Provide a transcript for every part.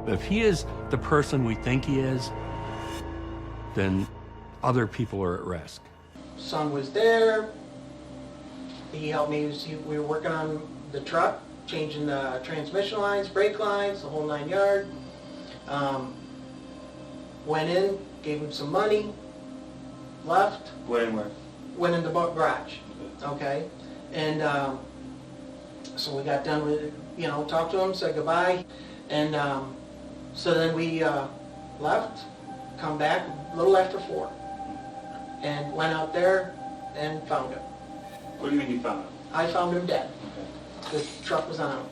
If he is the person we think he is, then other people are at risk. Son was there. He helped me. We were working on the truck, changing the transmission lines, brake lines, the whole 9 yards. Went in, gave him some money, left. Where? Went in the garage. Okay. And so we got done with, talked to him, said goodbye. And so then we left, come back a little after 4. And went out there and found him. What do you mean you found him? I found him dead. Okay. The truck was on him.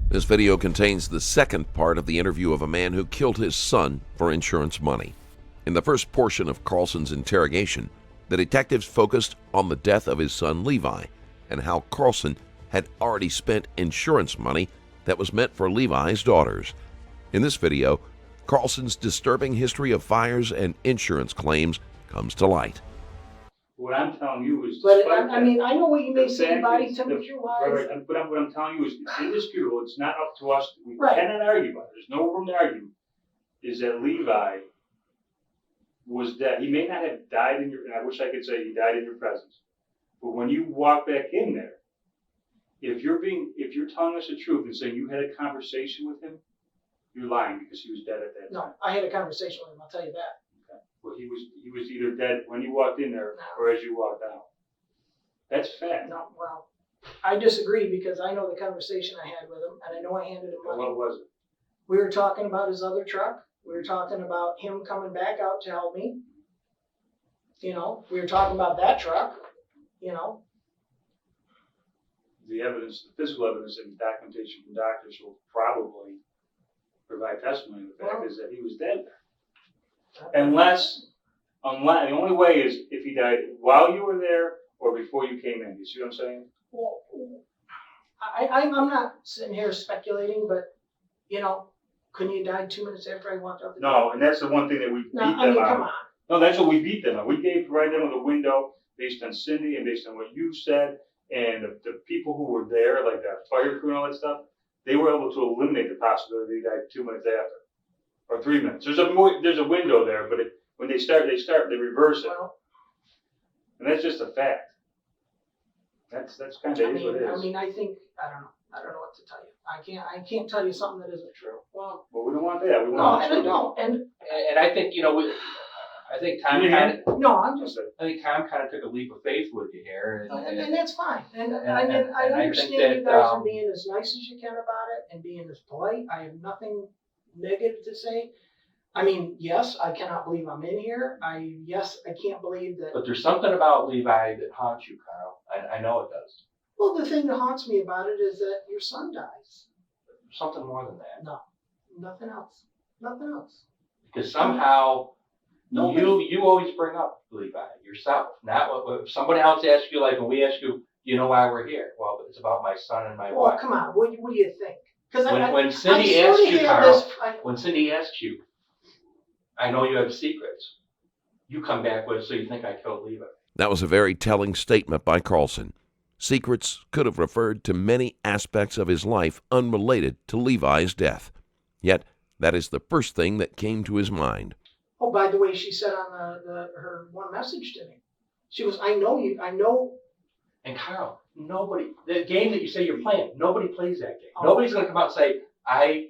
This video contains the second part of the interview of a man who killed his son for insurance money. In the first portion of Carlson's interrogation, the detectives focused on the death of his son Levi and how Carlson had already spent insurance money that was meant for Levi's daughters. In this video, Carlson's disturbing history of fires and insurance claims comes to light. What I'm telling you is, But I mean, I know what you may the say fact body is- temperature-wise. Right, but what I'm telling you is it's indisputable. It's not up to us. We Right. cannot argue about it. There's no room to argue. Is that Levi was dead? He may not have died in your. And I wish I could say he died in your presence. But when you walk back in there, if you're telling us the truth and saying you had a conversation with him, you're lying because he was dead at that time. No, I had a conversation with him, I'll tell you that. Okay. Well, he was either dead when you walked in there No. or as you walked out. That's fact. No, well, I disagree because I know the conversation I had with him, and I know I handed him But money. what was it? We were talking about his other truck. We were talking about him coming back out to help me. We were talking about that truck, The evidence, the physical evidence and documentation from doctors will probably provide testimony. The fact is that he was dead. Unless, the only way is if he died while you were there or before you came in. You see what I'm saying? Well, I'm not sitting here speculating, but, couldn't you die 2 minutes after I walked out the door? No, and that's the one thing that we beat No, them I mean, on. come on. No, that's what we beat them on. We provided them with a window based on Cindy and based on what you said, and the people who were there, like the fire crew and all that stuff, they were able to eliminate the possibility he died 2 minutes after, or 3 minutes. There's a window there, but when they reverse it, Well, and that's just a fact. That's kind of what it is. I mean, I think, I don't know what to tell you. I can't tell you something that isn't true. Well, we don't want that. We No, want and I don't, and, I think, I think Tom You kind of, no, I'm just, I think Tom kind of took a leap of faith with you here. and that's fine. And I and I understand think you that, guys are being as nice as you can about it and being as polite. I have nothing negative to say. I mean, yes, I cannot believe I'm in here. I can't believe that. But there's something about Levi that haunts you, Carl. I know it does. Well, the thing that haunts me about it is that your son dies. Something more than that. No, nothing else. Nothing else. Because somehow Nobody- you always bring up Levi yourself. Not if somebody else asks you, like when we ask you, you know why we're here? Well, it's about my son and my Well, wife. come on. What do you think? Because When Cindy I asked sorta you, have Carl, this- when Cindy asked you, I know you have secrets. You come back with, so you think I killed Levi. That was a very telling statement by Carlson. Secrets could have referred to many aspects of his life unrelated to Levi's death. Yet, that is the first thing that came to his mind. Oh, by the way, she said on her one message to me, she goes, I know you. I know. And Carl, the game that you say you're playing, nobody plays that game. Oh. Nobody's going to come out and say, I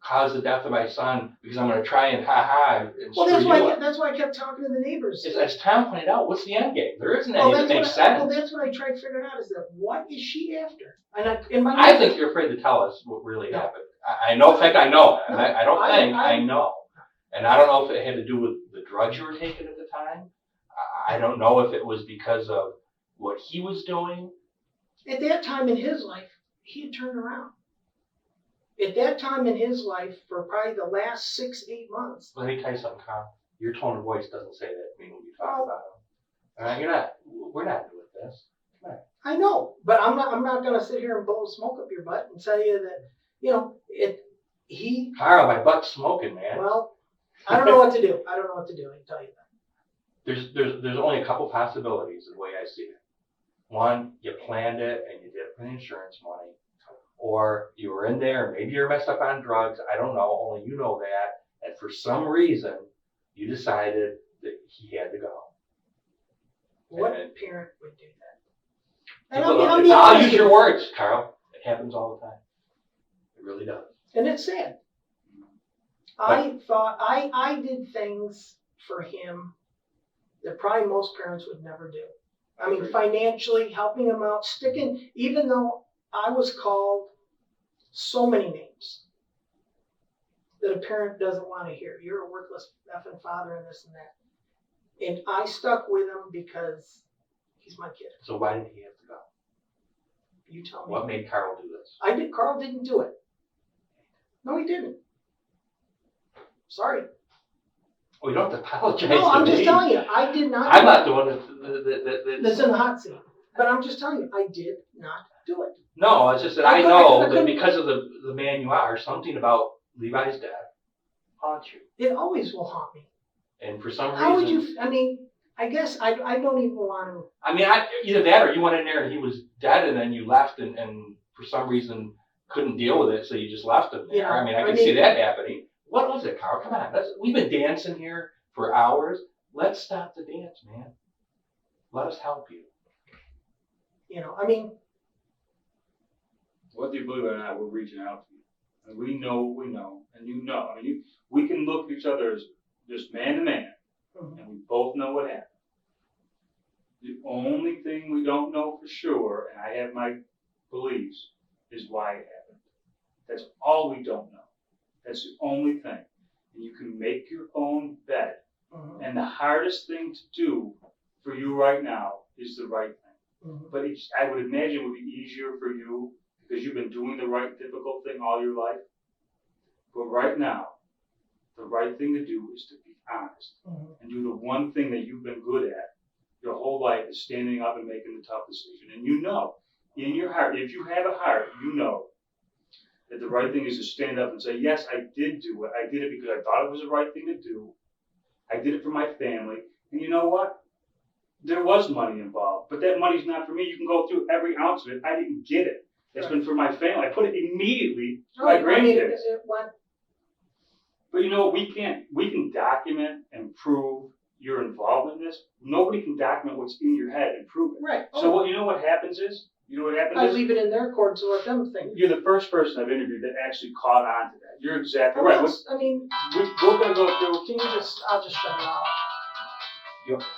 caused the death of my son because I'm going to try and and Well, screw you up. that's why I kept talking to the neighbors. As Tom pointed out, what's the end game? There isn't Well, any that makes well, sense. that's what I tried figuring out is that what is she after? And in my I think you're afraid to tell us what really No. happened. I know, in fact, I know. No, I don't think, I- I know. And I don't know if it had to do with the drugs you were taking at the time. I don't know if it was because of what he was doing. At that time in his life, he had turned around. At that time in his life, for probably the last 6-8 months. Let me tell you something, Carl. Your tone of voice doesn't say that to me when you talk Oh. about him. We're not doing this. Come on. I know, but I'm not going to sit here and blow smoke up your butt and tell you that, he, Carl, my butt's smoking, man. well, I don't know what to do. I don't know what to do. I can tell you that. There's only a couple possibilities the way I see it. One, you planned it and you did it for the insurance money. or you were in there, maybe you're messed up on drugs, I don't know, only you know that, and for some reason, you decided that he had to go. What And parent would do that? I'll use your words, Carl. It happens all the time. It really does. And it's sad. I thought I did things for him that probably most parents would never do. I mean, financially helping him out, sticking, even though I was called so many names that a parent doesn't want to hear. You're a worthless effing father and this and that. And I stuck with him because he's my kid. So why did he have to go? You tell me. What made Carl do this? Carl didn't do it. No, he didn't. Sorry. Oh, you don't have to apologize No, to I'm me. just telling you, I did not. I'm not the one that's in the hot seat. But I'm just telling you, I did not do it. No, it's just that I know that because of the man you are, something about Levi's death haunts you. It always will haunt me. And for some reason... How would you, I mean, I guess I don't even want to. I mean, either that or you went in there and he was dead and then you left and for some reason couldn't deal with it, so you just left him there. Yeah, I mean, I can see that happening. What was it, Carl? Come on. We've been dancing here for hours. Let's stop the dance, man. Let us help you. You know, I mean. Whether you believe it or not, we're reaching out to you. And we know what we know, and you know. I mean, we can look at each other as just man to man, and we both know what happened. The only thing we don't know for sure, and I have my beliefs, is why it happened. That's all we don't know. That's the only thing. And you can make your own bet. And the hardest thing to do for you right now is the right thing. But I would imagine it would be easier for you because you've been doing the right difficult thing all your life. But right now, the right thing to do is to be honest and do the one thing that you've been good at your whole life is standing up and making the tough decision. And you know, in your heart, if you have a heart, you know that the right thing is to stand up and say, yes, I did do it. I did it because I thought it was the right thing to do. I did it for my family. And you know what? There was money involved, but that money's not for me. You can go through every ounce of it. I didn't get it. It's been for my family. I put it immediately to my grandkids. But you know, we can document and prove your involvement in this. Nobody can document what's in your head and prove it. Right. So what happens is, I leave it in their court to let them think. You're the first person I've interviewed that actually caught on to that. You're exactly right. I mean, we're going to go through. Can you I'll just shut it off.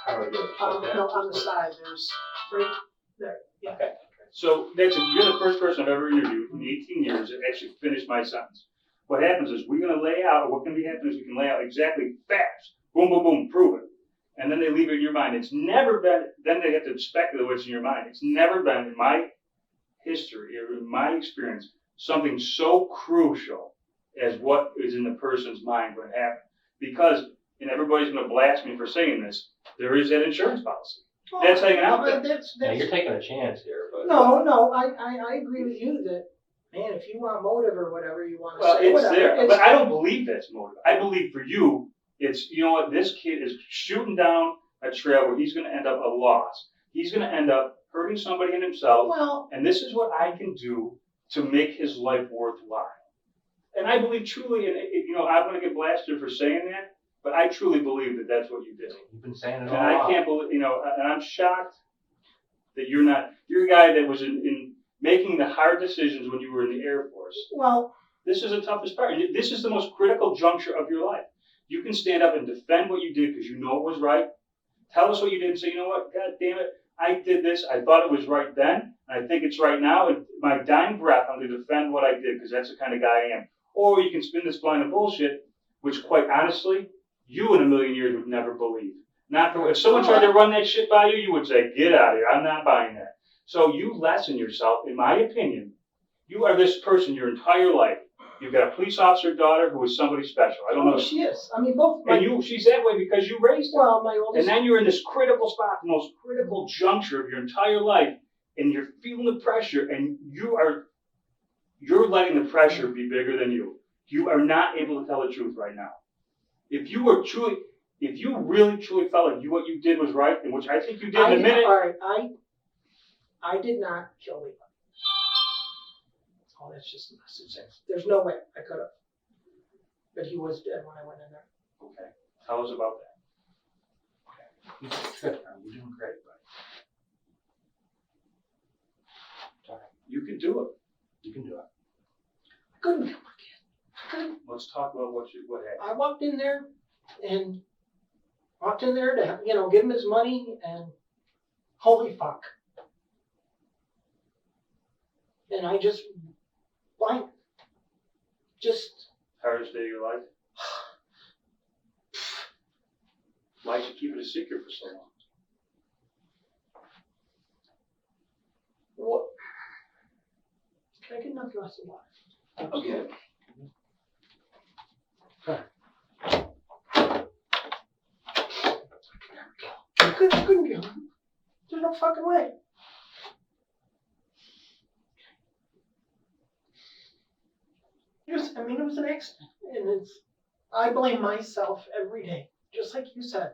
How do I do it? No, on the side, there's right there. Yeah. Okay. So you're the first person I've ever interviewed in 18 years that actually finished my sentence. What happens is we're going to lay out, what can be happening is we can lay out exactly facts. Boom, boom, boom, prove it. And then they leave it in your mind. It's never been, then they have to speculate what's in your mind. It's never been in my history or in my experience something so crucial as what is in the person's mind when it happened. Because, and everybody's going to blast me for saying this, there is that insurance policy. That's hanging out there. Yeah, you're taking a chance here. But No, I agree with you that, man, if you want motive or whatever you want to Well, say, it's whatever, there. But I don't believe that's motive. I believe for you, it's, you know what, this kid is shooting down a trail where he's going to end up a loss. He's going to end up hurting somebody and himself. Well, and this is what I can do to make his life worthwhile. And I believe truly, and you know, I'm going to get blasted for saying that, but I truly believe that that's what you did. you've been saying it And all I along. can't believe, you know, and I'm shocked that you're a guy that was in making the hard decisions when you were in the Air Force. well, This is the toughest part. This is the most critical juncture of your life. You can stand up and defend what you did because you know it was right. Tell us what you did and say, you know what, God damn it, I did this. I thought it was right then, and I think it's right now. And my dying breath, I'm going to defend what I did because that's the kind of guy I am. Or you can spin this line of bullshit, which quite honestly, you in a million years would never believe. Not for, if someone tried to run that shit by you, you would say, get out of here. I'm not buying that. So you lessen yourself, in my opinion. You are this person your entire life. You've got a police officer daughter who is somebody special. I don't know. she is. I mean, both. She's that way because you raised her. Well, my oldest. And then you're in this critical spot, the most critical juncture of your entire life, and you're feeling the pressure, and you're letting the pressure be bigger than you. You are not able to tell the truth right now. If you really truly felt like what you did was right, and which I think you did in a minute. All right, I did not kill Levi. That's all that's just a message. There's no way I could have. But he was dead when I went in there. Okay. Tell us about that. You're good, man. You're doing great, buddy. It's all right. You can do it. You can do it. I couldn't kill my kid. I couldn't. Let's talk about what happened. I walked in there to, give him his money, and holy fuck. And I just, blanked. Just, Hardest day of your life? Why'd you keep it a secret for so long? what? Can I get another glass of water? Okay. I couldn't kill him. There's no fucking way. It was an accident. And I blame myself every day, just like you said.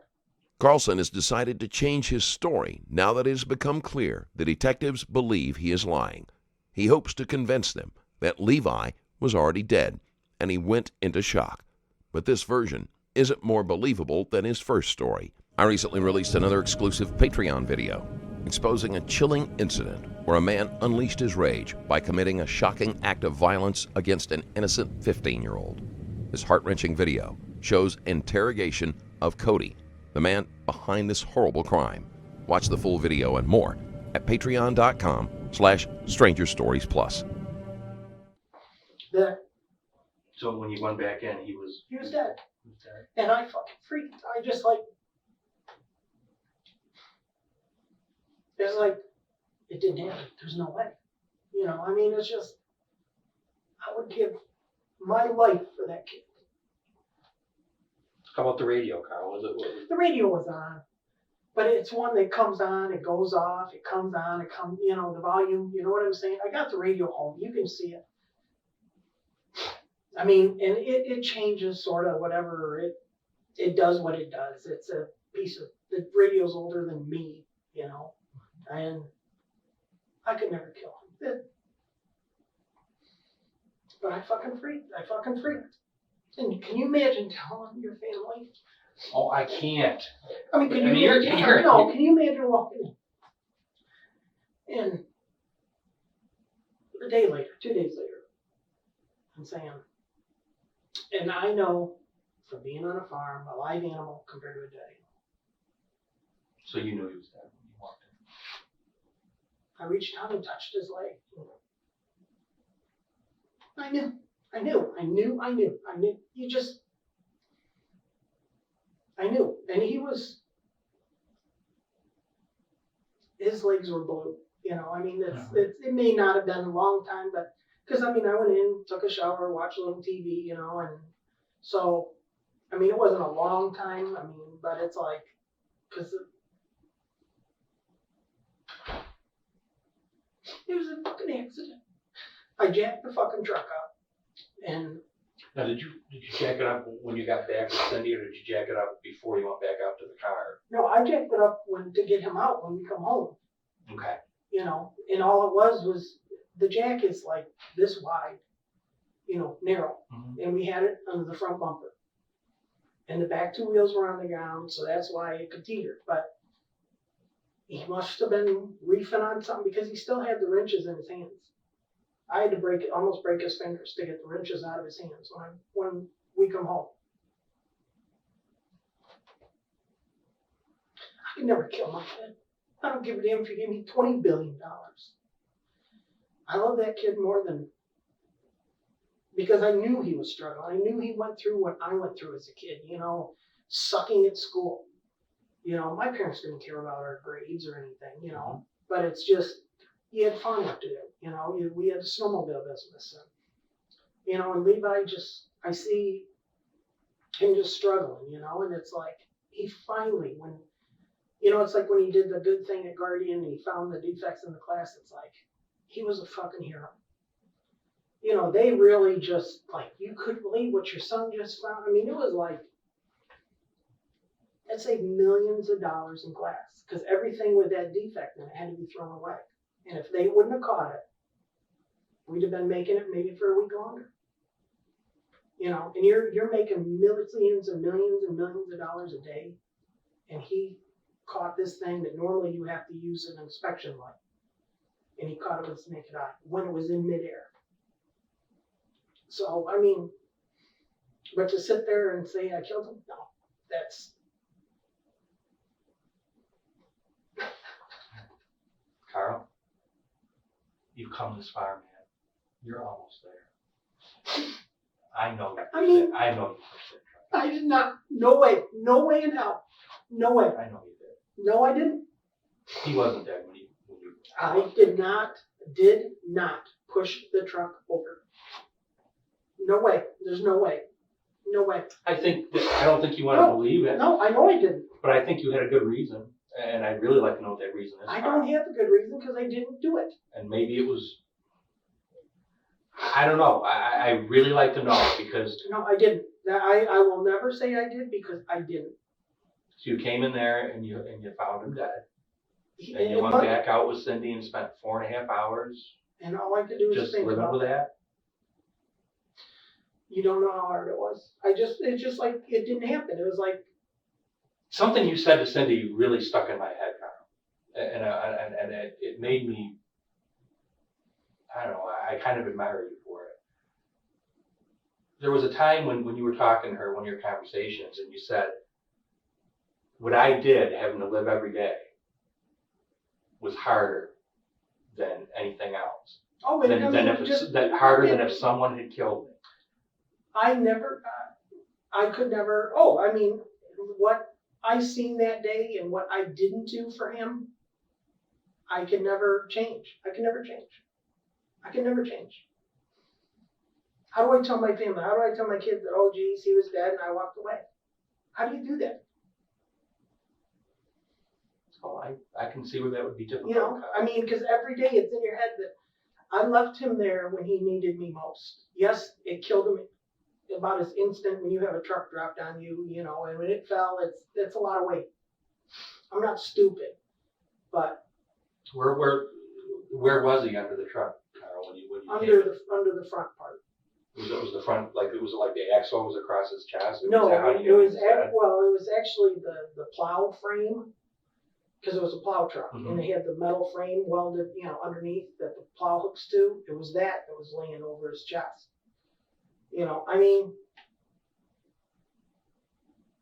Carlson has decided to change his story now that it has become clear the detectives believe he is lying. He hopes to convince them that Levi was already dead and he went into shock. But this version isn't more believable than his first story. I recently released another exclusive Patreon video exposing a chilling incident where a man unleashed his rage by committing a shocking act of violence against an innocent 15-year-old. This heart-wrenching video shows interrogation of Cody, the man behind this horrible crime. Watch the full video and more at patreon.com/strangerstoriesplus. So when you went back in, he was dead. He was dead. And I fucking freaked. It's like, it didn't happen. There's no way. It's just, I would give my life for that kid. How about the radio, Carl? Was it? The radio was on, but it's one that comes on, it goes off, it comes on, the volume, you know what I'm saying? I got the radio home, you can see it. And it changes sort of whatever, it does what it does. It's a piece of, the radio's older than me, and I could never kill him. But I fucking freaked. And can you imagine telling your family? Oh, I can't. Can you imagine walking in? And a day later, 2 days later, I'm saying, and I know from being on a farm, a live animal compared to a dead animal. So you knew he was dead when you walked in? I reached out and touched his leg. I knew. I knew. And his legs were blue. It may not have been a long time, but, because I went in, took a shower, watched a little TV, and so, it wasn't a long time, but it's like, because it was a fucking accident. I jacked the fucking truck up, and Now, did you jack it up when you got back with Cindy, or did you jack it up before you went back out to the car? no, I jacked it up to get him out when we come home. Okay. And all it was the jack is like this wide, narrow, and we had it under the front bumper, and the back two wheels were on the ground, so that's why it could teeter. But he must have been reefing on something because he still had the wrenches in his hands. I had to almost break his fingers to get the wrenches out of his hands when we come home. I could never kill my kid. I don't give a damn if you give me $20 billion. I love that kid more than, because I knew he was struggling. I knew he went through what I went through as a kid, sucking at school. My parents didn't care about our grades or anything, but it's just, he had farm work to do, we had a snowmobile business. And Levi I see him just struggling, and it's like, he finally, it's like when he did the good thing at Guardian and he found the defects in the class, it's like, he was a fucking hero. They really just, like, you couldn't believe what your son just found. It was like, I'd say millions of dollars in glass, because everything with that defect in it had to be thrown away. And if they wouldn't have caught it, we'd have been making it maybe for a week longer. You know, and you're making millions and millions and millions of dollars a day, and he caught this thing that normally you have to use an inspection light, and he caught it with his naked eye when it was in midair. So I mean, but to sit there and say I killed him, no, that's. Carl, you've come this far, man. You're almost there. I know. I know you pushed that truck. I did not. No way. No way in hell. No way. I know you did. No, I didn't. He wasn't dead when you. I did not push the truck over. No way. There's no way. No way. I don't think you want to believe it. No, I know I didn't. But I think you had a good reason, and I'd really like to know what that reason is. I don't have a good reason because I didn't do it. And maybe it was. I don't know. I really like to know because. No, I didn't. I will never say I did because I didn't. So you came in there and you found him dead. And you It went might- back out with Cindy and spent 4.5 hours And all I could do was just think living about with that. You don't know how hard it was. It's just like, it didn't happen. It was like, Something you said to Cindy really stuck in my head, Carl, and it made me. I don't know. I kind of admire you for it. There was a time when you were talking to her, one of your conversations, and you said, "What I did, having to live every day, was harder than anything else. oh, it, I mean, Harder than if someone had killed me." I could never, oh, I mean, what I seen that day and what I didn't do for him, I can never change. I can never change. I can never change. How do I tell my family? How do I tell my kids that, oh, geez, he was dead and I walked away? How do you do that? Oh, I can see where that would be difficult. You know, I mean, because every day it's in your head that I left him there when he needed me most. Yes, it killed him about as instant when you have a truck dropped on you, you know, and when it fell, it's a lot of weight. I'm not stupid, but Where was he under the truck, Carl? When you under the front part. Was the front like the axle was across his chest? No, Is that how you it know was he dead? well, it was actually the plow frame, because it was a plow truck, Mhm. and they had the metal frame welded, you know, underneath that the plow hooks to. It was that was laying over his chest. You know, I mean,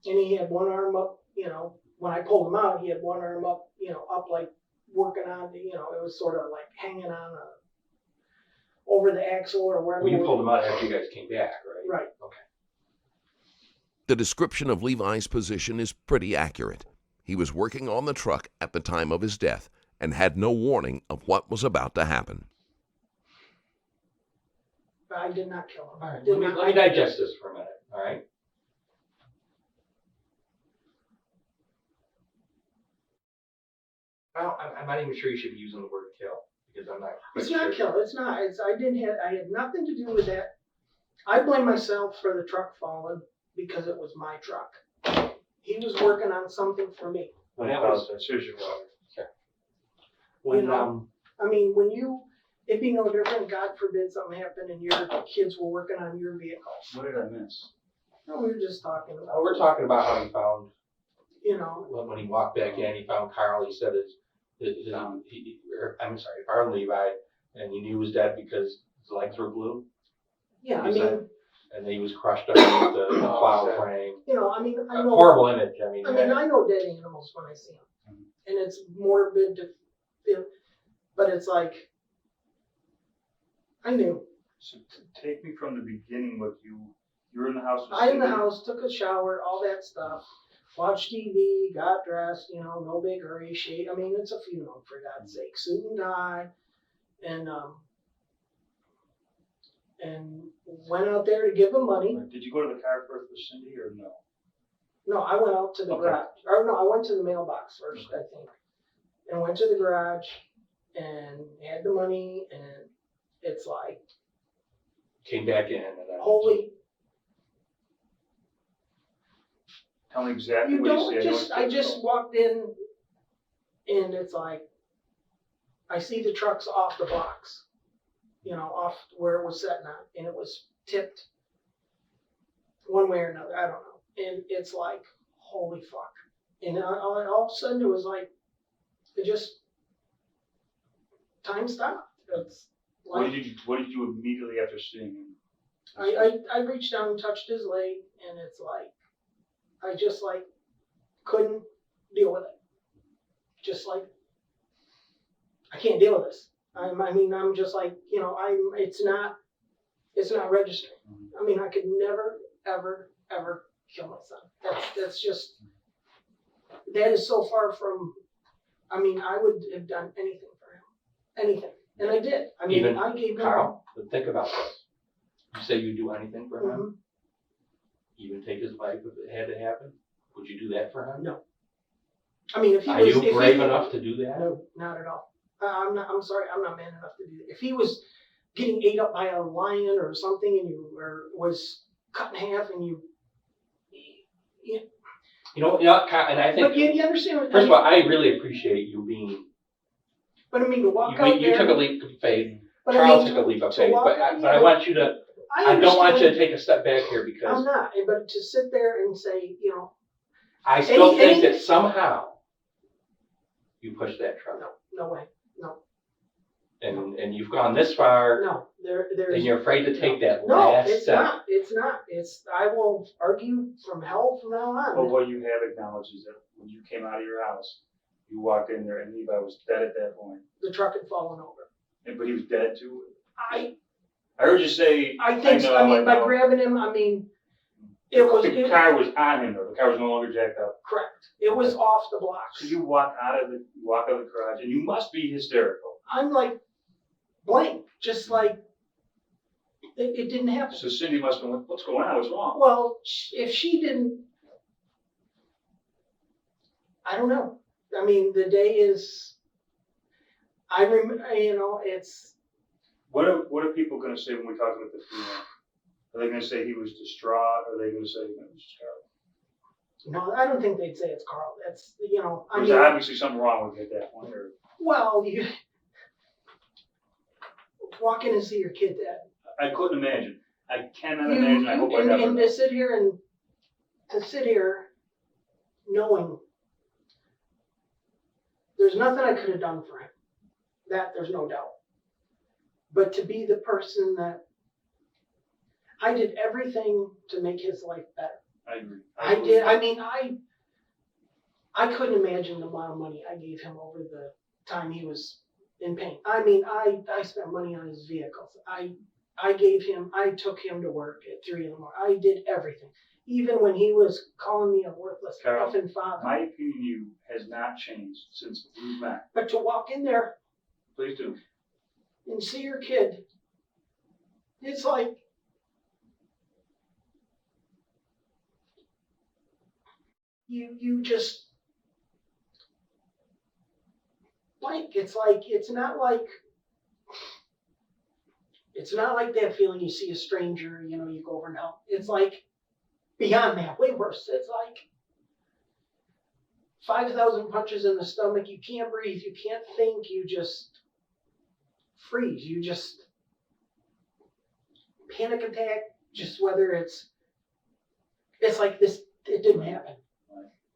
and he had one arm up, you know, when I pulled him out, he had one arm up, you know, up like working on, you know, it was sort of like hanging on over the axle or wherever. Well, you pulled him out after you guys came back, right? Right. Okay. The description of Levi's position is pretty accurate. He was working on the truck at the time of his death and had no warning of what was about to happen. But I did not kill him. All right. Did Let not- me digest this for a minute. All right. Well, I'm not even sure you should be using the word kill because I'm not. It's quite not sure. kill. It's not. I had nothing to do with that. I blame myself for the truck falling because it was my truck. He was working on something for me. When that was, Here's your water. when You know, I mean, it'd be no different, God forbid something happened and your kids were working on your vehicle. What did I miss? No, we were just talking about, we're talking about how he found you know, when he walked back in, he found Carl. He said Carl Levi, and he knew he was dead because his legs were blue. yeah, I He mean, said, and then he was crushed underneath the plow frame. you know, I mean, I A know. horrible image. I mean, I know dead animals when I see them. And it's morbid to feel, but it's like, I knew. So take me from the beginning. What you're in the house. With I in the Cindy. house, took a shower, all that stuff, watched TV, got dressed, you know, no big hurry, shade. I mean, it's a funeral for God's sake, suit and tie, and went out there to give him money. Did you go to the car first with Cindy or no? No, I went out to the Okay. garage, or no, I went to the mailbox first, I think, and went to the garage and had the money, and it's like, came back in and then holy. Tell me exactly You what don't you said. I just walked in and it's like, I see the trucks off the blocks. off where it was sitting on, and it was tipped one way or another. I don't know. And it's like, holy fuck. And all of a sudden it was like, it just, time stopped. It's What like, did you immediately after seeing him? I reached down and touched his leg, and it's like, I just like couldn't deal with it. Just like, I can't deal with this. I'm just like, it's not registering. I mean, I could never, ever, ever kill my son. That's just, that is so far from, I would have done anything for him. Anything. And I did. Even I gave him. Carl, but think about this. You say you'd do anything for him? Mhm. Even take his life if it had to happen? Would you do that for him? No. If he Are was, you brave enough to do that? No, not at all. I'm sorry, I'm not man enough to do that. If he was getting ate up by a lion or something, and was cut in half, and And I think, but you understand what first of all, I really appreciate you being, but to walk out you there. took a leap of faith. But Charles took a leap of faith, but I want you to, I don't want you to take a step back here I'm because not, but to sit there and say, I still think any- that somehow you pushed that truck. no way, no, And you've gone this far no, there's. and you're afraid to take that No, last it's step. not, I will argue from hell from now on. But what you have acknowledged is that when you came out of your house, you walked in there and Levi was dead at that point. The truck had fallen over. But he was dead too. I I heard you say. I think so. know, By grabbing him, it was The car was on him though. The car was no longer jacked up. correct. It was off the blocks. So you walk out of the garage and you must be hysterical. I'm like blank, just like it didn't happen. So Cindy must have been, what's going on? What's wrong? Well, if she didn't, I don't know. The day is. I remember, it's. What are people going to say when we talk about the funeral? Are they going to say he was distraught? Or are they going to say it was terrible? No, I don't think they'd say it's Carl. That's There's obviously something wrong with it at that point. Or Well, you walk in and see your kid dead. I couldn't imagine. I cannot imagine. I hope I and, never. and know. to sit here knowing there's nothing I could have done for him. That there's no doubt. But to be the person that I did everything to make his life better. I agree. I did. I couldn't imagine the amount of money I gave him over the time he was in pain. I spent money on his vehicles. I took him to work at 3 a.m. I did everything. Even when he was calling me a worthless Carl, effing father. My opinion of you has not changed since we've met. But to walk in there Please do. and see your kid, it's like, you just, like, it's not like that feeling you see a stranger, you go over and help. It's like beyond that, way worse. It's like 5,000 punches in the stomach. You can't breathe. You can't think. You just freeze. You just panic attack. Just whether it's like this, it didn't happen.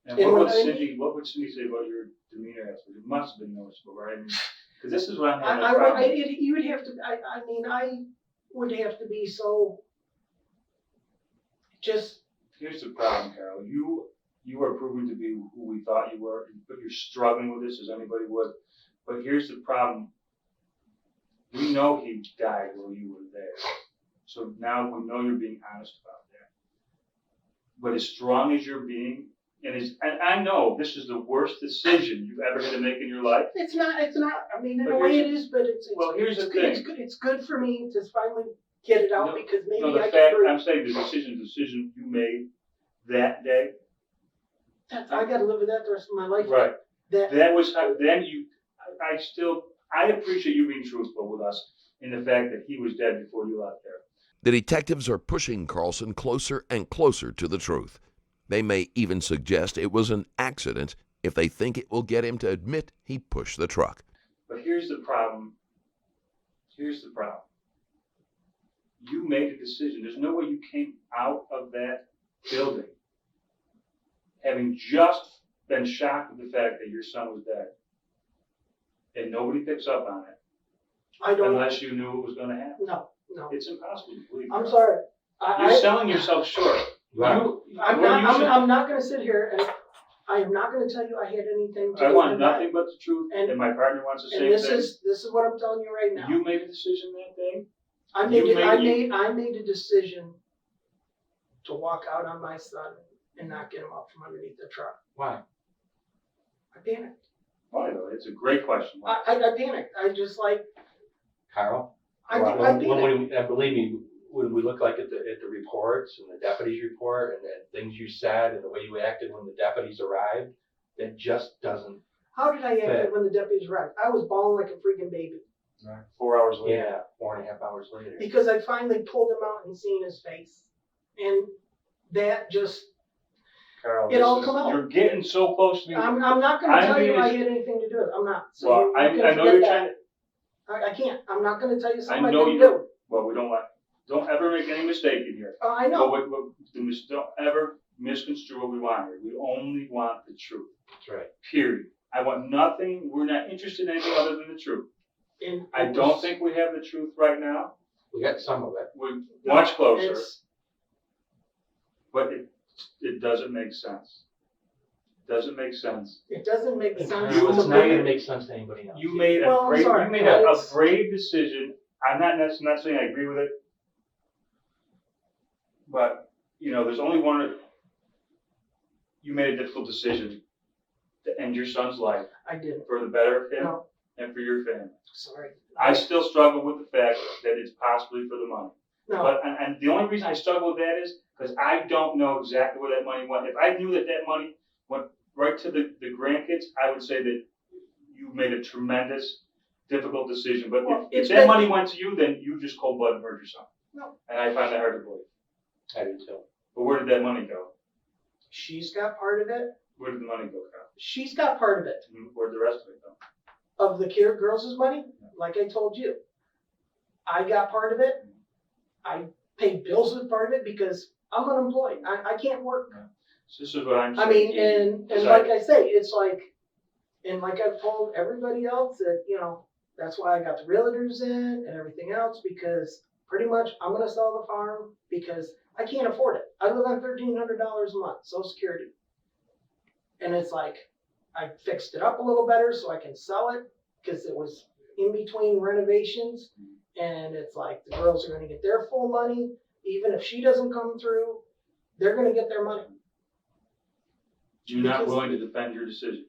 And what would Cindy say about your demeanor afterwards? It must have been noticeable, right? Because this is what I'm having a problem. You would have to. I would have to be so. Just. Here's the problem, Carol. You are proven to be who we thought you were, but you're struggling with this as anybody would. But here's the problem. We know he died while you were there. So now we know you're being honest about that. But as strong as you're being, and I know this is the worst decision you've ever had to make in your life. It's not. In But a way it is, but it's. Well, here's the good. thing. It's good for me to finally get it out because maybe No, the I fact, can breathe. I'm saying the decision you made that day. I got to live with that the rest of my life. Right. That was how, then I appreciate you being truthful with us in the fact that he was dead before you left there. The detectives are pushing Carlson closer and closer to the truth. They may even suggest it was an accident if they think it will get him to admit he pushed the truck. But here's the problem. You made a decision. There's no way you came out of that building having just been shocked with the fact that your son was dead. And nobody picks up on it I don't. unless you knew it was going to happen. No. It's impossible to believe. I'm sorry. You're selling yourself short. Right. I'm not going to sit here and I am not going to tell you I had anything to do I with want that. nothing but the truth, And- and my partner wants the And same this thing. is what I'm telling you right now. You made a decision that day. I made a decision to walk out on my son and not get him up from underneath the truck. Why? I panicked. Why though? It's a great question. I panicked. I just like Carl? I When panicked. and believe me, when we look like at the reports and the deputies report and the things you said and the way you acted when the deputies arrived, it just doesn't. How did I act when the deputies arrived? I was bawling like a freaking baby 4 hours later. Yeah, 4.5 hours later. because I finally pulled him out and seen his face, and that just Carl, It all come out. You're getting so close to me. I'm not going to I'm tell you being I as- had anything to do with it. I'm not. So Well, you I can know forget you're that. trying to. I can't. I'm not going to tell you I something I, know didn't you. do. Well, we don't want. Don't ever make any mistake in here. I know. Don't ever misconstrue what we want here. We only want the truth. That's right. Period. I want nothing. We're not interested in anything other than the truth. And I don't think we have the truth right now. We got some of it. We're much closer, It's, but it doesn't make sense. It doesn't make sense. it doesn't make sense. It's You- not going to make sense to anybody else. You made Well, I'm a sorry, brave. You made a it's- brave decision. I'm not saying I agree with it, but you know, there's only one. You made a difficult decision to end your son's life I didn't. for the better of him No, and for your family. sorry. I still struggle with the fact that it's possibly for the money. No. But and the only reason I struggle with that is because I don't know exactly where that money went. If I knew that money went right to the grandkids, I would say that you made a tremendous, difficult decision. But Well, if it's that been- money went to you, then you just cold-blooded murdered your son. No. And I find that hard to believe. I do too. But where did that money go? She's got part of it. Where did the money go, Carl? She's got part of it. Where did the rest of it go? Of the girls' money, like I told you. I got part of it. I paid bills with part of it because I'm unemployed. I can't work. So this is what I'm I saying. mean, and Is like I say, it's like, and like I've told everybody else that, you know, that's why I got the realtors in and everything else, because pretty much I'm going to sell the farm because I can't afford it. I live on $1,300 a month, Social Security. And it's like, I fixed it up a little better so I can sell it because it was in between renovations. And it's like, the girls are going to get their full money. Even if she doesn't come through, they're going to get their money. You're not because- willing to defend your decision.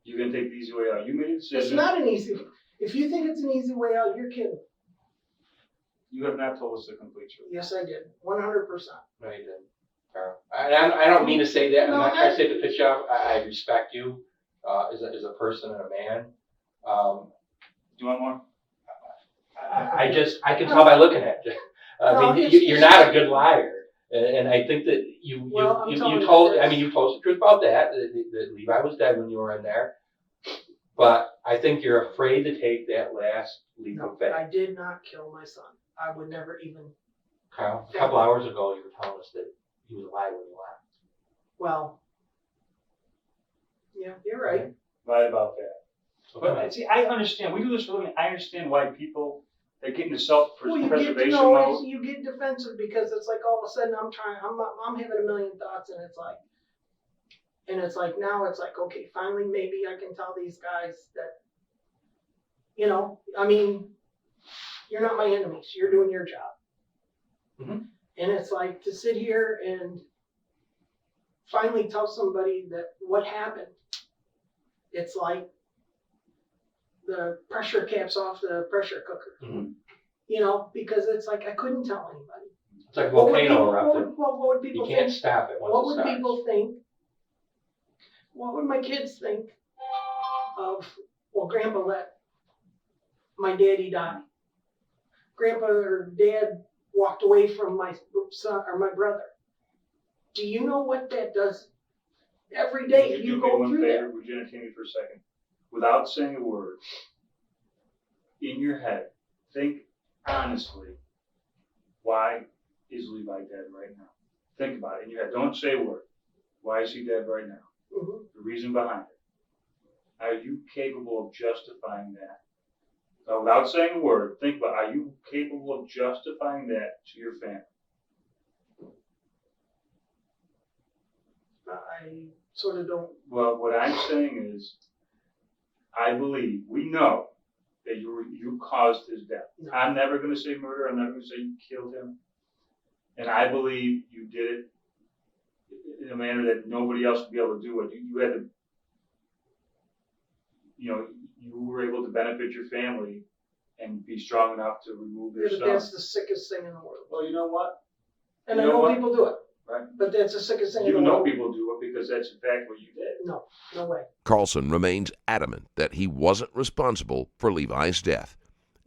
You're going to take the easy way out. You made a decision. It's not an easy, if you think it's an easy way out, you're kidding. You have not told us the complete truth. Yes, I did, 100%. No, you didn't, Carl. I don't mean to say that. I'm No, not trying to say to pitch off. I respect you as a person and a man. Do you want more? I can tell by looking at you. I No, mean, it's- you're not a good liar. And I think that you told, I mean, you told the truth about that Levi was dead when you were in there. But I think you're afraid to take that last leap No, of faith. I did not kill my son. I would never even, Kyle, a couple hours ago, you were telling us that he was alive when you left. well, yeah, you're right. Lie about that. Okay. But see, I understand. We do this for a living. I understand why people, they get into Well, you self-preservation get, mode. you get defensive because it's like all of a sudden I'm having a million thoughts and it's like now it's like, okay, finally maybe I can tell these guys that, you know, I mean, you're not my enemies. You're doing your job. Mhm. And it's like to sit here and finally tell somebody that what happened. It's like the pressure caps off the pressure cooker. Mhm. You know, because it's like I couldn't tell anybody. It's like a What would volcano people- erupted. what would You people can't think? stop it once What it would starts. people think? What would my kids think of, well, Grandpa let my daddy die. Grandpa or Dad walked away from my son or my brother. Do you know what that does every day if Would you do me go one through favor? that? Would you entertain me for a second? Without saying a word, in your head, think honestly, why is Levi dead right now? Think about it in your head. Don't say a word. Why is he dead right now? Mhm. The reason behind it. Are you capable of justifying that? Now, without saying a word, think about, are you capable of justifying that to your family? I sort of don't. Well, what I'm saying is, I believe, we know that you caused his death. No. I'm never going to say murder. I'm never going to say you killed him. And I believe you did it in a manner that nobody else would be able to do it. You had to, you were able to benefit your family and be strong enough to remove Yeah, your but son. that's the sickest thing in the world. Well, you know what? And You I know know what? people do it. Right. But that's the sickest thing in You the know world. people do it because that's in fact what you did. No, no way. Carlson remains adamant that he wasn't responsible for Levi's death.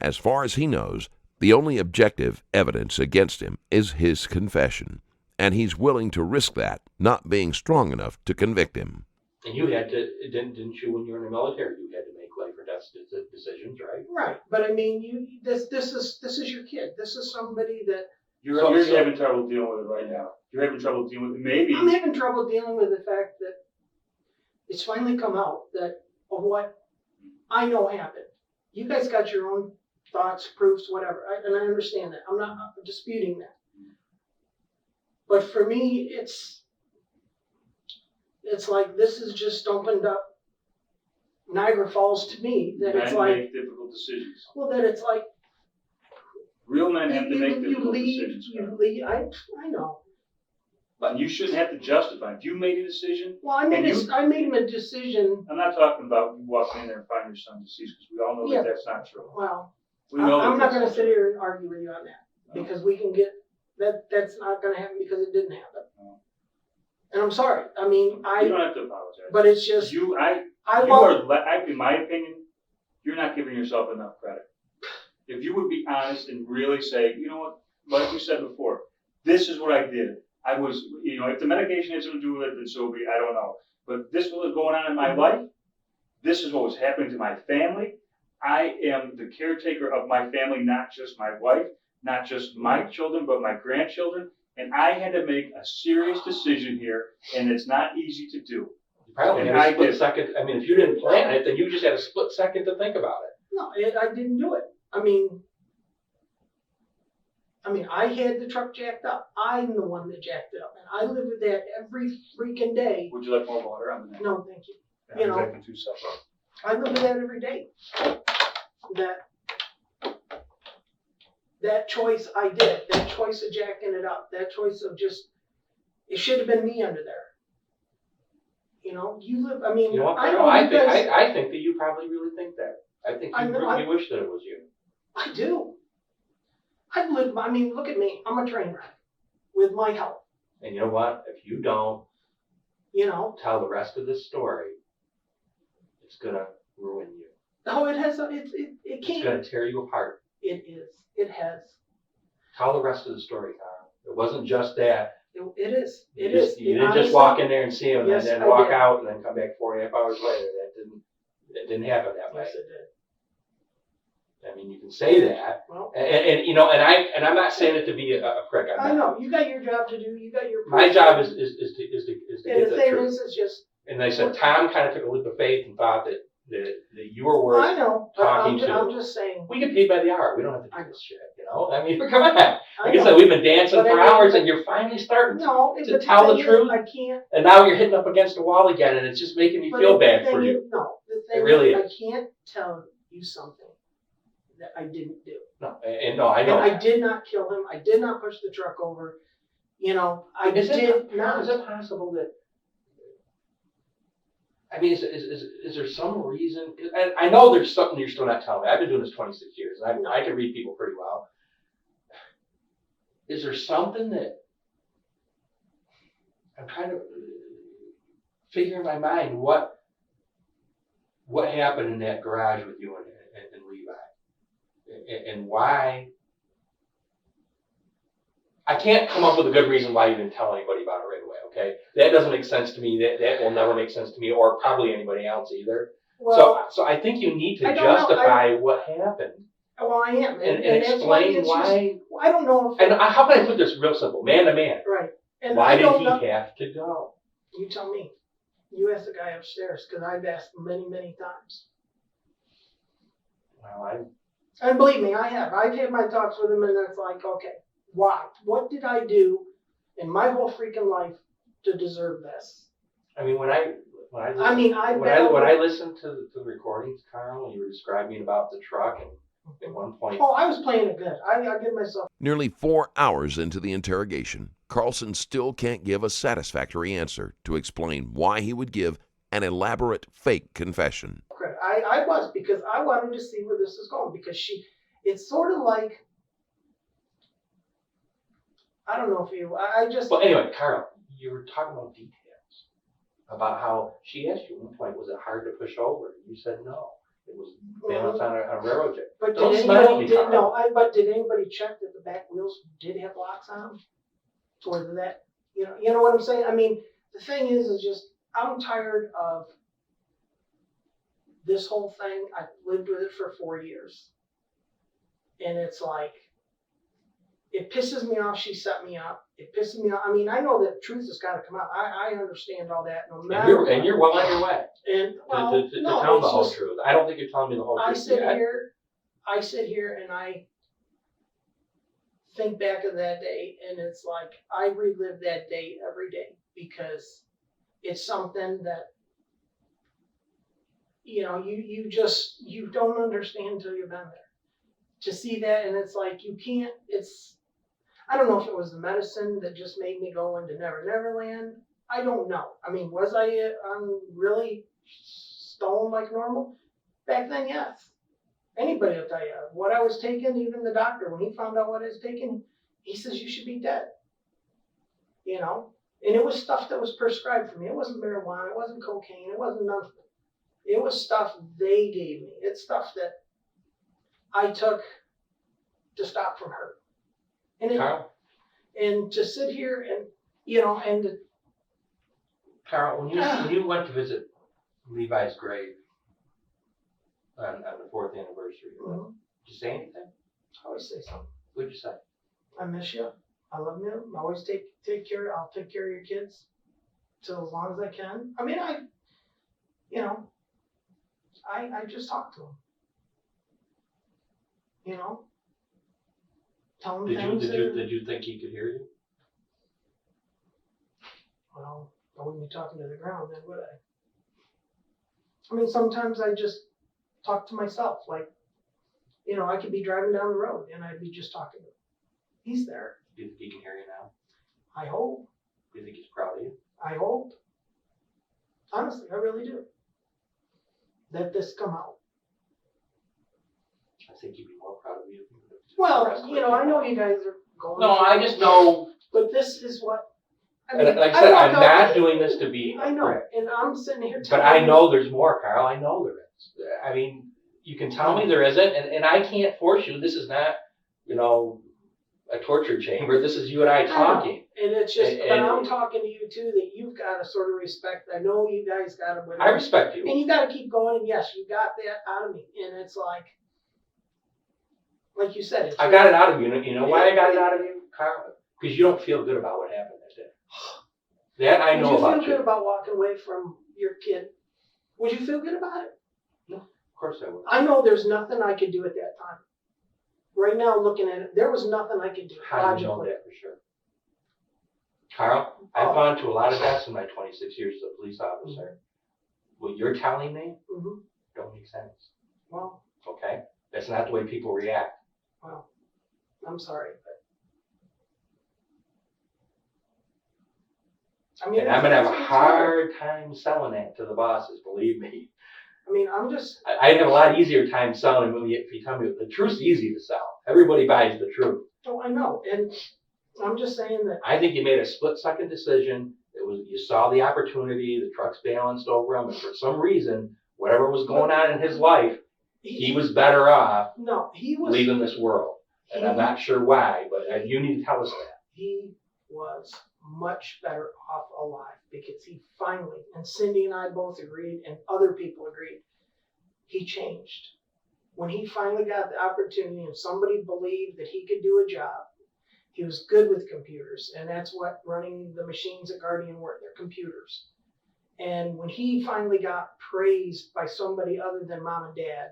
As far as he knows, the only objective evidence against him is his confession, and he's willing to risk that not being strong enough to convict him. And you had to, didn't you, when you were in the military, you had to make life or death decisions, right? Right, but I mean, this is your kid. This is somebody that You're having trouble dealing with it right now. You're having trouble dealing with it. Maybe. I'm having trouble dealing with the fact that it's finally come out that of what I know happened. You guys got your own thoughts, proofs, whatever, and I understand that. I'm not disputing that. But for me, it's like this is just opened up Niagara Falls to me. That it's Men like, make difficult decisions. well, that it's like Real men have to make you difficult leave. decisions. You leave. I know. But you shouldn't have to justify. If you made a decision, Well, I made a decision. I'm not talking about you walking in there and finding your son deceased because we all know Yeah. that that's not true. Well, We know I'm that not going to that's sit here and argue with you on that because we can get that. That's not going to happen because it didn't happen. No. And I'm sorry. I mean, You don't have to apologize. But it's just in my opinion, you're not giving yourself enough credit. If you would be honest and really say, you know what, like you said before, this is what I did. I was, if the medication has something to do with it, then so be it. I don't know. But this was going on in my life. This is what was happening to my family. I am the caretaker of my family, not just my wife, not just my children, but my grandchildren. And I had to make a serious decision here, and it's not easy to do. You probably had a split second. I mean, if you didn't plan it, then you just had a split second to think about it. No, I didn't do it. I mean, I had the truck jacked up. I'm the one that jacked it up, and I live with that every freaking day. Would you like more water on the neck? No, thank you. Yeah, I'm taking 2 seconds. I live with that every day. That choice I did. That choice of jacking it up. That choice of just, it should have been me under there. You live. I mean, You know what? I think that you probably really think that. I think you really wish that it was you. I do. I've lived. I mean, look at me. I'm a train wreck with my health. And you know what? If you don't, tell the rest of this story, it's gonna ruin you. No, it has. It can't. It's gonna tear you apart. It is. It has. Tell the rest of the story, Carl. It wasn't just that. It is. You didn't just walk in there and see him and then walk out and then come back 48 hours later. It didn't happen that way. Yes, it did. I mean, you can say that, Well, and I'm not saying it to be a prick. I know you got your job to do. You got your. My job is to And get the the thing truth. is, it's just. And they said Tom kind of took a leap of faith and thought that you were worth. I know. But talking to. I'm just saying. We get paid by the hour. We don't have to do this shit. I mean, come on. Like I know. said, we've been dancing But for hours, and you're finally starting to tell the truth. I can't. And now you're hitting up against the wall again, and it's just making me feel bad for you. No, the thing It really is, is. I can't tell you something that I didn't do. No, and no, I know. And I did not kill him. I did not push the truck over. I Is did it not. Is it possible that? I mean, is there some reason? And I know there's something you're still not telling me. I've been doing this 26 years, and I can read people pretty well. Is there something that I'm trying to figure in my mind what happened in that garage with you and Levi, and why? I can't come up with a good reason why you didn't tell anybody about it right away. Okay, that doesn't make sense to me. That will never make sense to me, or probably anybody else either. Well, So I think you need to I don't know. justify what happened. Well, I am. And that's why explain it's why. Just, I don't know if... And how can I put this real simple, man to man? Right. And Why I did don't he know. have to go? You tell me. You ask the guy upstairs, because I've asked many, many times. Well, And believe me, I have. I've had my talks with him, and it's like, okay, why? What did I do in my whole freaking life to deserve this? I mean, when I listen, I mean, when I listened to the recordings, Carl, you were describing about the truck, and at one point, Oh, I was playing it good. I give myself... Nearly 4 hours into the interrogation, Carlson still can't give a satisfactory answer to explain why he would give an elaborate fake confession. credit. I was, because I wanted to see where this is going, because it's sort of like, I don't know if you, I just... Well, anyway, Carl, you were talking about details, about how she asked you at one point, was it hard to push over? You said no. It was balanced on a railroad jack. But Don't did smile at anybody, me, Carl. but did anybody check that the back wheels did have locks on them? Or that, you know what I'm saying? I mean, the thing is just, I'm tired of this whole thing. I've lived with it for 4 years. And it's like, it pisses me off she set me up. It pisses me off. I mean, I know that truth has got to come out. I understand all that. No matter And you're well on your way And, well, to no, tell the it's whole just, truth. I don't think you're telling me the whole truth yet. I sit here and I think back of that day, and it's like I relive that day every day, because it's something that, you don't understand until you've been there. To see that, and it's like you can't, I don't know if it was the medicine that just made me go into Never Never Land. I don't know. I mean, was I really stoned like normal? Back then, yes. Anybody will tell you what I was taking. Even the doctor, when he found out what I was taking, he says you should be dead. And it was stuff that was prescribed for me. It wasn't marijuana. It wasn't cocaine. It wasn't nothing. It was stuff they gave me. It's stuff that I took to stop from hurt. Carl? And to sit here and, Carl, when you went to visit Levi's grave on the 4th anniversary, Mhm. did you say anything? I always say something. What did you say? I miss you. I love you. I always take care. I'll take care of your kids till as long as I can. I mean, I just talk to them. Tell them things. Did you think he could hear you? Well, I wouldn't be talking to the ground then, would I? I mean, sometimes I just talk to myself. Like, I could be driving down the road and I'd be just talking to him. He's there. Do you think he can hear you now? I hope. Do you think he's proud of you? I hope. Honestly, I really do. Let this come out. I think he'd be more proud of you. Well, I know you guys are going. No, I just know. But this is what. I And mean, like I said, I'm walk not out- doing this to be I a know, prick. and I'm sitting here But telling I you- know there's more, Carl. I know there is. I mean, you can tell me there isn't, and I can't force you. This is not, a torture chamber. This is you and I talking. And it's just, but And- I'm talking to you too, that you've got to sort of respect. I know you guys got to. I respect you. And you got to keep going. And yes, you got that out of me. And it's like you said. I got it out of you. You know why I got it out of you, Carl? Because you don't feel good about what happened that day. That I know about Would you feel you. good about walking away from your kid? Would you feel good about it? No, of course I would. I know there's nothing I could do at that time. Right now, looking at it, there was nothing I could do. How do you know logically. that for sure? Carl, I've gone to a lot of deaths in my 26 years as a police officer. What you're telling me Mm-hmm. don't make sense. Well, Okay? That's not the way people react. I'm sorry, but I mean, And I'm gonna have a it's hard. hard time selling that to the bosses, believe me. I mean, I'm just. I'd have a lot easier time selling it if you tell me the truth's easy to sell. Everybody buys the truth. Oh, I know, and I'm just saying that. I think you made a split-second decision. You saw the opportunity, the truck's balanced over him, and for some reason, whatever was going on in his life, he was better off No, he was. leaving this world. And I'm not sure why, but you need to tell us that. He was much better off alive, because he finally, and Cindy and I both agreed, and other people agreed, he changed. when he finally got the opportunity and somebody believed that he could do a job, he was good with computers, and that's what running the machines at Guardian were, they're computers. And when he finally got praised by somebody other than mom and dad,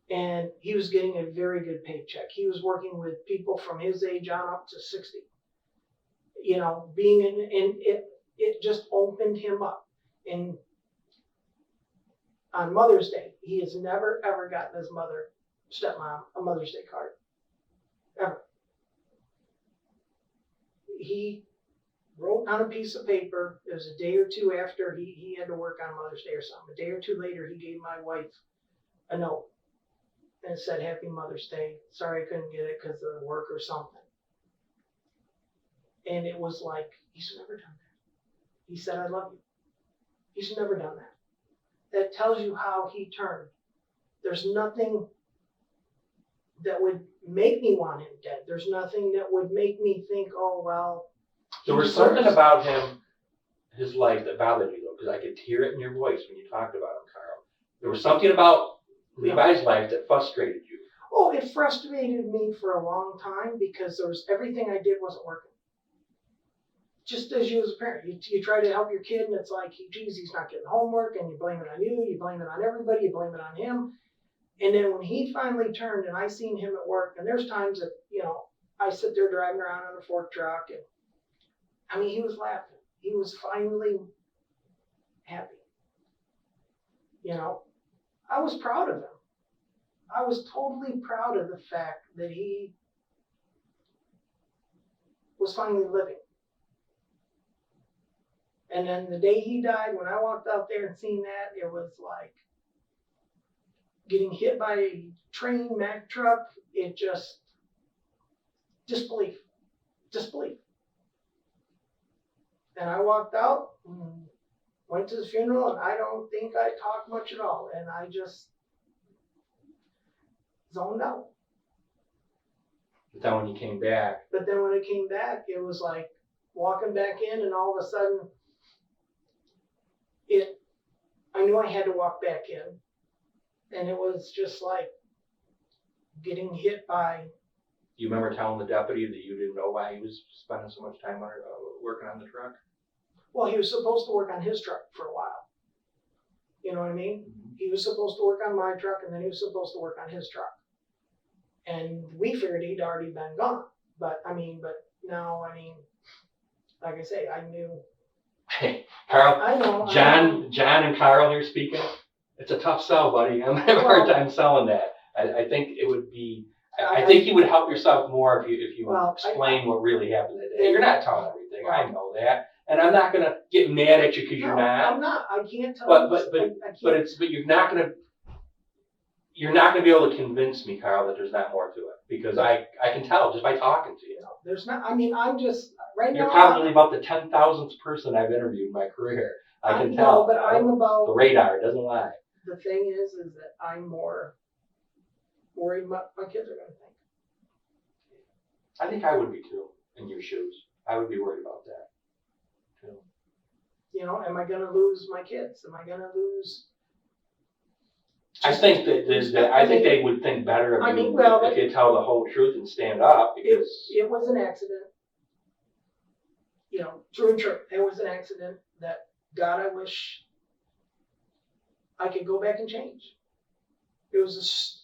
and he was getting a very good paycheck. He was working with people from his age on up to 60. You know, being in it just opened him up. And on Mother's Day, he has never ever gotten his stepmom, a Mother's Day card. Ever. He wrote on a piece of paper, it was a day or two after he had to work on Mother's Day or something. A day or two later, he gave my wife a note and said, "Happy Mother's Day. Sorry I couldn't get it because of work or something." And it was like, he's never done that. He said, "I love you." He's never done that. That tells you how he turned. There's nothing that would make me want him dead. There's nothing that would make me think, oh, well. There was something about him, his life, that bothered you, though, because I could hear it in your voice when you talked about him, Carl. There was something about Levi's life that frustrated you. Oh, it frustrated me for a long time because everything I did wasn't working. Just as you as a parent, you try to help your kid and it's like, geez, he's not getting homework, and you blame it on you blame it on everybody, you blame it on him. And then when he finally turned and I seen him at work, and there's times that, I sit there driving around on a fork truck, and I mean, he was laughing. He was finally happy. I was proud of him. I was totally proud of the fact that he was finally living. And then the day he died, when I walked out there and seen that, it was like getting hit by a train, Mack truck. It just, disbelief. And I walked out and went to the funeral, and I don't think I talked much at all. And I just zoned out. But then when you came back, it was like walking back in, and all of a sudden, I knew I had to walk back in. And it was just like getting hit by. you remember telling the deputy that you didn't know why he was spending so much time working on the truck? Well, he was supposed to work on his truck for a while. You know what I mean? Mm-hmm. He was supposed to work on my truck, and then he was supposed to work on his truck. And we figured he'd already been gone. But now, like I say, I knew. Hey, Carl, I know. John and Carl here speaking. It's a tough sell, buddy. I'm having a hard time selling that. I think it would be. I think you would help yourself more if you explain what really happened that day. You're not telling everything. I know that, and I'm not gonna get mad at you because you're not. I'm not. I can't tell. But you're not gonna be able to convince me, Carl, that there's not more to it, because I can tell just by talking to you. No, there's not. I'm just right now. You're probably about the 10,000th person I've interviewed in my career. I can tell. But I'm about. The radar doesn't lie. The thing is that I'm more worried about what my kids are going to think. I think I would be too, in your shoes. I would be worried about that too. Am I going to lose my kids? Am I going to lose? I think they would think better of you if you tell the whole truth and stand up, because it was an accident. True and true. It was an accident that, God, I wish I could go back and change. It was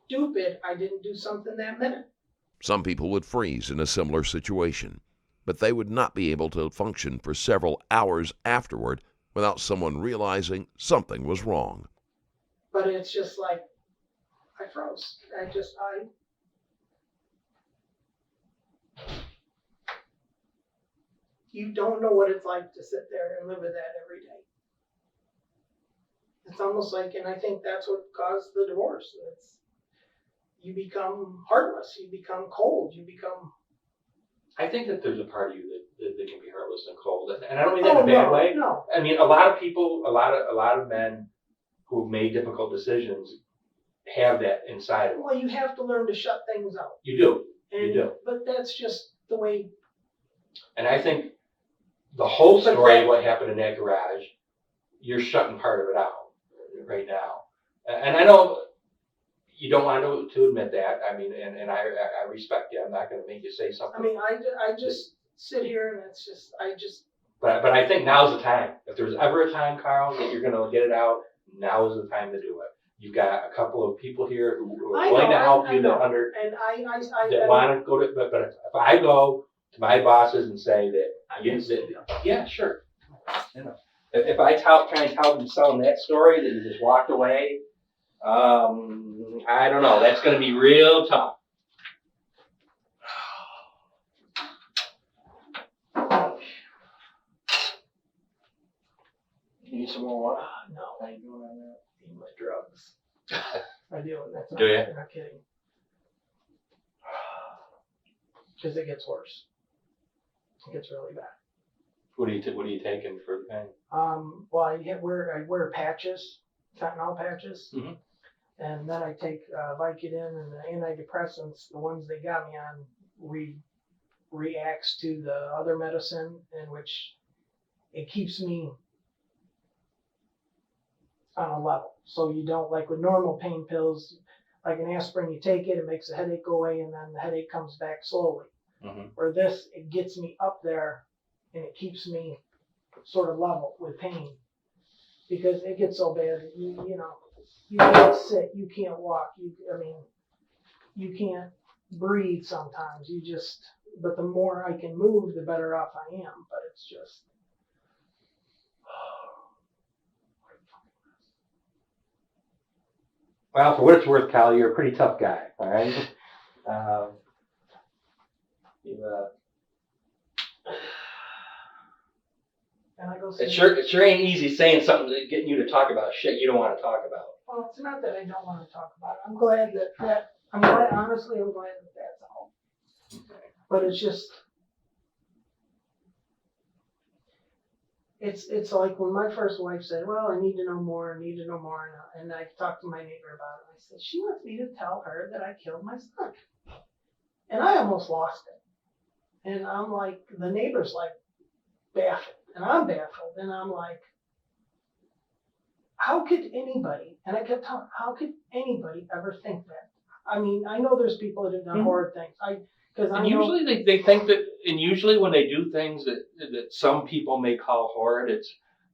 stupid I didn't do something that minute. Some people would freeze in a similar situation, but they would not be able to function for several hours afterward without someone realizing something was wrong. But it's just like, I froze. You don't know what it's like to sit there and live with that every day. It's almost like, and I think that's what caused the divorce. You become heartless, you become cold, I think that there's a part of you that can be heartless and cold, and I don't mean that in a bad way. No. I mean, a lot of people, a lot of men who've made difficult decisions have that inside of them. Well, you have to learn to shut things out. You do. But that's just the way. And I think the whole story, what happened in that garage, you're shutting part of it out right now. And I know you don't want to admit that. I mean, and I respect you. I'm not going to make you say something. I mean, I just sit here and it's just, But I think now's the time. If there's ever a time, Carl, that you're going to get it out, now is the time to do it. You've got a couple of people here who are going to help you that want to go to. But if I go to my bosses and say yeah, sure. You know, if I try and tell them selling that story that you just walked away, I don't know. That's going to be real tough. You need some more water? no, I ain't doing that. Need my drugs. I do, and that's not, Do ya? I'm not kidding. Because it gets worse. It gets really bad. What are you taking for the pain? Well, I wear patches, fentanyl patches, Mhm. and then I take Vicodin and the antidepressants. The ones they got me on reacts to the other medicine, in which it keeps me on a level. So you don't, like with normal pain pills, like an aspirin, you take it, it makes the headache go away, and then the headache comes back slowly. Mhm. Where this, it gets me up there, and it keeps me sort of level with pain, because it gets so bad that you can't sit, you can't walk, you can't breathe sometimes. But the more I can move, the better off I am. But it's just. Well, for what it's worth, Cal, you're a pretty tough guy. All right. And I go. It sure ain't easy saying something getting you to talk about shit you don't want to talk about. Well, it's not that I don't want to talk about it. I'm glad I'm glad that's all. But it's just, it's like when my first wife said, well, I need to know more, and I talked to my neighbor about it. I said, she wants me to tell her that I killed my son. And I almost lost it. And I'm like, the neighbor's like baffled, and I'm baffled, and I'm like, how could anybody, and I kept telling, how could anybody ever think that? I mean, I know there's people that have done horrid things. Usually they think that, and usually when they do things that some people may call horrid,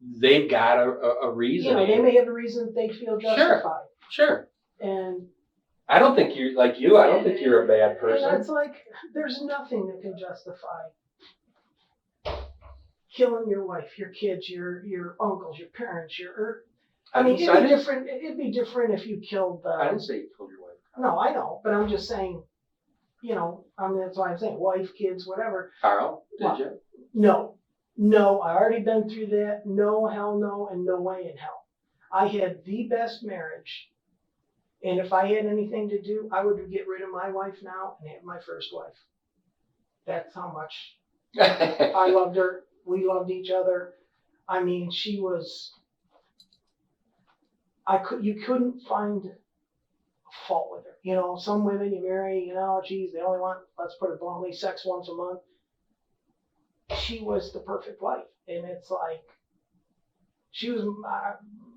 they've got a reason. They may have a reason that they feel justified. Sure. And I don't think you're like you. I don't think you're a bad person. And it's like, there's nothing that can justify killing your wife, your kids, your uncles, your parents, it'd be different if you killed. I didn't say you killed your wife. No, I know, but I'm just saying. That's why I'm saying wife, kids, whatever. Carl, did you? No, I already been through that. No, hell no, and no way in hell. I had the best marriage, and if I had anything to do, I would get rid of my wife now and have my first wife. That's how much I loved her. We loved each other. I mean, she was. You couldn't find a fault with her. Some women you marry, geez, they only want, let's put it bluntly, sex once a month. She was the perfect wife. And it's like, she was,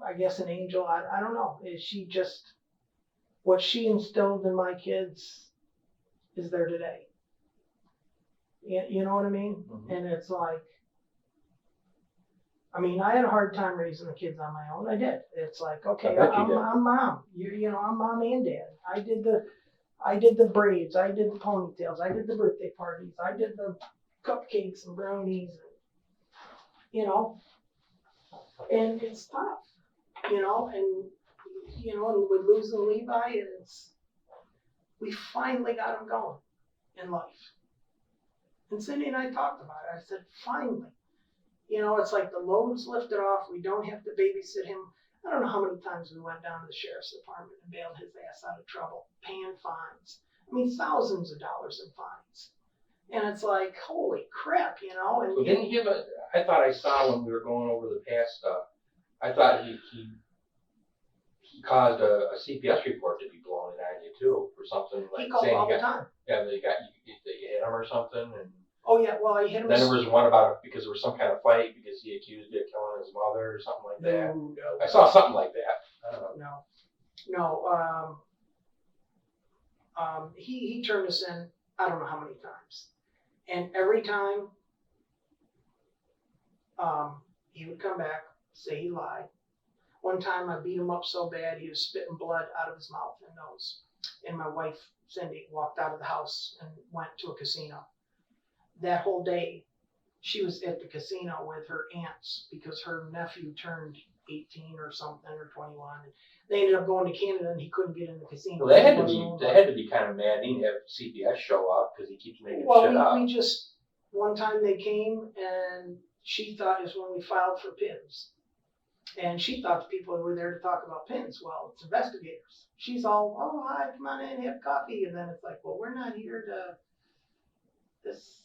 I guess, an angel. I don't know. She just, what she instilled in my kids is there today. You know what I mean? Mm-hmm. And it's like, I had a hard time raising the kids on my own. I did. It's like, okay, I'm mom. I'm mom and dad. I did the braids. I did the ponytails. I did the birthday parties. I did the cupcakes and brownies. And it's tough, and with losing Levi, we finally got him going in life. And Cindy and I talked about it. I said, finally. It's like the load's lifted off. We don't have to babysit him. I don't know how many times we went down to the sheriff's department and bailed his ass out of trouble, paying fines. Thousands of dollars in fines. And it's like, holy crap, And well, didn't he I thought I saw when we were going over the past stuff, I thought he caused a CPS report to be blown in on you too, for something like he called all the time. Yeah, they hit him or something, and. Oh yeah, well I hit him. Then there was one about because there was some kind of fight because he accused you of killing his mother or something like that. No. I saw something like that. I don't know. No. He turned us in, I don't know how many times. And every time, he would come back, say he lied. One time I beat him up so bad he was spitting blood out of his mouth and nose. And my wife, Cindy, walked out of the house and went to a casino. That whole day, she was at the casino with her aunts because her nephew turned 18 or something, or 21. And they ended up going to Canada and he couldn't get in the casino. Well, they had to be kind of mad. He didn't have CPS show up because he keeps making shit up. We just, one time they came and she thought it was when we filed for PINs. And she thought the people were there to talk about PINs. Well, it's investigators. She's all, oh, hi, come on in, have coffee. And then it's like, well, we're not here to, this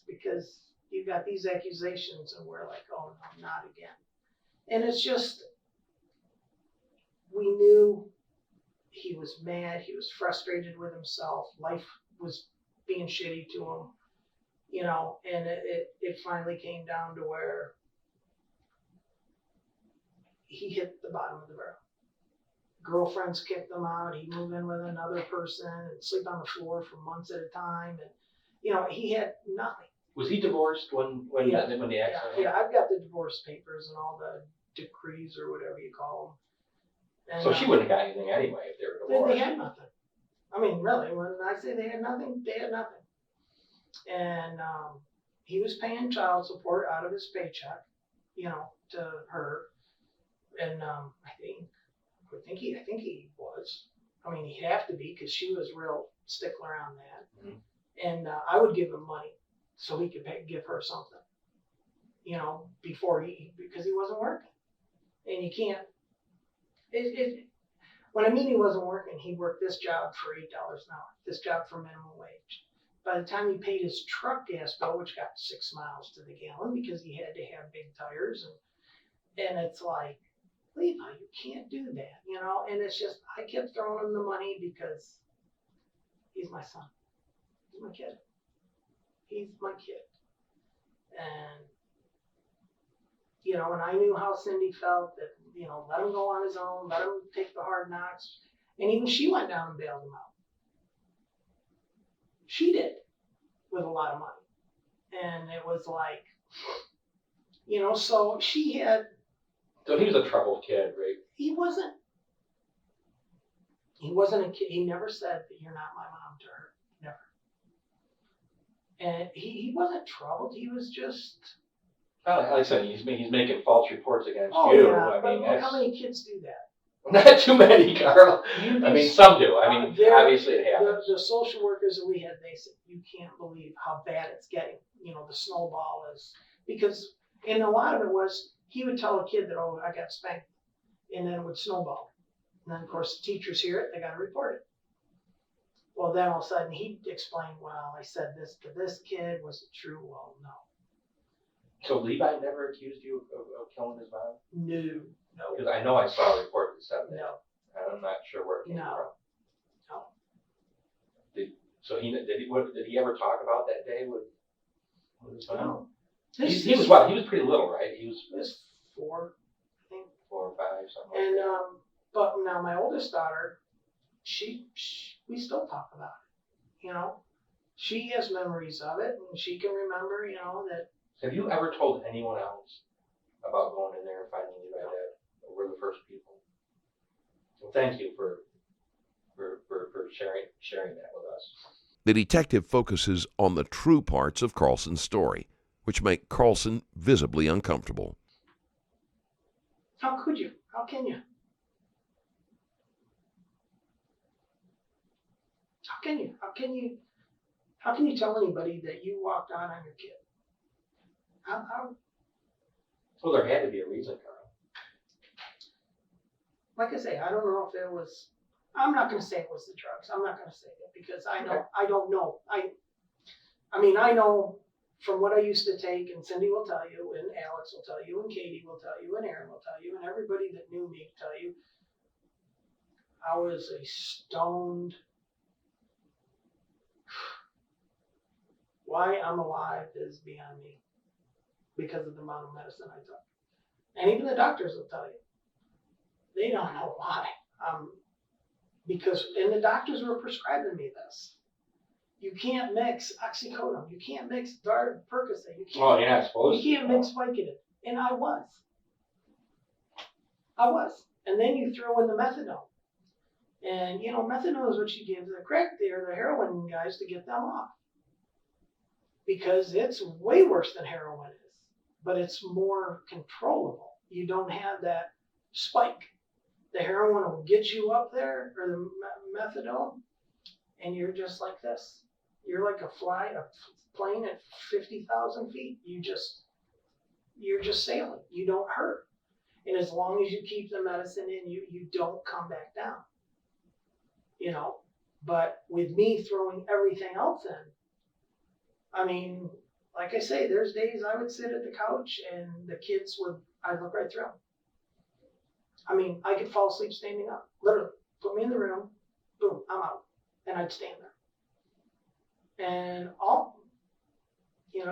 because you got these accusations. And we're like, oh, no, not again. And it's just, we knew he was mad. He was frustrated with himself. Life was being shitty to him, you know, and it finally came down to where he hit the bottom of the barrel. Girlfriends kicked him out. He'd move in with another person and sleep on the floor for months at a time. And, you know, he had nothing. Was he divorced when the accident? Yeah, I've got the divorce papers and all the decrees or whatever you call them. And, so she wouldn't have got anything anyway if they were divorced. They had nothing. I mean, really, when I say they had nothing, they had nothing. And he was paying child support out of his paycheck, you know, to her. And I think he was. I mean, he'd have to be because she was real stickler on that. Mm-hmm. And I would give him money so he could give her something, you know, because he wasn't working. And you can't. When I mean he wasn't working, he worked this job for $8 an hour, this job for minimum wage. By the time he paid his truck gas bill, which got 6 miles to the gallon because he had to have big tires, and it's like, Levi, you can't do that, you know? And it's just, I kept throwing him the money because he's my son. He's my kid. He's my kid. And, you know, and I knew how Cindy felt that, you know, let him go on his own, let him take the hard knocks. And even she went down and bailed him out. She did, with a lot of money. And it was like, you know, so she had. So he was a troubled kid, right? He wasn't a kid. He never said that you're not my mom to her. Never. And he wasn't troubled. He was just. Well, like I said, he's making false reports against you. Yeah, I mean, but how many kids do that? Not too many, Carl. I mean, some do. I mean, obviously it happens. The social workers that we had, they said, you can't believe how bad it's getting. You know, the snowball is. Because, and a lot of it was, he would tell a kid that, oh, I got spanked. And then it would snowball. And then, of course, the teachers hear it, they got to report it. Well, then all of a sudden he'd explain, well, I said this to this kid. Was it true? Well, no. So Levi never accused you of killing his mom? No. Because I know I saw a report that said that. No. I'm not sure where it came from. No. Did he ever talk about that day with his son? No. He was what? He was pretty little, right? He was 4, I think. 4 or 5, something. And but now my oldest daughter, we still talk about it. You know, she has memories of it, and she can remember. You know that. Have you ever told anyone else about going in there and finding Levi dead? We're the first people. Well, thank you for sharing that with us. The detective focuses on the true parts of Carlson's story, which make Carlson visibly uncomfortable. How could you? How can you? How can you tell anybody that you walked out on your kid? How? Well, there had to be a reason, Carl. Like I say, I don't know if it was. I'm not going to say it was the drugs. I'm not going to say that because I know. Okay. I don't know. I mean, I know from what I used to take, and Cindy will tell you, and Alex will tell you, and Katie will tell you, and Aaron will tell you, and everybody that knew me will tell you, I was a stoned. Why I'm alive is beyond me because of the amount of medicine I took. And even the doctors will tell you. They don't know why. and the doctors were prescribing me this. You can't mix oxycodone. You can't mix Percocet. You Well, can't. you're not supposed to. You can't mix Vicodin. And I was. And then you throw in the methadone. And, methadone is what you give the heroin guys to get them off. Because it's way worse than heroin is. But it's more controllable. You don't have that spike. The heroin will get you up there, or the methadone, and you're just like this. You're like a plane at 50,000 feet. You're just sailing. You don't hurt. And as long as you keep the medicine in you, you don't come back down. But with me throwing everything else in, I mean, like I say, there's days I would sit at the couch and I'd look right through them. I mean, I could fall asleep standing up. Literally, put me in the room, boom, I'm out. And I'd stand there. And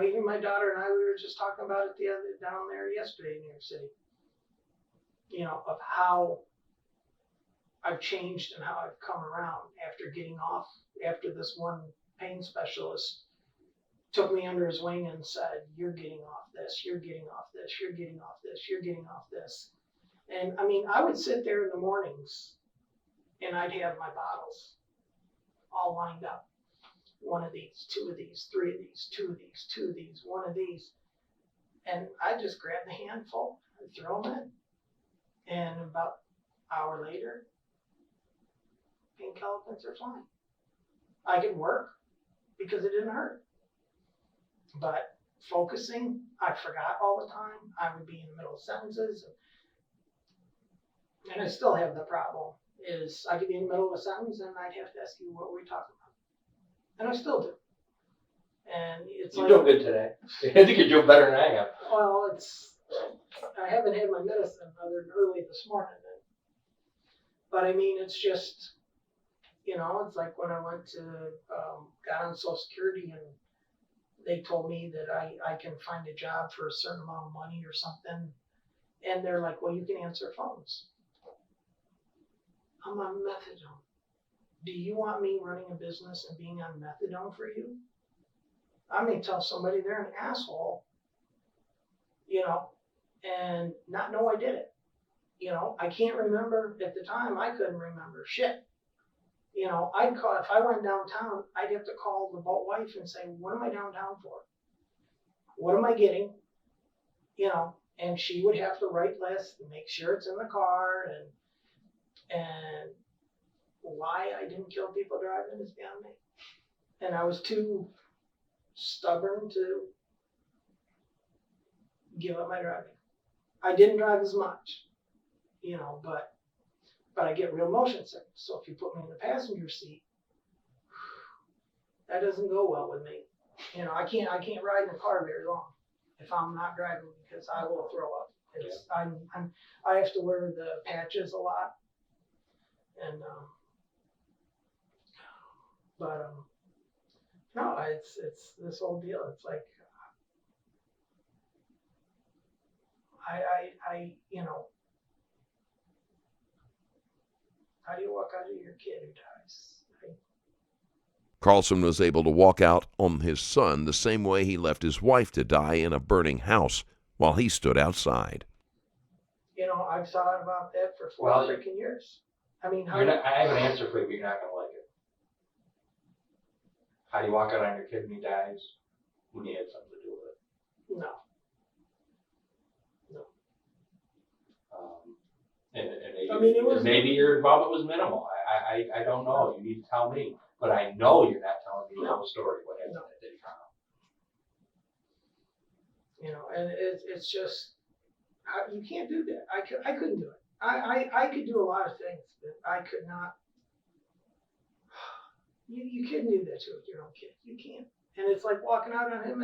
even my daughter and I, we were just talking about it down there yesterday in New York City. Of how I've changed and how I've come around after this one pain specialist took me under his wing and said, you're getting off this, you're getting off this, you're getting off this, you're getting off this. And I mean, I would sit there in the mornings and I'd have my bottles all lined up. One of these, two of these, three of these, two of these, two of these, one of these. And I'd just grab the handful and throw them in. And about an hour later, pink elephants are flying. I could work because it didn't hurt. But focusing, I forgot all the time. I would be in the middle of sentences. And I still have the problem, is I could be in the middle of a sentence and I'd have to ask you, what were we talking about? And I still do. And it's You're doing good today. I think you're doing better than I am. Well, I haven't had my medicine other than early this morning. But I mean, it's just, it's like when I got on Social Security and they told me that I can find a job for a certain amount of money or something. And they're like, well, you can answer phones. I'm on methadone. Do you want me running a business and being on methadone for you? I may tell somebody they're an asshole, and not know I did it. I can't remember at the time. I couldn't remember shit. I'd call, if I went downtown, I'd have to call the wife and say, what am I downtown for? What am I getting? And she would have to write lists and make sure it's in the car, and why I didn't kill people driving is beyond me. And I was too stubborn to give up my driving. I didn't drive as much, but I get real motion sickness. So if you put me in the passenger seat, that doesn't go well with me. I can't ride in a car very long if I'm not driving, because I will throw up. I have to wear the patches a lot, and no, it's this whole deal. It's like I how do you walk out of your kid who dies? Carlson was able to walk out on his son the same way he left his wife to die in a burning house while he stood outside. I've thought about that for 4 freaking years. I mean, I have an answer for you, but you're not going to like it. How do you walk out on your kid when he dies? When you had something to do with it. No. Maybe your involvement was minimal. I don't know. You need to tell me. But I know you're not telling me the whole story. What happened at Diddy Toronto? And it's just, you can't do that. I couldn't do it. I could do a lot of things, but I could not. You couldn't do that to your own kid. You can't. And it's like walking out on him.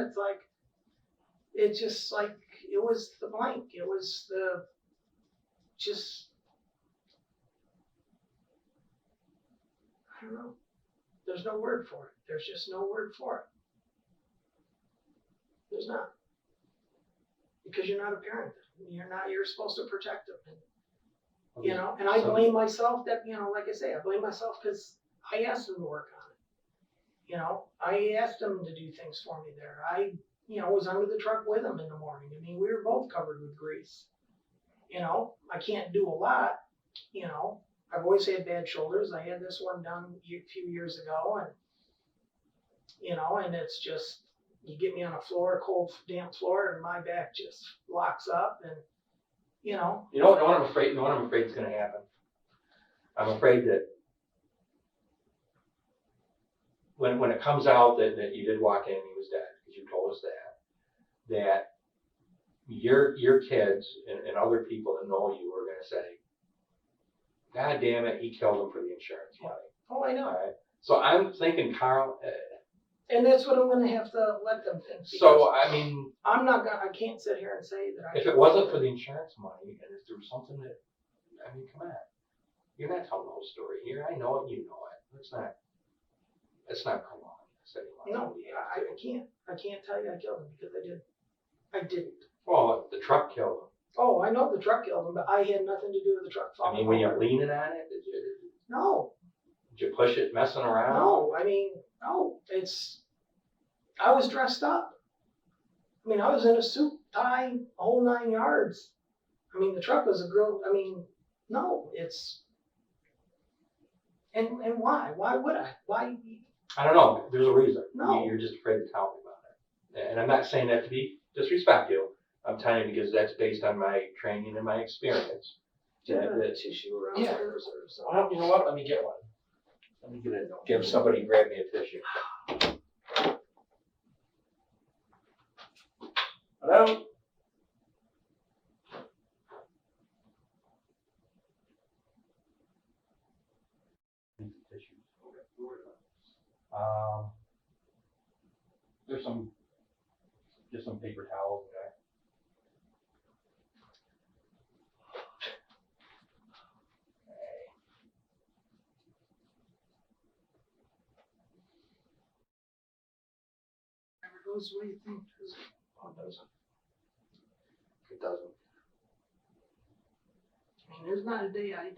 It's just like, it was the blank. It was I don't know. There's no word for it. There's just no word for it. There's not. Because you're not a parent. You're supposed to protect them. You know, and I blame myself that, you know, like I say, I blame myself because I asked him to work on it. You know, I asked him to do things for me there. I, you know, was under the truck with him in the morning. I mean, we were both covered with grease. You know, I can't do a lot, you know. I've always had bad shoulders. I had this one done a few years ago, and, you know, and it's just, you get me on a floor, cold, damp floor, and my back just locks up, and, you know. You know what I'm afraid, you know what I'm afraid is gonna happen? I'm afraid that when it comes out that you did walk in and he was dead, because you told us that your kids and other people that know you are gonna say, God damn it, he killed him for the insurance money. Oh, I know. All right? So I'm thinking, Carl, And that's what I'm gonna have to let them think. so I mean, I can't sit here and say that I. if it wasn't for the insurance money, and if there was something that, I mean, come on, you're not telling the whole story here. I know it, you know it. Let's not come on. No, I can't tell you I killed him because I didn't. Well, the truck killed him. Oh, I know the truck killed him, but I had nothing to do with the truck I falling mean, when over. you're leaning on it, No, did you push it messing around? no, I mean, no, I was dressed up. I mean, I was in a suit, tie, a whole 9 yards. I mean, the truck was a grill, I mean, no, and why? Why would I? Why? I don't know. There's a reason. No. You're just afraid to tell me about it. And I'm not saying that to be disrespectful. I'm telling you because that's based on my training and my experience. Do you have a That- tissue around Yeah. there or something? Well, you know what? Let me get one. Let me give somebody to grab me a tissue. Hello? There's just some paper towels there. Never goes the way you think, does it? Oh, it doesn't. It doesn't. I mean, there's not a day I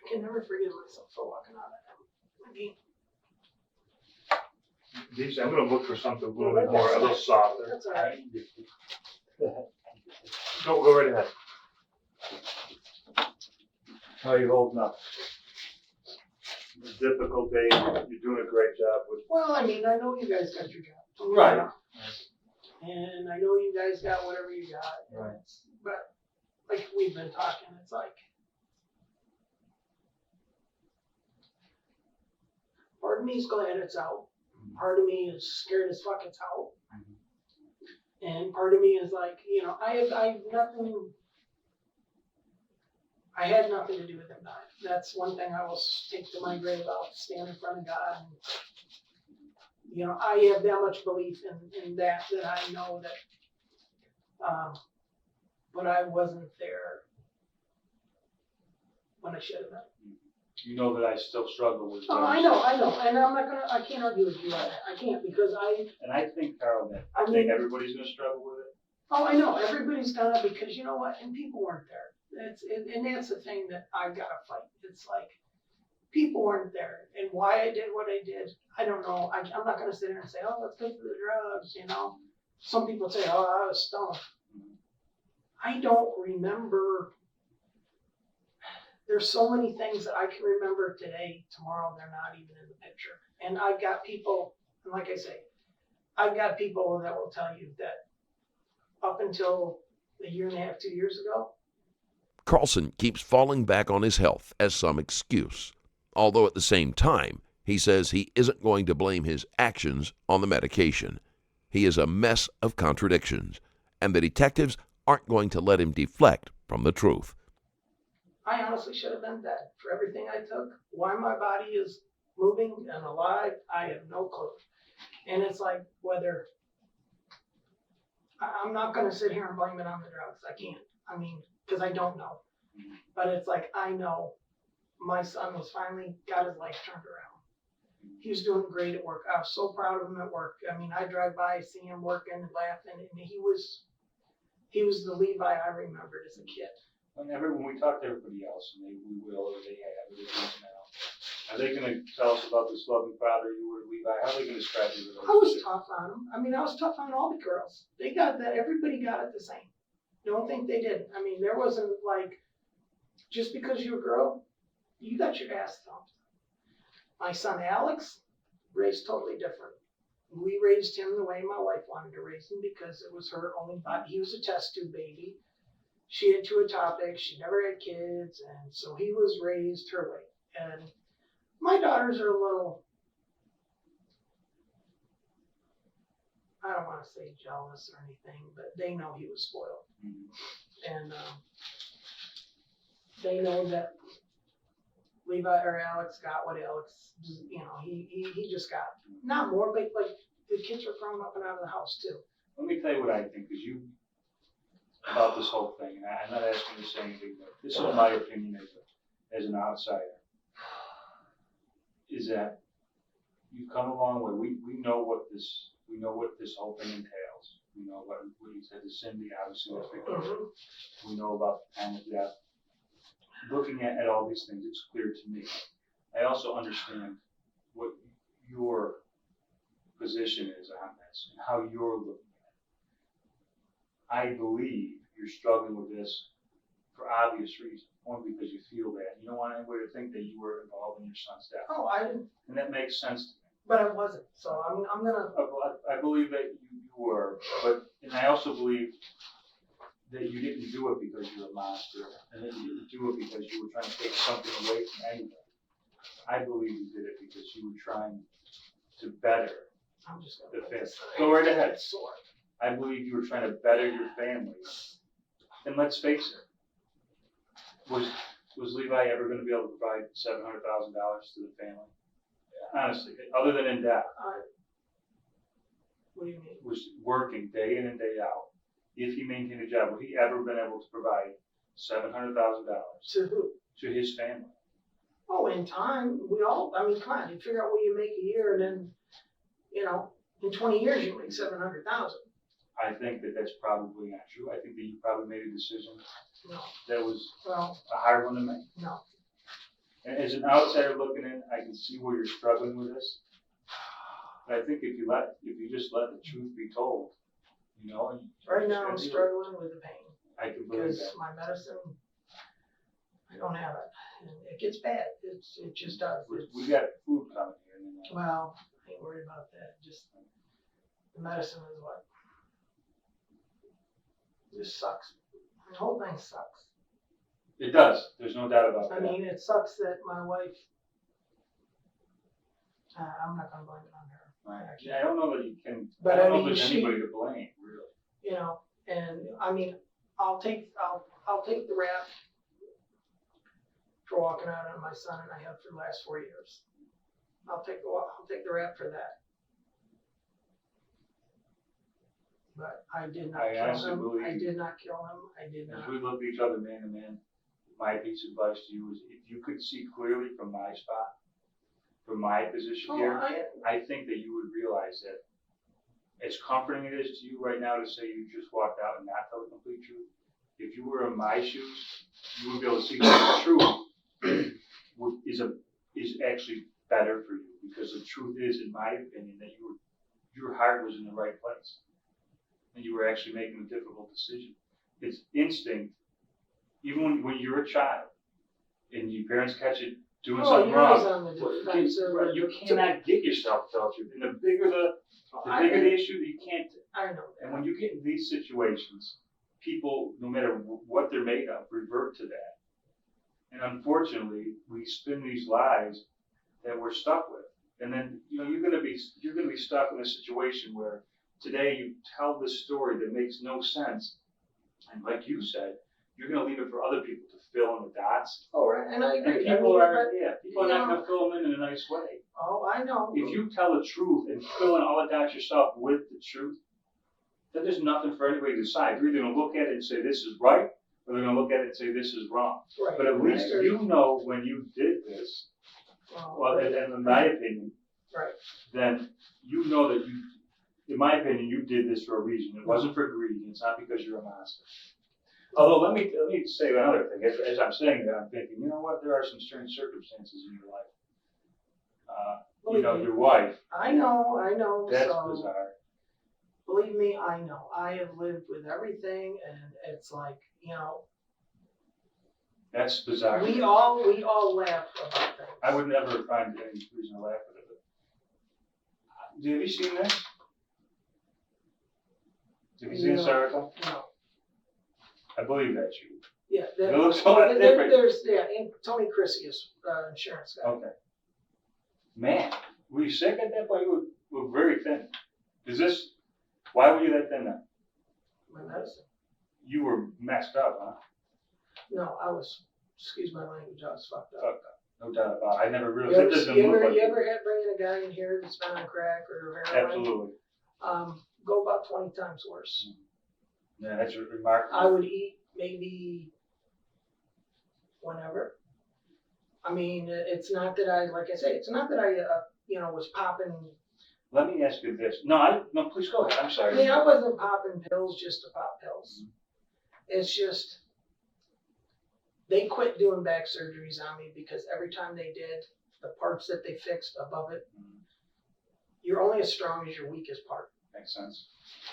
can never forgive myself for walking out of that. I mean, These, I'm gonna look for something a little bit more, a little softer. that's all right. Go right ahead. How are you holding up? It's a difficult day, you're doing a great job with. Well, I mean, I know you guys got your job. Right. And I know you guys got whatever you got. Right. But like we've been talking, it's like part of me is glad it's out. Part of me is scared as fuck it's out. And part of me is like, you know, I had nothing to do with him dying. That's one thing I will take to my grave. I'll stand in front of God. And, you know, I have that much belief in that I know that, but I wasn't there when I should have been. You know that I still struggle with. Oh, I know, and I can't argue with you on that. I can't because And I think, Carl, that I I think mean- everybody's gonna struggle with it. oh, I know, everybody's done it because you know what, and people weren't there. And that's the thing that I gotta fight. It's like, people weren't there, and why I did what I did, I don't know. I'm not gonna sit here and say, oh, let's go for the drugs, you know? Some people say, oh, I was stoned. I don't remember. There's so many things that I can remember today, tomorrow, they're not even in the picture. And I've got people, and like I say, I've got people that will tell you that up until a year and a half, 2 years ago, Carlson keeps falling back on his health as some excuse, although at the same time, he says he isn't going to blame his actions on the medication. He is a mess of contradictions, and the detectives aren't going to let him deflect from the truth. I honestly should have been dead for everything I took. Why my body is moving and alive, I have no clue. And it's like whether, I'm not gonna sit here and blame it on the drugs. I can't. I mean, because I don't know. But it's like, I know my son was finally got his life turned around. He was doing great at work. I was so proud of him at work. I mean, I drive by, see him working and laughing, and he was the Levi I remembered as a kid. When we talk to everybody else, and we will, or they have, or they don't now, are they going to tell us about this loving father you were, Levi? How are they going to describe your I was relationship? tough on them. I mean, I was tough on all the girls. They got that, everybody got it the same. Don't think they didn't. I mean, there wasn't like, just because you're a girl, you got your ass thumped. My son Alex, raised totally different. We raised him the way my wife wanted to raise him because it was her only body. He was a test tube baby. She had two atopics. She never had kids. And so he was raised her way. And my daughters are a little, I don't want to say jealous or anything, but they know he was spoiled. And they know that Levi or Alex got what Alex, he just got, not more, but like the kids were thrown up and out of the house too. Let me tell you what I think, because about this whole thing, and I'm not asking you to say anything, but this is my opinion as an outsider, is that you've come a long way. We know what this whole thing entails. We know what you said to Cindy, obviously that's because we know about the time of death. Looking at all these things, it's clear to me. I also understand what your position is on this and how you're looking at it. I believe you're struggling with this for obvious reasons. One, because you feel bad. You don't want anybody to think that you were involved in your son's death. Oh, I didn't, And that makes sense to me. but I wasn't. So I'm gonna. I believe that you were, and I also believe that you didn't do it because you're a monster, and that you didn't do it because you were trying to take something away from anybody. I believe you did it because you were trying to better I'm just the gonna. family. Go right ahead. It's sore. I believe you were trying to better your family. And let's face it, was Levi ever going to be able to provide $700,000 to the family? Honestly, other than in debt, What do you mean? was working day in and day out. If he maintained a job, would he ever been able to provide $700,000 To who? to his family? Oh, in time, I mean, come on, you figure out what you make a year and then, in 20 years you make 700,000. I think that that's probably not true. I think that you probably made a decision No, that was well, a hard one to make. no. And as an outsider looking in, I can see where you're struggling with this. But I think if you just let the truth be told, Right now I'm struggling with the pain I can believe because that. my medicine, I don't have it. And it gets bad. It just does. We got food coming here. Well, I ain't worried about that. Just the medicine is what? This sucks. The whole thing sucks. It does. There's no doubt about I that. mean, it sucks that my wife, I'm not gonna blame it on her. I don't know that you can. But I don't I know mean, if there's anybody to blame, really. And I mean, I'll take the rap for walking out on my son, and I have for the last 4 years. I'll take the rap for that. But I did not I kill honestly him. believe- I did not kill him. I did As not. we look at each other man to man, my piece of advice to you is if you could see clearly from my spot, from my position Oh, here, I think that you would realize that as comforting it is to you right now to say you just walked out and not tell the complete truth, if you were in my shoes, you would be able to see that the truth is actually better for you, because the truth is, in my opinion, that your heart was in the right place and you were actually making a difficult decision. It's instinct, even when you're a child and your parents catch you doing something you're always wrong. on the defensive. You cannot get yourself to tell the truth. And the bigger the issue, you can't. I know that. And when you get in these situations, people, no matter what they're made of, revert to that. And unfortunately, we spin these lies that we're stuck with. And then, you're gonna be stuck in a situation where today you tell this story that makes no sense. And like you said, you're gonna leave it for other people to fill in the dots. Oh, right, and I agree. And people are not gonna fill them in a nice way. Oh, I know. If you tell the truth and fill in all the dots yourself with the truth, then there's nothing for anybody to decide. You're either gonna look at it and say this is right, or they're gonna look at it and say this is wrong. Right. But at least you know when you did this, well, and in my opinion, Right. then you know that in my opinion, you did this for a reason. It wasn't for greed. It's not because you're a monster. Although, let me say another thing. As I'm saying that, I'm thinking, you know what? There are some strange circumstances in your life. Your wife. I know. That's So, bizarre. believe me, I know. I have lived with everything, and it's like, That's bizarre. we all laugh about things. I would never find any reason to laugh at it. Have you seen this? Have you seen this article? No. I believe that's you. Yeah. It looks a lot different. Tony Chrysius, insurance guy. Okay. Man, were you sick at that point? You were very thin. Why were you that thin then? My medicine. You were messed up, huh? No, excuse my language, I was fucked up. Fucked up. No doubt about it. I never realized You it doesn't look like ever had bringing a guy in here that's been on crack or heroin? Absolutely. Go about 20 times worse. Yeah, that's remarkable. I would eat maybe whenever. I mean, it's not that I was popping. Let me ask you this. No, please go ahead. I'm sorry. I mean, I wasn't popping pills just to pop pills. It's just, they quit doing back surgeries on me because every time they did, the parts that they fixed above it, you're only as strong as your weakest part. Makes sense.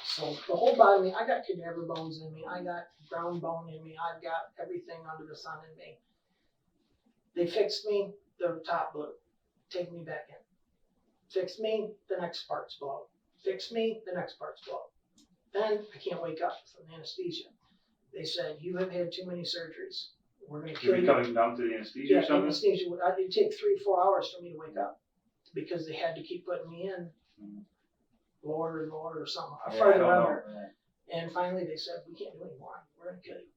So the whole body, I got cadaver bones in me, I got brown bone in me, I've got everything under the sun in me. They fixed me, the top blew. Take me back in. Fix me, the next part's blow. Fix me, the next part's blow. Then I can't wake up from anesthesia. They said, you have had too many surgeries. We're going to kill You're you. becoming numb to the anesthesia or something? Anesthesia. It'd take 3-4 hours for me to wake up because they had to keep putting me in lower and lower or something. I don't know. remember. And finally they said, we can't do any more. We're going to kill you.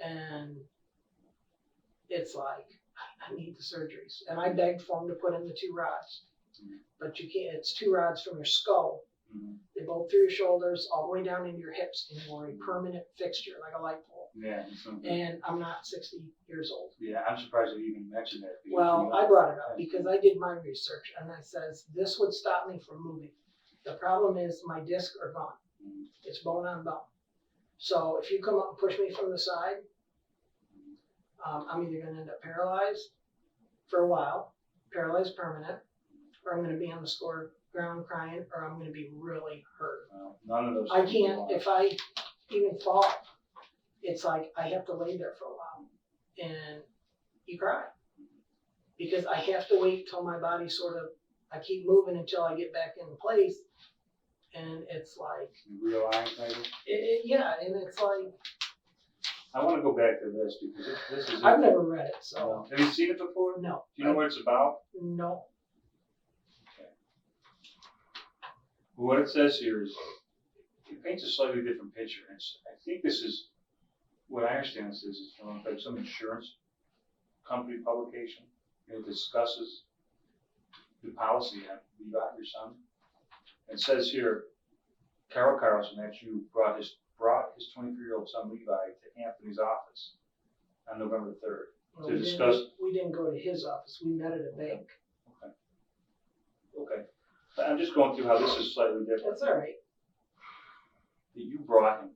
And it's like, I need the surgeries. And I begged for them to put in the 2 rods. But you can't, it's 2 rods from your skull. They bolt through your shoulders all the way down into your hips, and you're a permanent fixture, like a light pole. Yeah. And I'm not 60 years old. Yeah, I'm surprised you even mentioned that. Well, I brought it up because I did my research, and I says, this would stop me from moving. The problem is my discs are gone. It's bone on bone. So if you come up and push me from the side, I'm either going to end up paralyzed for a while, paralyzed permanent, or I'm going to be on the ground crying, or I'm going to be really hurt. None of those. I can't, if I even fall, it's like I have to lay there for a while and you cry because I have to wait till my body I keep moving until I get back in place. And it's like, Realign, maybe? Yeah, and it's like, I want to go back to this because this is. I've never read it, so. Have you seen it before? No. Do you know what it's about? No. Okay. What it says here is, it paints a slightly different picture. And I think this is, what I understand this is from like some insurance company publication. It discusses the policy on Levi, your son. It says here, Karl Karlsen, that you brought his 23-year-old son Levi to Anthony's office on November 3rd to discuss. We didn't go to his office. We met at a bank. Okay. I'm just going through how this is slightly different. That's all right. That you brought him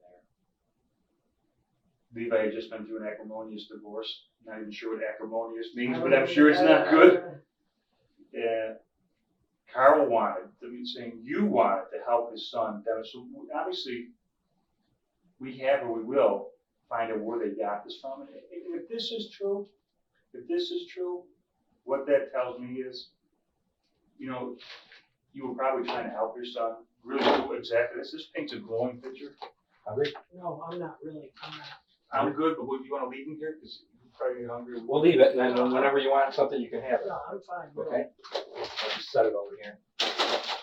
there. Levi had just been through an acrimonious divorce. Not even sure what acrimonious means, but I'm sure it's not good. Yeah. Karl you wanted to help his son. So obviously, we have or we will find out where they got this from. And if this is true, what that tells me is, you were probably trying to help your son. Really do exactly this. This paints a glowing picture. Hungry? No, I'm not really. I'm good, but would you want to leave him here? Because you're probably hungry. We'll leave it, and then whenever you want something, you can have it. No, I'm fine. Okay? I'll just set it over here.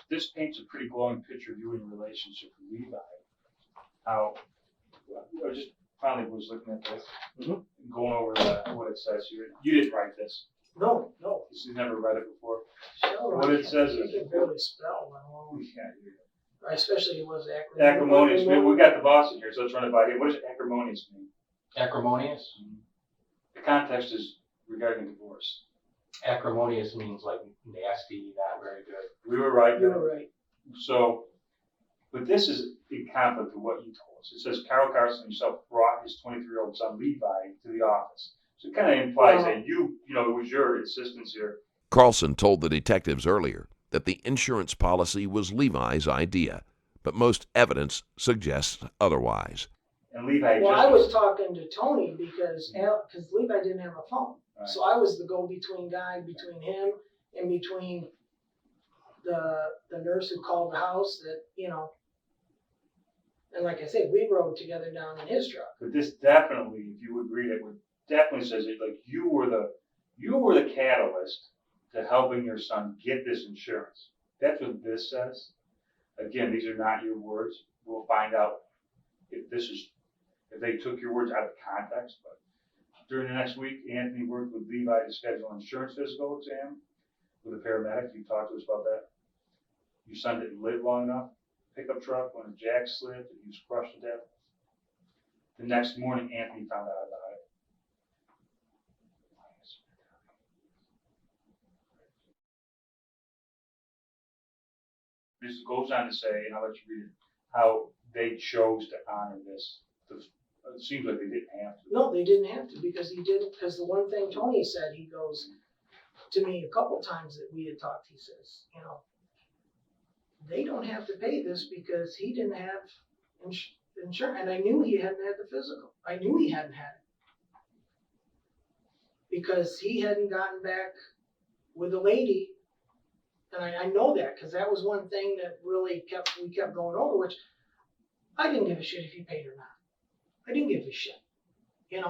This paints a pretty glowing picture of you and your relationship with Levi. How I just finally was looking at this, going over what it says here. You didn't write this. No. You've never read it before. Sure, What it says is, you can barely spell. Especially it was acrimonious. We got the boss in here, so let's run it by you. What does acrimonious mean? Acrimonious? The context is regarding divorce. Acrimonious means like nasty, not very good. We were right. You were right. So But this is in conflict with what you told us. It says Karl Karlsen himself brought his 23-year-old son Levi to the office. So it kind of implies that it was your insistence here. Carlson told the detectives earlier that the insurance policy was Levi's idea, but most evidence suggests otherwise. And Levi Well, I was talking to Tony because Levi didn't have a phone. Right. So I was the go-between guy between him and between the nurse who called the house that, and like I said, we rode together down in his truck. But this definitely, if you would read it, definitely says it like you were the catalyst to helping your son get this insurance. That's what this says. Again, these are not your words. We'll find out if they took your words out of context. But during the next week, Anthony worked with Levi to schedule an insurance physical exam with a paramedic. You talked to us about that. Your son didn't live long enough. Pickup truck when a jack slipped and he was crushed to death. The next morning, Anthony found out about it. This goes on to say, and I'll let you read it, how they chose to honor this. It seems like they didn't have to. No, they didn't have to because because the one thing Tony said, he goes to me a couple times that we had talked, he says, they don't have to pay this because he didn't have insurance. And I knew he hadn't had the physical. I knew he hadn't had it. Because he hadn't gotten back with a lady. And I know that because that was one thing that really we kept going over, which I didn't give a shit if he paid or not. I didn't give a shit. It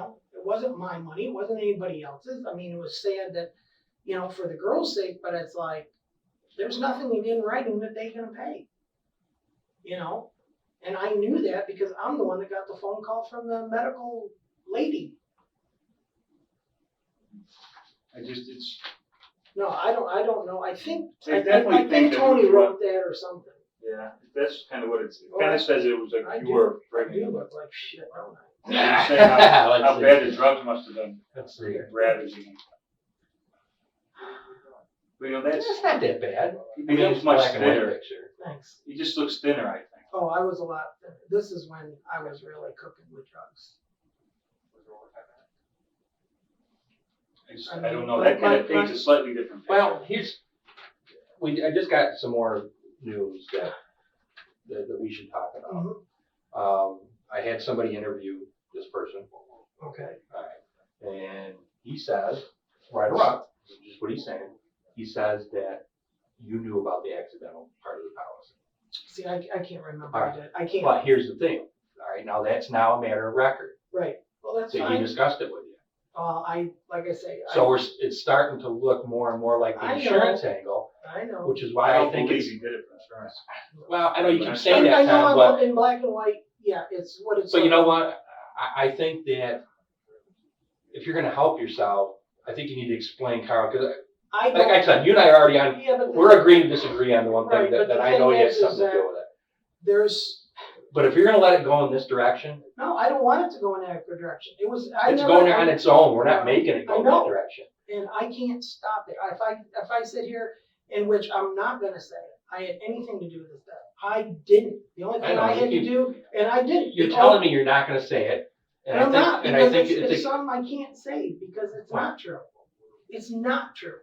wasn't my money. It wasn't anybody else's. I mean, it was sad that, for the girl's sake, but it's like, there's nothing in writing that they're going to pay. And I knew that because I'm the one that got the phone call from the medical lady. No, I don't know. I think Tony wrote that or something. Yeah, that's kind of what it kind of says. It was like you were pregnant. I do look like shit, don't I? You're saying how bad the drugs must have been. Let's see. Ravaging. But that's not that bad. He looks much black and white thinner. Thanks. He just looks thinner, I think. Oh, I was a lot thinner. This is when I was really cooking with drugs. I don't know. That kind of paints a slightly different picture. Well, I just got some more news that we should talk about. Mm-hmm. I had somebody interview this person. Okay. All right. And he says, right or wrong, just what he's saying, he says that you knew about the accidental part of the policy. See, I can't remember. All right. I can't. But here's the thing. All right, now that's now a matter of record. Right. Well, that's So fine. he discussed it with you. So it's starting to look more and more like the insurance angle, I know. which is why I think believe it's. he did it for insurance. Well, I know you keep saying that, I know Tom, but in black and white. Yeah, it's what it's. but you know what? I think that if you're going to help yourself, I think you need to explain, Carl, because like I said, you and I are already on. Yeah, but We're agreeing to disagree on the one thing Right, that I know he has something to do with it. But if you're going to let it go in this direction, No, I don't want it to go in that direction. it's going on its own. We're not making it go in that direction. And I can't stop it. If I sit here, in which I'm not going to say it, I had anything to do with this. I didn't. The only thing I had to do, and I didn't. You're telling me you're not going to say it, And I'm not, and I because think it's something I can't say because it's not true. It's not true.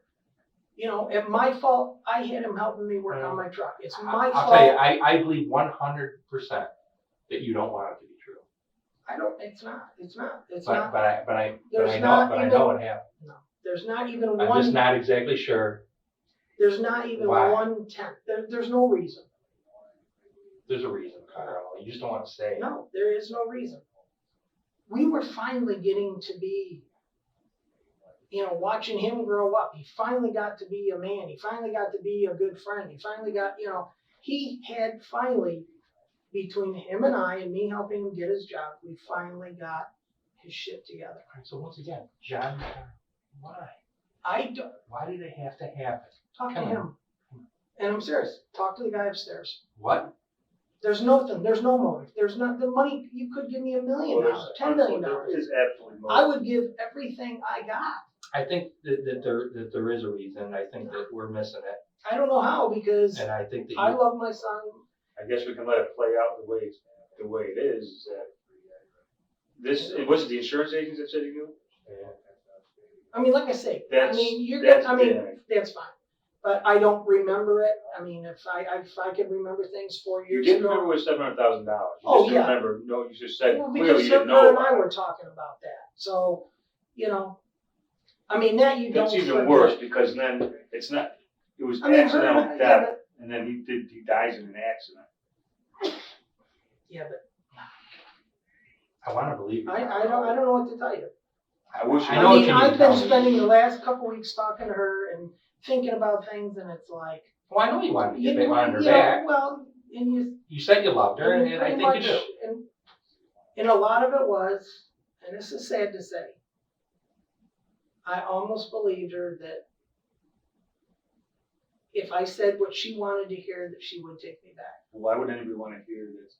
It's my fault. I had him helping me work on my truck. It's my fault. I'll tell you, I believe 100% that you don't want it to be true. I don't. It's not. It's not. It's But not. I There's know not it even- happened. No. There's not even I'm one. just not exactly sure. There's not even Why? 1/10. There's no reason. There's a reason, Carl. You just don't want to say it. No, there is no reason. We were finally getting to be, watching him grow up. He finally got to be a man. He finally got to be a good friend. He finally got, he had finally, between him and I and me helping him get his job, we finally got his shit together. All right, so once again, John, why? Why did it have to happen? Talk to Come him. And I'm serious. Talk to the guy upstairs. What? There's nothing. There's no motive. There's not the money. You could give me $1 million, $10 million. There is absolutely no. I would give everything I got. I think that there is a reason. I think that we're missing it. I don't know how because And I think that I you, love my son I guess we can let it play out the way it is that it wasn't the insurance agents that said he knew? I mean, like I say, That's that's fine. But I don't remember it. I mean, if I could remember things 4 You years didn't ago. remember it was $700,000. Oh, just yeah. Remember, no, you just said Well, clearly because you didn't her know and I about were talking about that. So, I mean, that you don't That's even forget. worse because then it's not, it was I mean, accidental her, death, and then he dies in an accident. yeah, but I want to believe you. I don't know what to tell you. I wish I know what you mean, I've been Tony. spending the last couple weeks talking to her and thinking about things, and it's like, Well, I know you wanted to get you on her know, back. well, and You said you loved her, and and I pretty think you much- do. And a lot of it was, and this is sad to say, I almost believed her that if I said what she wanted to hear, that she would take me back. Why would anybody want to hear this?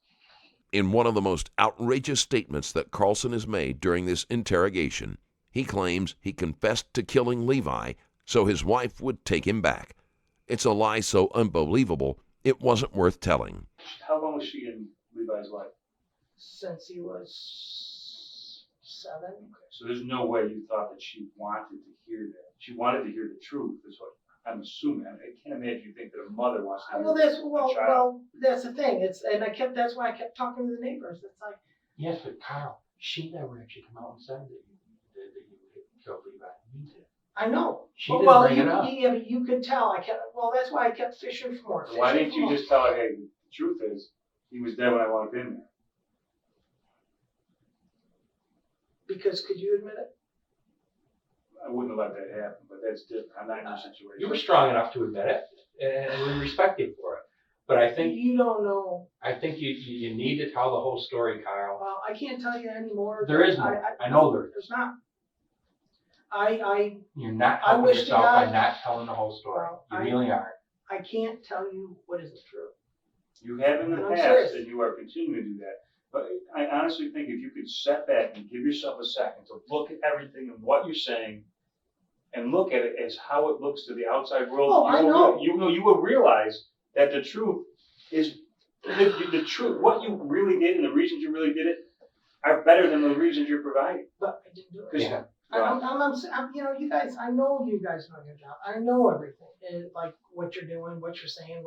In one of the most outrageous statements that Carlson has made during this interrogation, he claims he confessed to killing Levi so his wife would take him back. It's a lie so unbelievable, it wasn't worth telling. How long was she in Levi's life? Since he was 7. So there's no way you thought that she wanted to hear that. She wanted to hear the truth, is what I'm assuming. I can't imagine you think that a mother wants to hear Well, a child. that's the thing. That's why I kept talking to the neighbors. It's like, Yes, but Carl, she never actually come out and said that you killed Levi. You did. I know. She But, didn't bring it up. Yeah, but you could tell. That's why I kept fishing for more. Why fishing didn't for you more. just tell her, hey, the truth is, he was dead when I walked in there? Because could you admit it? I wouldn't have let that happen, but that's different. I'm not in your situation. You were strong enough to admit it, and we respect you for it. But I think You don't know. I think you need to tell the whole story, Kyle. Well, I can't tell you anymore. There is more. I know there is. There's not. I You're not I helping wish to yourself by God- not telling the whole story. Well, You I- really aren't. can't tell you what isn't true. You have in the I'm past, serious. and you are continuing to do that. But I honestly think if you could step back and give yourself a second to look at everything and what you're saying, and look at it as how it looks to the outside world, Oh, I know. You will realize that the truth is the truth. What you really did and the reasons you really did it are better than the reasons you're providing. But I didn't do it. 'Cause- Yeah. You guys, I know you guys know your job. I know everything. And like what you're doing, what you're saying,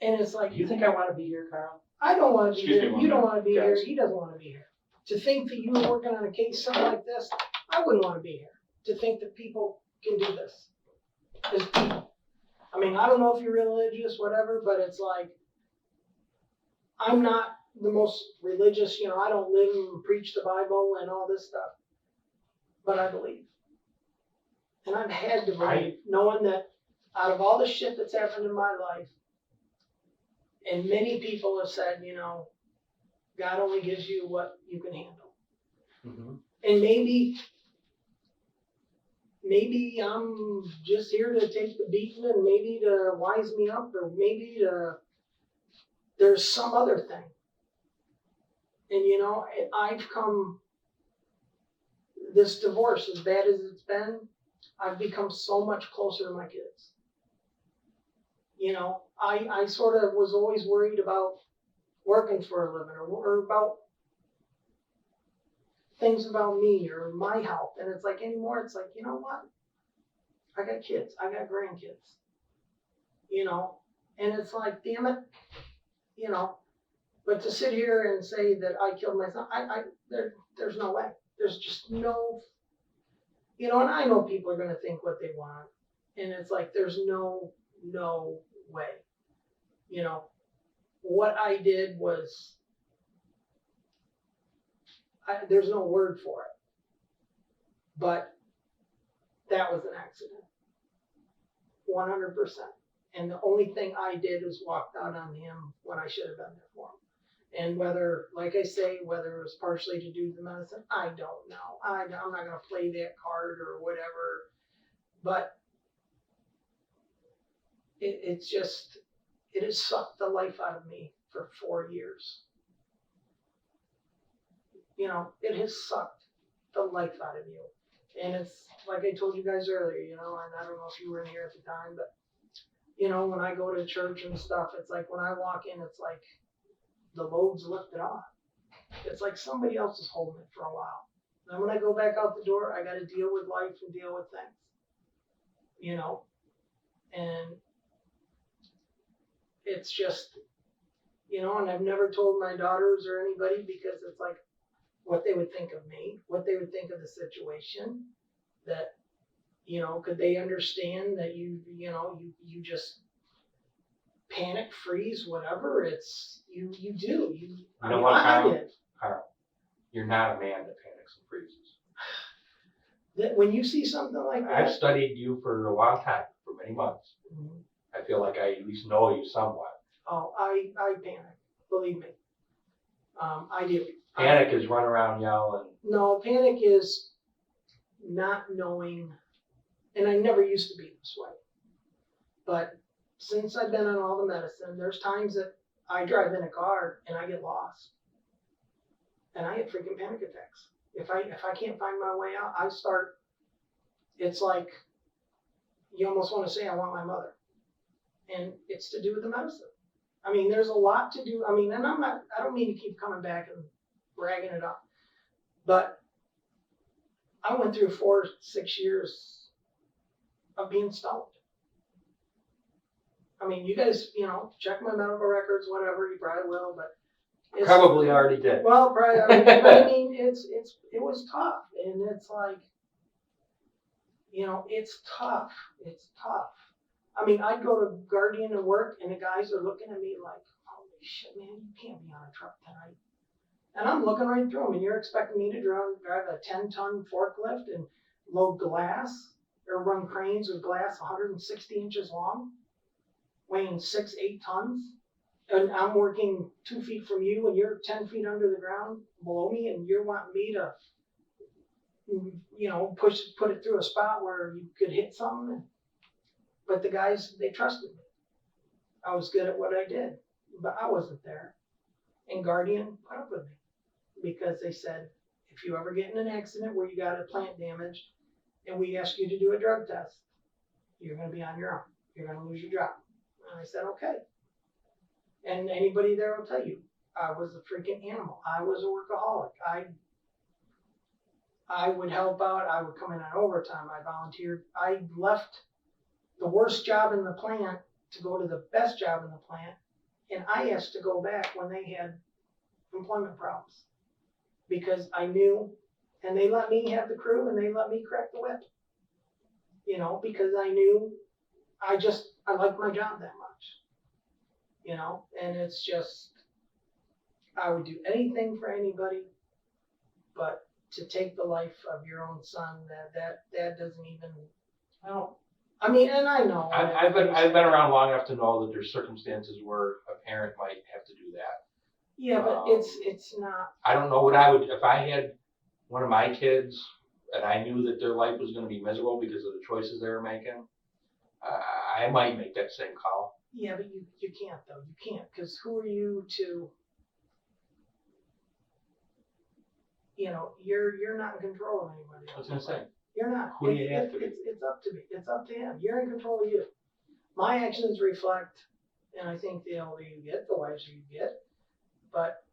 and it's like, You think I want to be here, Carl? I don't want to be Excuse me here. one You don't minute, want to be here. guys. He doesn't want to be here. To think that you were working on a case, something like this, I wouldn't want to be here. To think that people can do this as people. I mean, I don't know if you're religious, whatever, but it's like, I'm not the most religious, I don't live and preach the Bible and all this stuff. But I believe. And I've had to believe, knowing that out of all the shit that's happened in my life, and many people have said, God only gives you what you can handle. Mm-hmm. And maybe I'm just here to take the beating and maybe to wise me up, or maybe there's some other thing. And I've come, this divorce, as bad as it's been, I've become so much closer to my kids. I sort of was always worried about working for a living or about things about me or my health. And it's like anymore, it's like, you know what? I got kids. I got grandkids. And it's like, damn it, but to sit here and say that I killed my son, there's no way. There's just no, and I know people are going to think what they want. And it's like, there's no way. What I did was, there's no word for it. But that was an accident. 100%. And the only thing I did is walked out on him when I should have been there for him. And whether, like I say, whether it was partially to do the medicine, I don't know. I'm not going to play that card or whatever. But it has sucked the life out of me for 4 years. It has sucked the life out of you. And it's like I told you guys earlier, and I don't know if you were in here at the time, but you know, when I go to church and stuff, it's like when I walk in, it's like the load's lifted off. It's like somebody else is holding it for a while. Then when I go back out the door, I got to deal with life and deal with things, you know, and it's just, you know, and I've never told my daughters or anybody because it's like what they would think of me, what they would think of the situation, that, you know, could they understand that you you just panic, freeze, whatever. It's you do. You know what, I Carl? did. Carl, you're not a man that panics and freezes. That when you see something like that, I've studied you for a long time, for many months. Mhm. I feel like I at least know you somewhat. Oh, I panic. Believe me. I do. Panic is run around yelling. No, panic is not knowing, and I never used to be this way. But since I've been on all the medicine, there's times that I drive in a car and I get lost. And I get freaking panic attacks. If I can't find my way out, I start, it's like you almost want to say I want my mother. And it's to do with the medicine. I mean, there's a lot to do. I mean, and I don't mean to keep coming back and bragging it up, but I went through 4-6 years of being stoned. I mean, you guys, you know, check my medical records, whatever, you probably will, but Probably already did. well, probably, I mean, it was tough, and it's like, you know, it's tough. It's tough. I mean, I'd go to Guardian to work, and the guys are looking at me like, holy shit, man, you can't be on a truck tonight. And I'm looking right through them, and you're expecting me to drive a 10-ton forklift and load glass or run cranes with glass 160 inches long, weighing 6-8 tons. And I'm working 2 feet from you, and you're 10 feet under the ground below me, and you're wanting me to, you know, put it through a spot where you could hit something. But the guys, they trusted me. I was good at what I did, but I wasn't there. And Guardian put up with me because they said, if you ever get in an accident where you got a plant damage and we ask you to do a drug test, you're going to be on your own. You're going to lose your job. And I said, okay. And anybody there will tell you, I was a freaking animal. I was a workaholic. I would help out. I would come in on overtime. I volunteered. I left the worst job in the plant to go to the best job in the plant. And I asked to go back when they had employment problems because I knew, and they let me have the crew and they let me crack the whip, you know, because I knew I liked my job that much, you know, and it's just, I would do anything for anybody, but to take the life of your own son, that doesn't even, I mean, and I know. I've been around long enough to know that there's circumstances where a parent might have to do that. Yeah, but it's not. I don't know what I would, if I had one of my kids and I knew that their life was going to be miserable because of the choices they were making, I might make that same call. Yeah, but you can't though. You can't, because who are you to, you know, you're not in control of anybody I was else. going to say, You're not. Who do you have to be? It's up to me. It's up to him. You're in control of you. My actions reflect, and I think the older you get, the wiser you get. But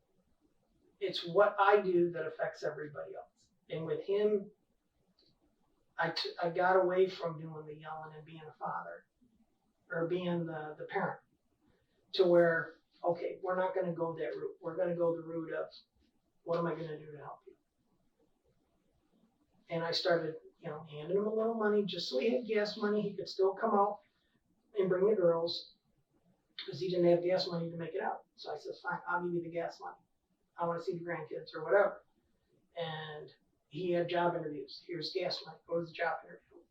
it's what I do that affects everybody else. And with him, I got away from doing the yelling and being a father or being the parent to where, okay, we're not going to go that route. We're going to go the route of, what am I going to do to help you? And I started, you know, handing him a little money just so he had gas money. He could still come out and bring the girls because he didn't have gas money to make it out. So I said, fine, I'll give you the gas money. I want to see the grandkids or whatever. And he had job interviews. Here's gas money. Go to the job interview.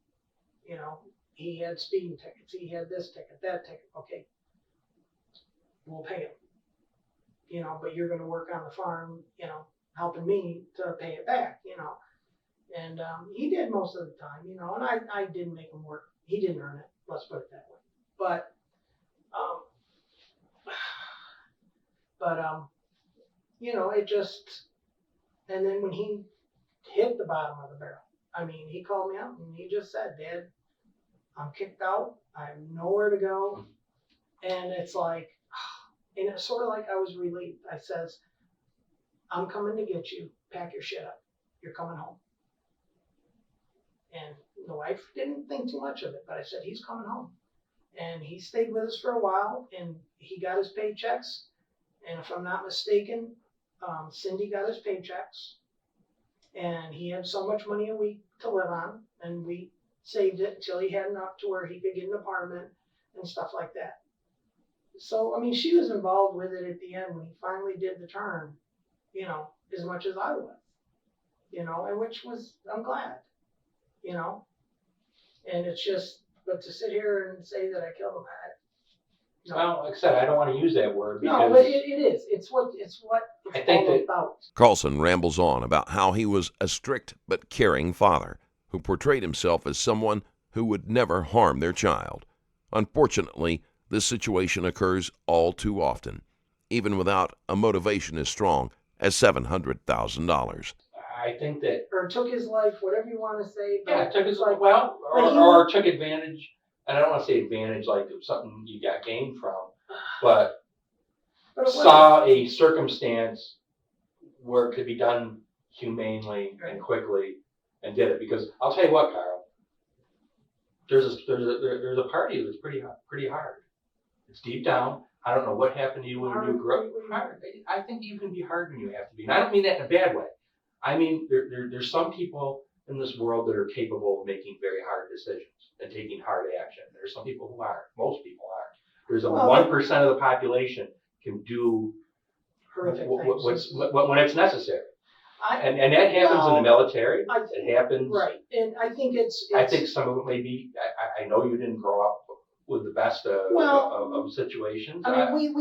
You know, he had speeding tickets. He had this ticket, that ticket. Okay, we'll pay him. You know, but you're going to work on the farm, you know, helping me to pay it back, you know. And he did most of the time, you know, and I didn't make him work. He didn't earn it. Let's put it that way. But you know, it just, and then when he hit the bottom of the barrel, I mean, he called me up and he just said, Dad, I'm kicked out. I have nowhere to go. And it's like, and it's sort of like I was relieved. I says, I'm coming to get you. Pack your shit up. You're coming home. And the wife didn't think too much of it, but I said, he's coming home. And he stayed with us for a while, and he got his paychecks. And if I'm not mistaken, Cindy got his paychecks. And he had so much money a week to live on, and we saved it until he had enough to where he could get an apartment and stuff like that. So, I mean, she was involved with it at the end when he finally did the turn, you know, as much as I was, you know, and which was, I'm glad, you know. And it's just, but to sit here and say that I killed him, no. Well, like I said, I don't want to use that word because No, but it is. It's what it's I think all that- about. Carlson rambles on about how he was a strict but caring father who portrayed himself as someone who would never harm their child. Unfortunately, this situation occurs all too often, even without a motivation as strong as $700,000. I think that Or took his life, whatever you want to say. But yeah, took his like, well, but he- or took advantage. And I don't want to say advantage like it was something you got gain from, but but it wasn't. saw a circumstance where it could be done humanely and quickly, and did it. Because I'll tell you what, Carl, there's a party that's pretty hard. It's deep down. I don't know what happened to you when you grew up. Hard. I think you can be hard when you have to be. And I don't mean that in a bad way. I mean there's some people in this world that are capable of making very hard decisions and taking hard action. There's some people who aren't. Most people aren't. There's a 1% of the population can do Horrific when it's necessary. I, And that happens in the military. I- It happens. right, and I think it's I think some of it may be. I know you didn't grow up with the best of situations. I mean,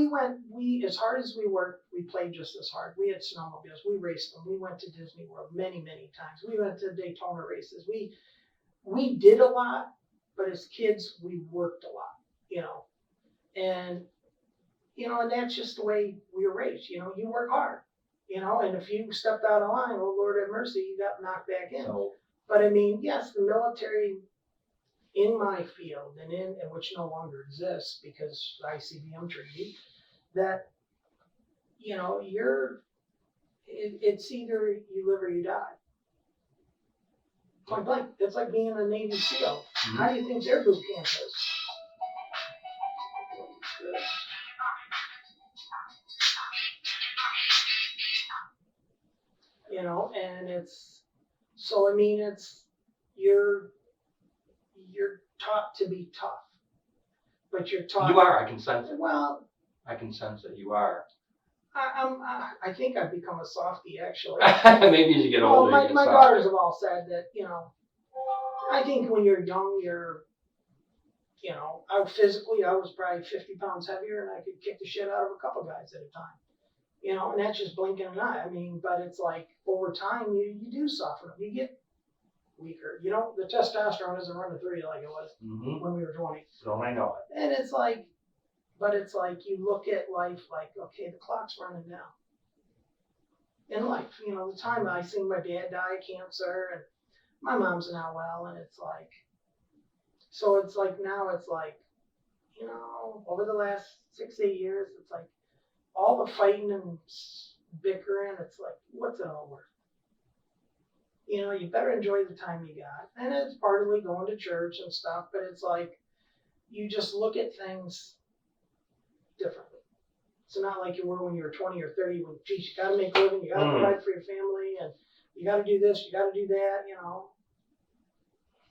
we as hard as we worked, we played just as hard. We had snowmobiles, we raced them, we went to Disney World many times. We went to Daytona races. We did a lot, but as kids, we worked a lot, you know, and that's just the way we were raised. You know, you work hard, you know, and if you stepped out of line, oh Lord have mercy, you got knocked back in. So, But I mean, yes, the military in my field and which no longer exists because ICBM treaty, that, you know, it's either you live or you die. Point blank. It's like being a Navy SEAL. How do you think their boot camp is? You know, and so I mean, you're taught to be tough, but you're taught. you are. I can sense it. Well, I can sense that you are. I think I've become a softie actually. Maybe as you get Well, older, you my get my softer. daughters have all said that, you know, I think when you're young, you know, I was probably 50 pounds heavier and I could kick the shit out of a couple guys at a time. You know, and that's just blinking an eye. I mean, but it's like over time you do soften up. You get weaker. You know, the testosterone isn't running through you like it was when we were 20. Don't I know it? And it's like, but it's like you look at life like, okay, the clock's running now. In life, you know, the time I seen my dad die of cancer and my mom's not well, and it's like, so it's like now it's like, you know, over the last 6-8 years, it's like all the fighting and bickering, it's like, what's it all worth? You know, you better enjoy the time you got. And it's partly going to church and stuff, but it's like, you just look at things differently. It's not like you were when you were 20 or 30 when, geez, you gotta make a living, you gotta provide for your family, and you gotta do this, you gotta do that, you know.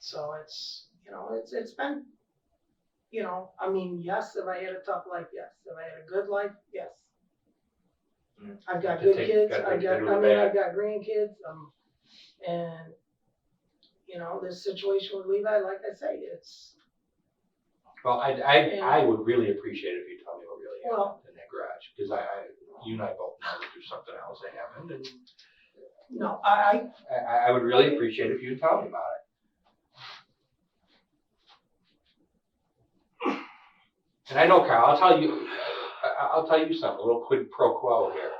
So it's, you know, it's been, you know, I mean, yes, have I had a tough life? Yes. Have I had a good life? Yes. I've got good kids. I've got grandkids. And, you know, this situation with Levi, like I say, it's. Well, I would really appreciate it if you tell me what really happened in that garage, because you and I both know that there's something else that happened, and No, I would really appreciate it if you tell me about it. And I know, Carl, I'll tell you something, a little quid pro quo here.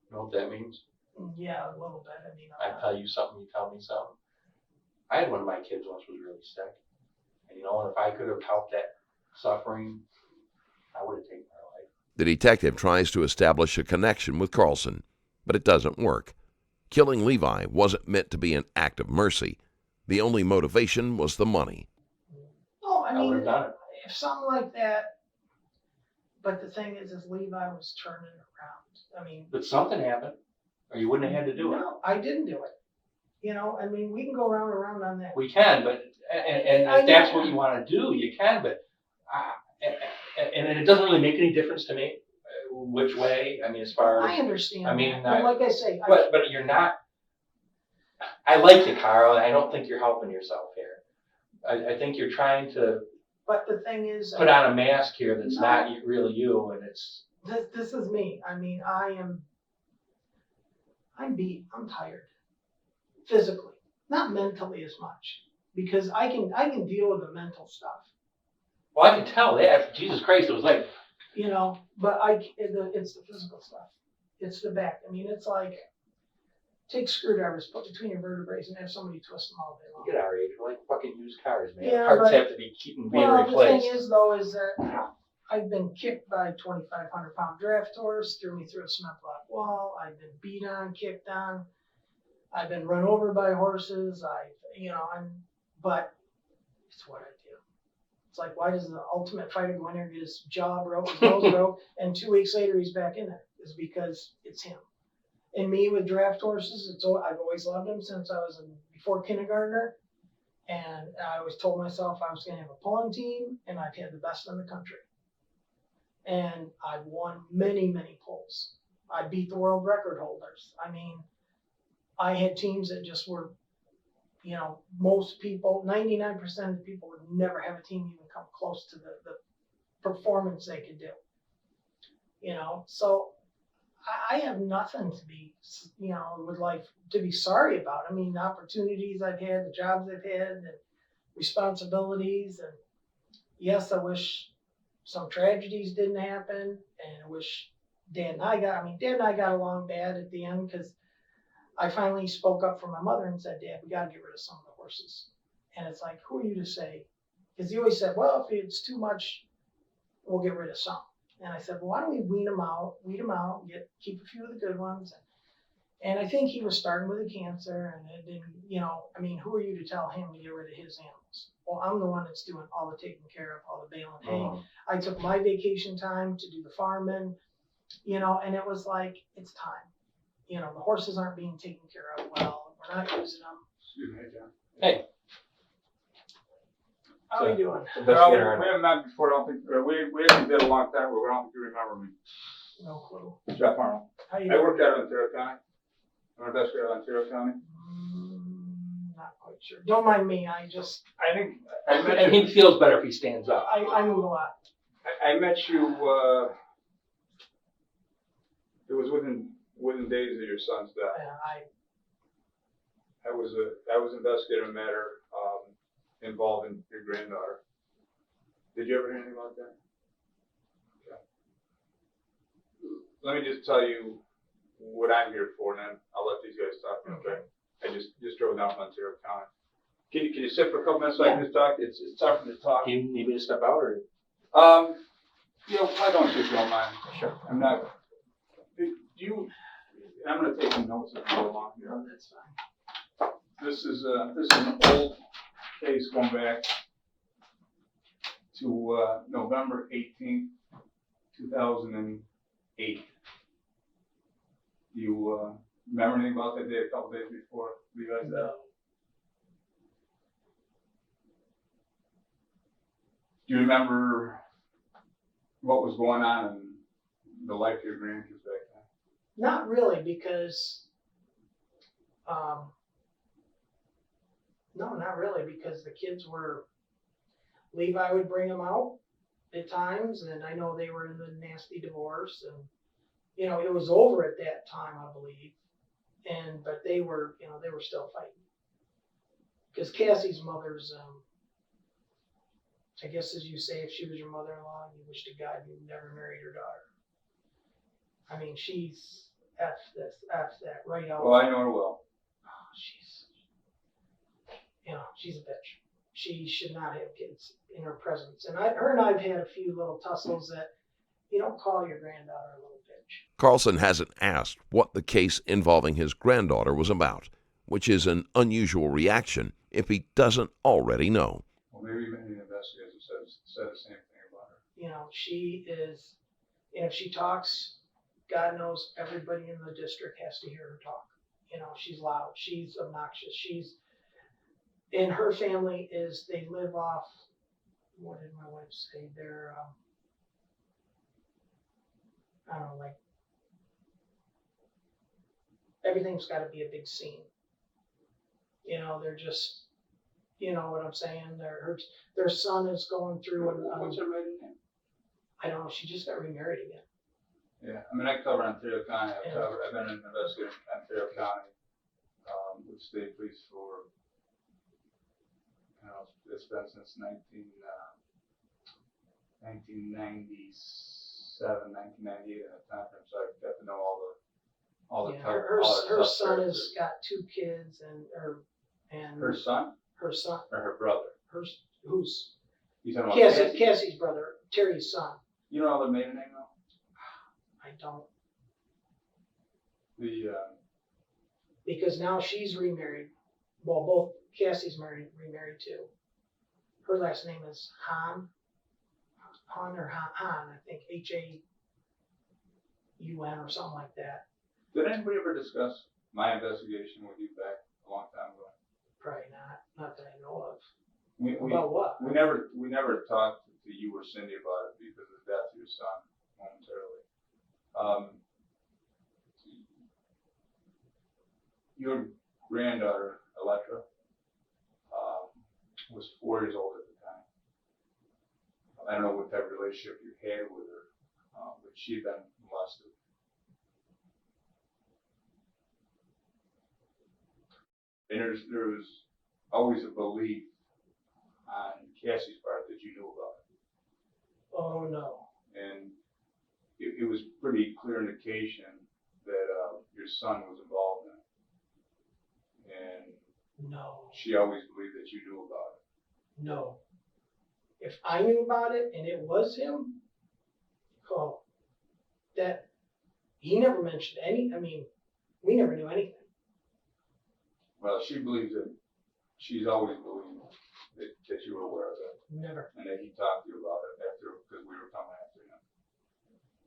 You know what that means? yeah, a little bit. I mean, I tell you something, you tell me something. I had one of my kids once was really sick, And, and if I could have helped that suffering, I would have taken her life. The detective tries to establish a connection with Carlson, but it doesn't work. Killing Levi wasn't meant to be an act of mercy. The only motivation was the money. Oh, I I would mean, have done it. if something like that, but the thing is Levi was turning around. I mean, But something happened, or you wouldn't have had to do it. no, I didn't do it. I mean, we can go round and round on that. We can, but and I if that's know. what you want to do, you can. But and it doesn't really make any difference to me which way. I mean, as far I as understand. I mean, that. And like I say, but you're not. I like you, Carl, and I don't think you're helping yourself here. I think you're trying to but the thing is, put on a mask here that's No. not really you, and it's. this is me. I mean, I'm beat. I'm tired. Physically, not mentally as much, because I can deal with the mental stuff, Well, I can tell that. Jesus Christ, it was like. but it's the physical stuff. It's the back. I mean, it's like take screwdrivers, put between your vertebrae, and have somebody twist them all day long. Get our age, we're like fucking used cars, man. Yeah, Parts but- have to be being Well, the replaced. thing is, though, is that I've been kicked by 2,500-pound draft horse, threw me through a cement block wall. I've been beat on, kicked on. I've been run over by horses. But it's what I do. It's like, why does the ultimate fighter go in there and get his jaw broke, his nose broke, and 2 weeks later he's back in there? It's because it's him. And me with draft horses, I've always loved them since I was before kindergartner. And I always told myself I was going to have a pulling team, and I've had the best in the country. And I've won many, many pulls. I beat the world record holders. I mean, I had teams that just were, most people, 99% of the people would never have a team even come close to the performance they could do. So I have nothing to be, with life to be sorry about. I mean, the opportunities I've had, the jobs I've had, and responsibilities. And yes, I wish some tragedies didn't happen, and I wish Dad and I got along bad at the end, because I finally spoke up for my mother and said, Dad, we got to get rid of some of the horses. And it's like, who are you to say? Because he always said, well, if it's too much, we'll get rid of some. And I said, well, why don't we weed them out, keep a few of the good ones. And I think he was starting with a cancer, and it didn't, who are you to tell him to get rid of his animals? Well, I'm the one that's doing all the taking care of, all the baling hay. I took my vacation time to do the farming, and it was like, it's time. The horses aren't being taken care of well. We're not using them. Excuse me, John. Hey. How are you doing? Well, we haven't met before, I don't think, we haven't did a long time, but I don't think you remember me. No clue. Jeff Arnold. How you I doing? worked out of Ontario County. I'm an investigator out of Ontario County. Not quite sure. Don't mind me. I think I met And you. he feels better if he stands up. I move a lot. I met you, it was within days of your son's death. And I was investigating a matter involving your granddaughter. Did you ever hear anything about that? Okay. Let me just tell you what I'm here for, and then I'll let these guys talk. Okay. I just drove down from Ontario County. Can you sit for a couple minutes so I can just talk? It's tough for me to talk. Do you need me to step out, or? Why don't you, if you don't mind? Sure. I'm not. I'm going to take some notes as we go along here. that's fine. This is an old case going back to November 18th, 2008. You remember anything about that day a couple days before Levi's death? Do you remember what was going on in the life of your grandkids back then? Not really, because no, not really, because the kids were, Levi would bring them out at times, and I know they were in the nasty divorce, and it was over at that time, I believe, but they were still fighting, because Cassie's mother's, I guess as you say, if she was your mother-in-law, you wish to God you never married her daughter. I mean, she's F that right out. Well, I know her well. She's a bitch. she should not have kids in her presence. And her and I've had a few little tussles that you don't call your granddaughter a little bitch. Carlson hasn't asked what the case involving his granddaughter was about, which is an unusual reaction if he doesn't already know. Well, maybe even the investigators said the same thing about her. You know, she is, and if she talks, God knows everybody in the district has to hear her talk. You know, she's loud, she's obnoxious, and her family they live off, what did my wife say? They're, I don't know, like, everything's got to be a big scene. You know, they're just, you know what I'm saying? Their son is going through What's her maiden name? I don't know, she just got remarried again. Yeah, I mean, I cover Ontario County. I've been an investigator in Ontario County with state police for, it's been since 1997, 1998 in that time frame, so I got to know all the Yeah, tough her tough son has characters. got 2 kids and Her son her son, or her brother? who's You talking about Cassie? Cassie's brother, Terry's son. You know their maiden name though? I don't, Because because now she's remarried. Well, both Cassie's remarried too. Her last name is Han or Han, I think Haun or something like that. did anybody ever discuss my investigation with you back a long time ago? Probably not that I know of. We About what? never talked to you or Cindy about it because of the death of your son momentarily. Your granddaughter, Electra, was 4 years old at the time. I don't know what type of relationship you had with her, but she'd been molested. And there was always a belief on Cassie's part that you knew about it. Oh no. And it was pretty clear indication that your son was involved in it. And No. she always believed that you knew about it. No. If I knew about it and it was him, that he never mentioned we never knew anything. Well, she believes that she's always believed that you were aware of it. Never. And that he talked to you about it because we were coming after him.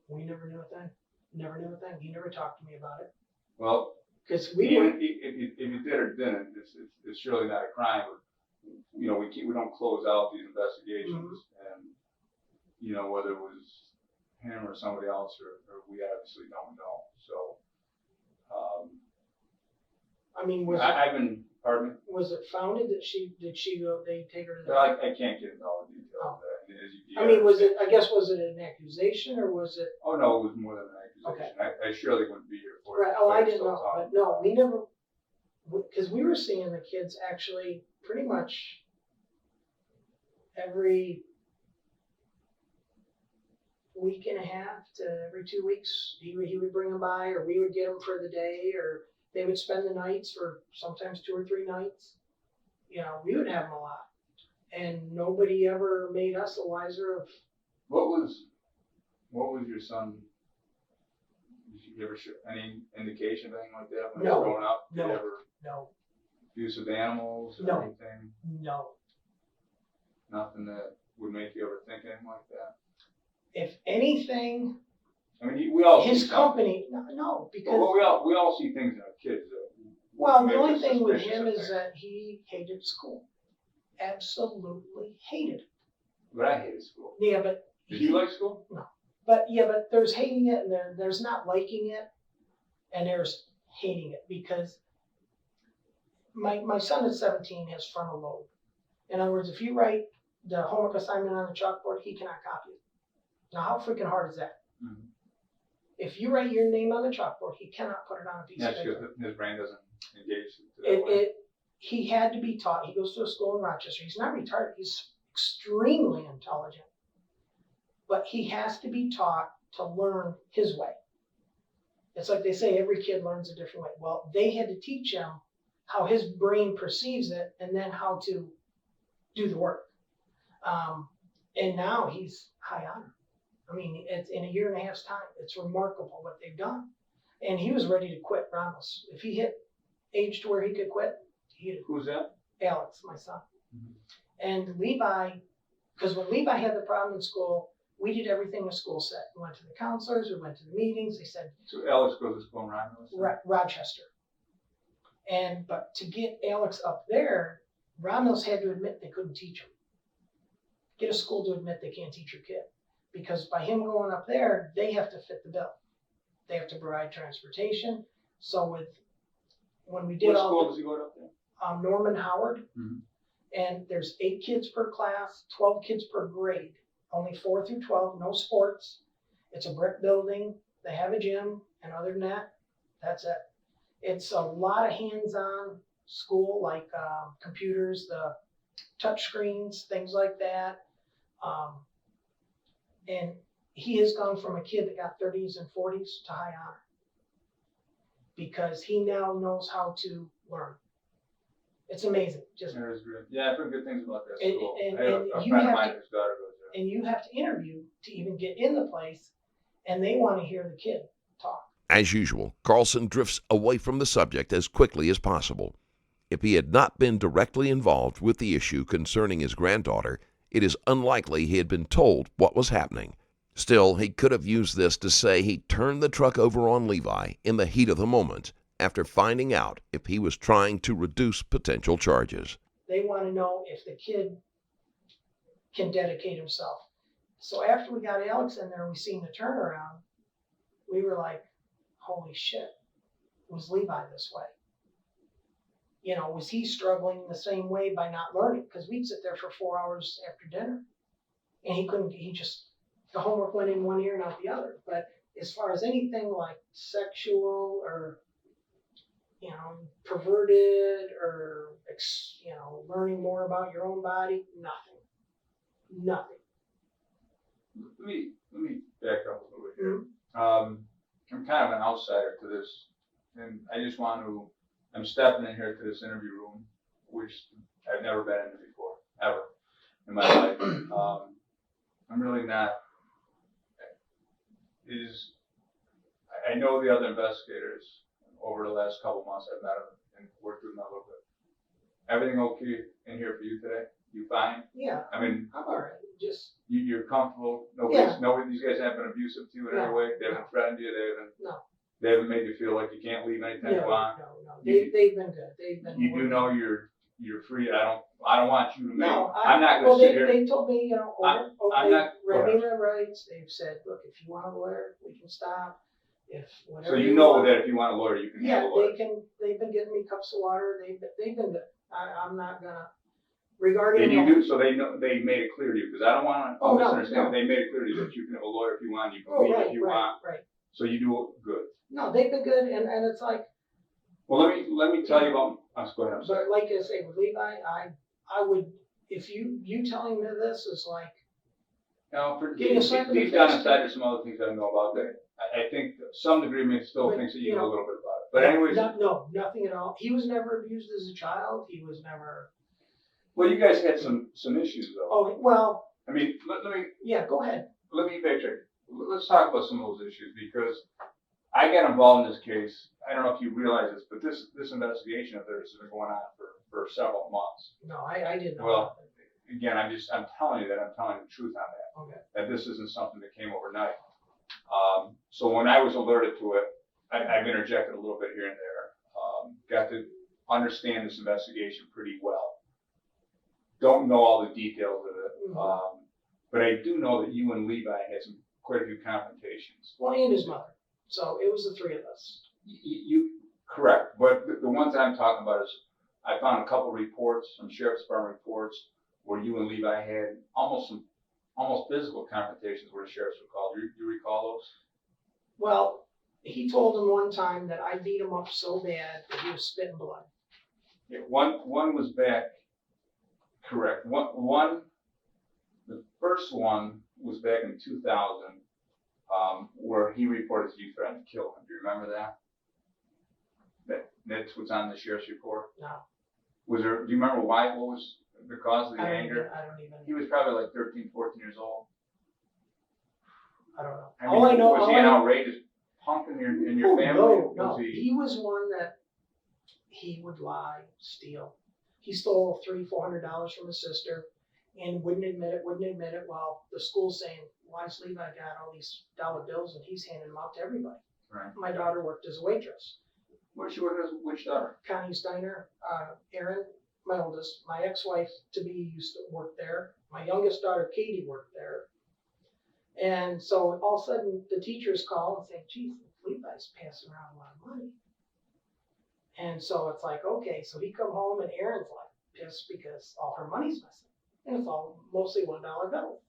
We never knew a thing. Never knew a thing. He never talked to me about it. Well, Because we even were, if you did or didn't, it's surely not a crime. But, we don't close out these investigations, and whether it was him or somebody else, or we obviously don't know. So, pardon me. Was it founded that they take her to the, I can't get into all the details of that. was it an accusation or was it? Oh no, it was more than an accusation. Okay. I surely wouldn't be here for it. Right, I didn't know, but no, we never, because we were seeing the kids actually pretty much every week and a half to every 2 weeks. He would bring them by, or we would get them for the day, or they would spend the nights for sometimes 2 or 3 nights. We would have them a lot, and nobody ever made us the wiser of. What was your son? Did you ever show any indication of anything like that when he was growing up? Did he ever abuse of animals or anything? No. Nothing that would make you ever think anything like that? If anything, we all his see company, no, because. Well, we all see things in our kids that. Well, the make only us thing with suspicious him of is things. that he hated school. Absolutely hated it. But I hated school. Yeah, but. Did you like school? No. But there's hating it and there's not liking it and there's hating it because my son at 17 has frontal lobe. In other words, if you write the homework assignment on the chalkboard, he cannot copy it. Now, how freaking hard is that? Mm-hmm. If you write your name on the chalkboard, he cannot put it on a piece of paper. Because his brain doesn't engage to that way. He had to be taught. He goes to a school in Rochester. He's not retarded. He's extremely intelligent. But he has to be taught to learn his way. It's like they say, every kid learns a different way. Well, they had to teach him how his brain perceives it and then how to do the work. And now he's high honor. I mean, it's in a year and a half's time. It's remarkable what they've done. And he was ready to quit Ramos. If he hit age to where he could quit, he'd. Who's that? Alex, my son. And Levi, because when Levi had the problem in school, we did everything the school said. We went to the counselors, we went to the meetings. They said, So Alex goes to school in Rochester. But to get Alex up there, Romulus had to admit they couldn't teach him. Get a school to admit they can't teach your kid. Because by him going up there, they have to fit the bill. They have to provide transportation. So when we did What all school does he go to up there? Norman Howard, Mhm. and there's 8 kids per class, 12 kids per grade, only 4 through 12, no sports. It's a brick building. They have a gym, and other than that, that's it. It's a lot of hands-on school, like computers, the touch screens, things like that. And he has gone from a kid that got 30s and 40s to high honor because he now knows how to learn. It's amazing. Just There's great. Yeah, I've heard good things about that And- school. and- I have and a you friend of have mine to- whose daughter goes there. and you have to interview to even get in the place, and they want to hear the kid talk. As usual, Carlson drifts away from the subject as quickly as possible. If he had not been directly involved with the issue concerning his granddaughter, it is unlikely he had been told what was happening. Still, he could have used this to say he turned the truck over on Levi in the heat of the moment after finding out if he was trying to reduce potential charges. They want to know if the kid can dedicate himself. So after we got Alex in there and we seen the turnaround, we were like, holy shit, was Levi this way? You know, was he struggling the same way by not learning? Because we'd sit there for 4 hours after dinner and the homework went in one ear and out the other. But as far as anything like sexual or, perverted or, learning more about your own body, nothing. Let me back up a little bit here. Mhm. I'm kind of an outsider to this, and I'm stepping in here to this interview room, which I've never been in before, ever, in my life. I'm really not, I know the other investigators over the last couple months. I've met them and worked with them a little bit. Everything okay in here for you today? You fine? Yeah, I mean, I'm all right. Just, you're comfortable. Yeah. Nobody. These guys haven't been abusive to you in any No, way. They haven't no. threatened you. No. They haven't made you feel like you can't leave anytime you no. want. They've been good. They've been. You do know you're free. I don't want you to make. No, I'm not going to sit here. They told me, I'm not- read go me my rights. They've said, look, if you want a lawyer, we can stop. If whatever. So you know that if you want a lawyer, you can have Yeah, a lawyer. they've been getting me cups of water. They've been good. I'm not gonna, regarding. And you do, so they made it clear to you, because I don't want to misunderstand. no. They made it clear to you that you can have a lawyer if you want, you can Oh, leave right, if you want. right. So you do good. No, they've been good, and it's like, Well, let me tell you about. Go ahead. I'm sorry. but like I say, with Levi, I would, if you telling me this is like, Now, Give me a slap in the deep down face. inside, there's some other things I don't know about that. I think some degree me still But, thinks that you you know a know, little bit about it. But anyways, no, nothing at all. He was never abused as a child. He was never. well, you guys had some issues though. Oh well, I mean, let me go ahead. backtrack. Let's talk about some of those issues, because I got involved in this case. I don't know if you realize this, but this investigation of theirs has been going on for several months. No, I didn't know. Well, again, I'm telling you that I'm telling the truth on that. Okay. That this isn't something that came overnight. So when I was alerted to it, I've interjected a little bit here and there. Got to understand this investigation pretty well. Don't know all the details of it, but I do know that you and Levi had quite a few confrontations. Well, and his mother. So it was the three of us. You correct, but the ones I'm talking about is I found a couple reports, some sheriff's department reports, where you and Levi had almost physical confrontations where the sheriffs were called. Do you recall those? Well, he told him one time that I beat him up so bad that he was spitting blood. Yeah, one was back. Correct. The first one was back in 2000, where he reported you threatened to kill him. Do you remember that? That's what's on the sheriff's report. No. Was there? Do you remember why? What was? The cause of the anger. I don't even. He was probably like 13, 14 years old. I don't know. I mean, All I know. was he an outrageous punk in your family? No. Was He was one that he would lie, steal. He stole $300-400 from his sister and wouldn't admit it. Well, the school's saying, why's Levi got all these dollar bills and he's handing them out to everybody? Right. My daughter worked as a waitress. Where's she working as? Which daughter? Connie's Diner, Erin, my oldest, my ex-wife to be used to work there. My youngest daughter, Katie, worked there. And so all of a sudden the teachers call and say, geez, Levi's passing around a lot of money. And so it's like, okay, so he come home and Erin's like pissed because all her money's missing. And it's all mostly $1 bills.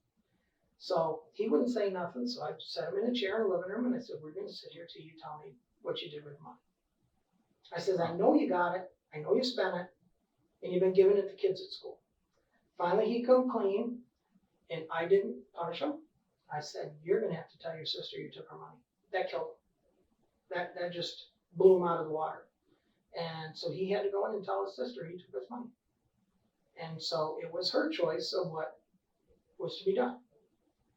So he wouldn't say nothing. So I set him in a chair in the living room and I said, we're going to sit here till you tell me what you did with the money. I said, I know you got it. I know you spent it. And you've been giving it to kids at school. Finally, he come clean and I didn't punish him. I said, you're going to have to tell your sister you took her money. That killed him. That just blew him out of the water. And so he had to go in and tell his sister he took his money. And so it was her choice of what was to be done.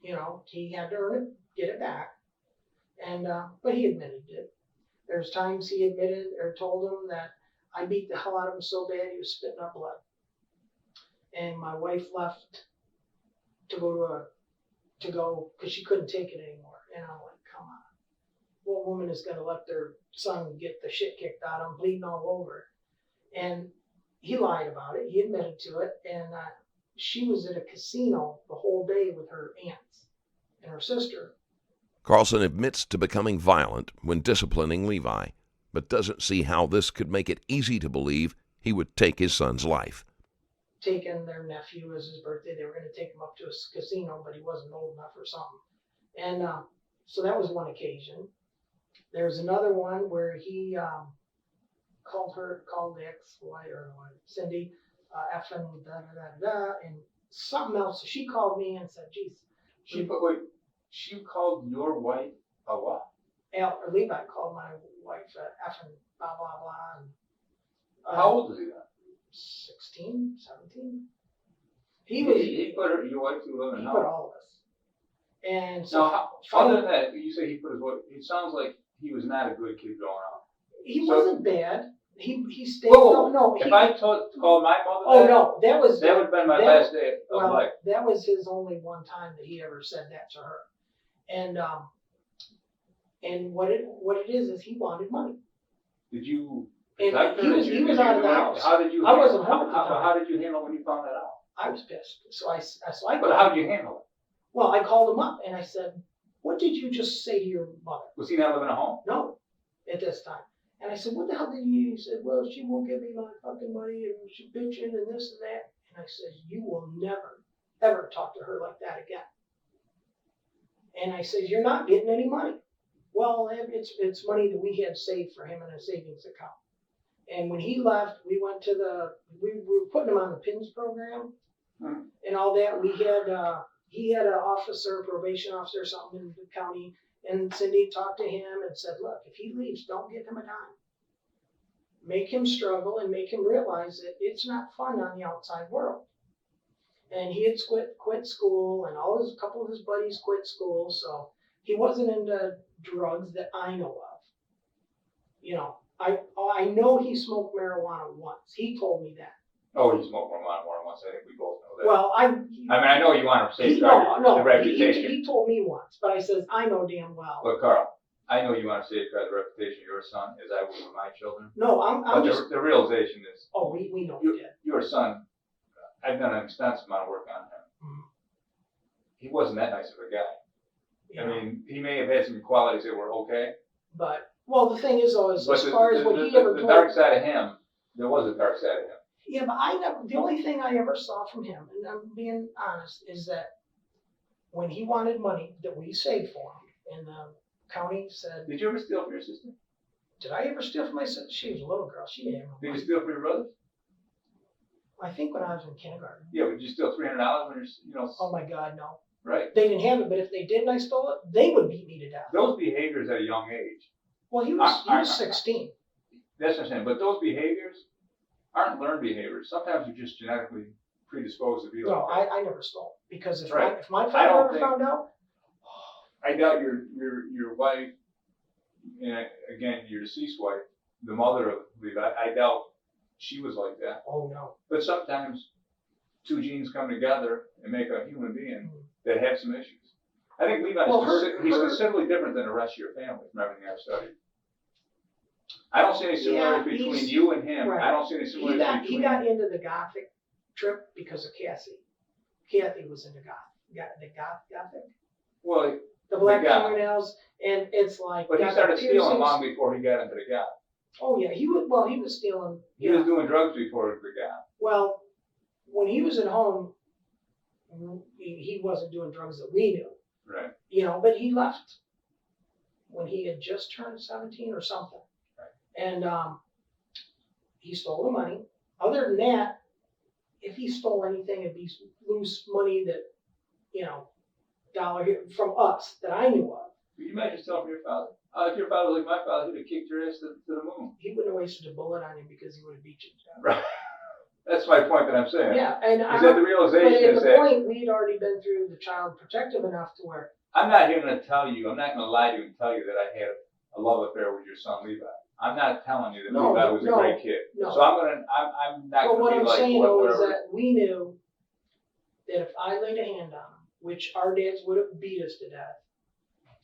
You know, he had to earn it, get it back. And, but he admitted it. There's times he admitted or told him that I beat the hell out of him so bad he was spitting up blood. And my wife left to go because she couldn't take it anymore. And I'm like, come on. What woman is going to let their son get the shit kicked out of him, bleeding all over? And he lied about it. He admitted to it. And she was at a casino the whole day with her aunts and her sister. Carlson admits to becoming violent when disciplining Levi, but doesn't see how this could make it easy to believe he would take his son's life. Taking their nephew as his birthday, they were going to take him up to a casino, but he wasn't old enough or something. And so that was one occasion. There was another one where he called the ex-wife or Cindy, effing da-da-da-da, and something else. So she called me and said, geez. She called your wife a what? Levi called my wife effing blah, blah, blah. And, how old was he then? 16, 17. He put your wife through living He hell. put all of us. And so now, other than that, you say he put his wife. It sounds like he was not a good kid growing up. He wasn't bad. He stayed. Whoa, No. If I called my mother, Oh no, that would have been my last day of life. That was his only one time that he ever said that to her. And what it is he wanted money. Did you? And he was out of the house. How did you? I wasn't home at the time. How did you handle when you found that out? I was pissed. So I. But how did you handle it? Well, I called him up and I said, "What did you just say to your mother?" Was he not living at home? No, at this time. And I said, "What the hell did you?" He said, "Well, she won't give me my fucking money and she's bitching and this and that." And I said, "You will never, ever talk to her like that again." And I said, "You're not getting any money." Well, it's money that we had saved for him in a savings account. And when he left, we went to we were putting him on the PINS program and all that. He had a probation officer or something in the county, and Cindy talked to him and said, look, if he leaves, don't give him a dime. Make him struggle and make him realize that it's not fun on the outside world. And he had quit school, and a couple of his buddies quit school, so he wasn't into drugs that I know of. You know, I know he smoked marijuana once. He told me that. Oh, he smoked marijuana once. I think we both know that. Well, I know you want to safeguard the reputation. He told me once, but I says, I know damn well. But Carl, I know you want to safeguard the reputation of your son as I would with my children. No, I'm just. The realization is. Oh, we know you did. Your son, I've done an extensive amount of work on him. Mm-hmm. He wasn't that nice of a guy. Yeah. I mean, he may have had some qualities that were okay. But, well, the thing is, though, as far as what he ever told. The dark side of him, there was a dark side of him. Yeah, but the only thing I ever saw from him, and I'm being honest, is that when he wanted money that we saved for him, and the county said. Did you ever steal from your sister? Did I ever steal from my sister? She was a little girl. She didn't have money. Did you steal from your brothers? I think when I was in kindergarten. Yeah, but did you steal $300 when you're, Oh my God, no. Right. They didn't have it, but if they did and I stole it, they would beat me to death. Those behaviors at a young age. Well, he was 16. That's what I'm saying. But those behaviors aren't learned behaviors. Sometimes they're just genetically predisposed to be No, like that. I never stole, because if Right. my I father don't ever think- found out, I doubt your wife, and again, your deceased wife, the mother of Levi, I doubt she was like that. oh no. But sometimes two genes come together and make a human being that have some issues. I think Levi Well, he's her- considerably different than the rest of your family from everything I've studied. I don't see any similarities Yeah, between he's- you and him. right. I don't see any He similarities between. got into the Gothic trip because of Cassie. Kathy was into Gothic. Well, The black goth. fingernails, and it's like. but he got the started stealing piercings. long before he got into the goth. Oh yeah, he was stealing. He was doing drugs before the goth. Well, when he was at home, he wasn't doing drugs that we knew, Right. but he left when he had just turned 17 or something. Right. And he stole the money. Other than that, if he stole anything, it'd be loose money that, dollar here from us that I knew of. Can you imagine stealing from your father? If your father was like my father, he'd have kicked your ass to the moon. He wouldn't have wasted a bullet on him because he would have beat you to death. Right. That's my point that I'm saying. Yeah, and Is that the but realization at is the that point, we'd already been through the child protective enough to where, I'm not here to tell you, I'm not going to lie to you and tell you that I had a love affair with your son Levi. I'm not telling you that No, Levi was a no, great kid. no. So I'm not but what going to I'm be like saying though is whatever. that we knew that if I laid a hand on him, which our dads would have beat us to death,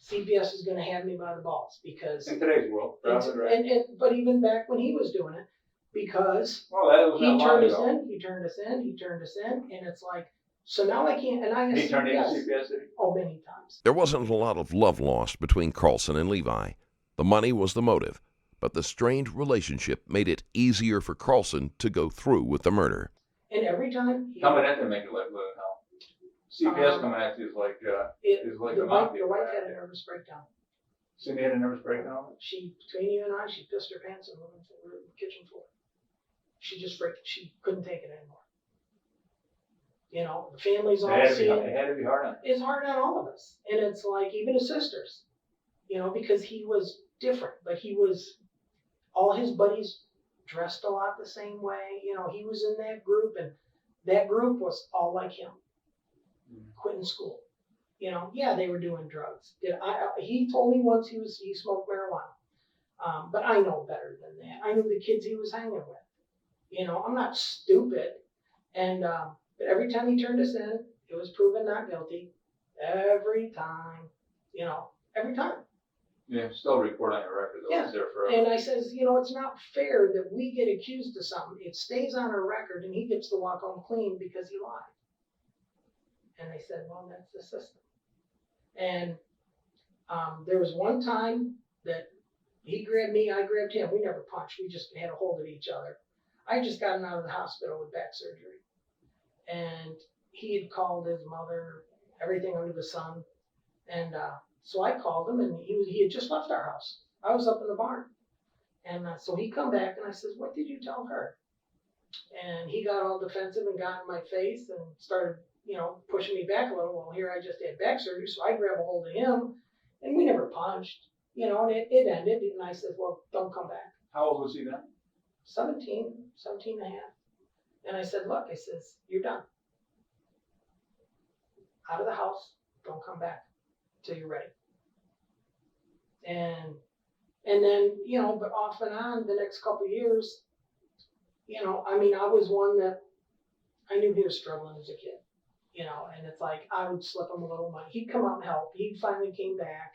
CPS is gonna have me by the balls because, In today's world, probably right. but even back when he was doing it, because Well, that was he not long turned us ago. in, he turned us in, and it's like, so now I can't, and I asked He turned into CPS, CPS, did he? oh, many times. There wasn't a lot of love lost between Carlson and Levi. The money was the motive, but the strained relationship made it easier for Carlson to go through with the murder. And every time he. Coming at them make it like live in hell. CPS Um, coming at you is like is like the a wife mafia. had a nervous breakdown. Cindy had a nervous breakdown. Between you and I, she pissed her pants and went on the kitchen floor. She just freaked. She couldn't take it anymore. The family's all seeing. It had to be hard on her. It's hard on all of us, and it's like even his sisters, because he was different, but all his buddies dressed a lot the same way. He was in that group, and that group was all like him, quitting school. Yeah, they were doing drugs. He told me once he smoked marijuana, but I know better than that. I knew the kids he was hanging with. I'm not stupid, and but every time he turned us in, it was proven not guilty. Every time, every time. Yeah, still report on your record though. Yeah. It's there forever. And I says, it's not fair that we get accused of something. It stays on our record, and he gets to walk home clean because he lied. And they said, well, that's the system. And there was one time that he grabbed me, I grabbed him. We never punched. We just had a hold of each other. I just gotten out of the hospital with back surgery. And he had called his mother, everything under the sun. And so I called him, and he had just left our house. I was up in the barn. And so he come back, and I says, what did you tell her? And he got all defensive and got in my face and started, pushing me back a little. Well, here I just had back surgery, so I grabbed a hold of him, and we never punched, and it ended. And I said, well, don't come back. How old was he then? 17 and a half. And I said, look, I says, you're done. Out of the house, don't come back till you're ready. And then, but off and on the next couple of years, I was one that I knew he was struggling as a kid, and it's like I would slip him a little money. He'd come out and help. He finally came back,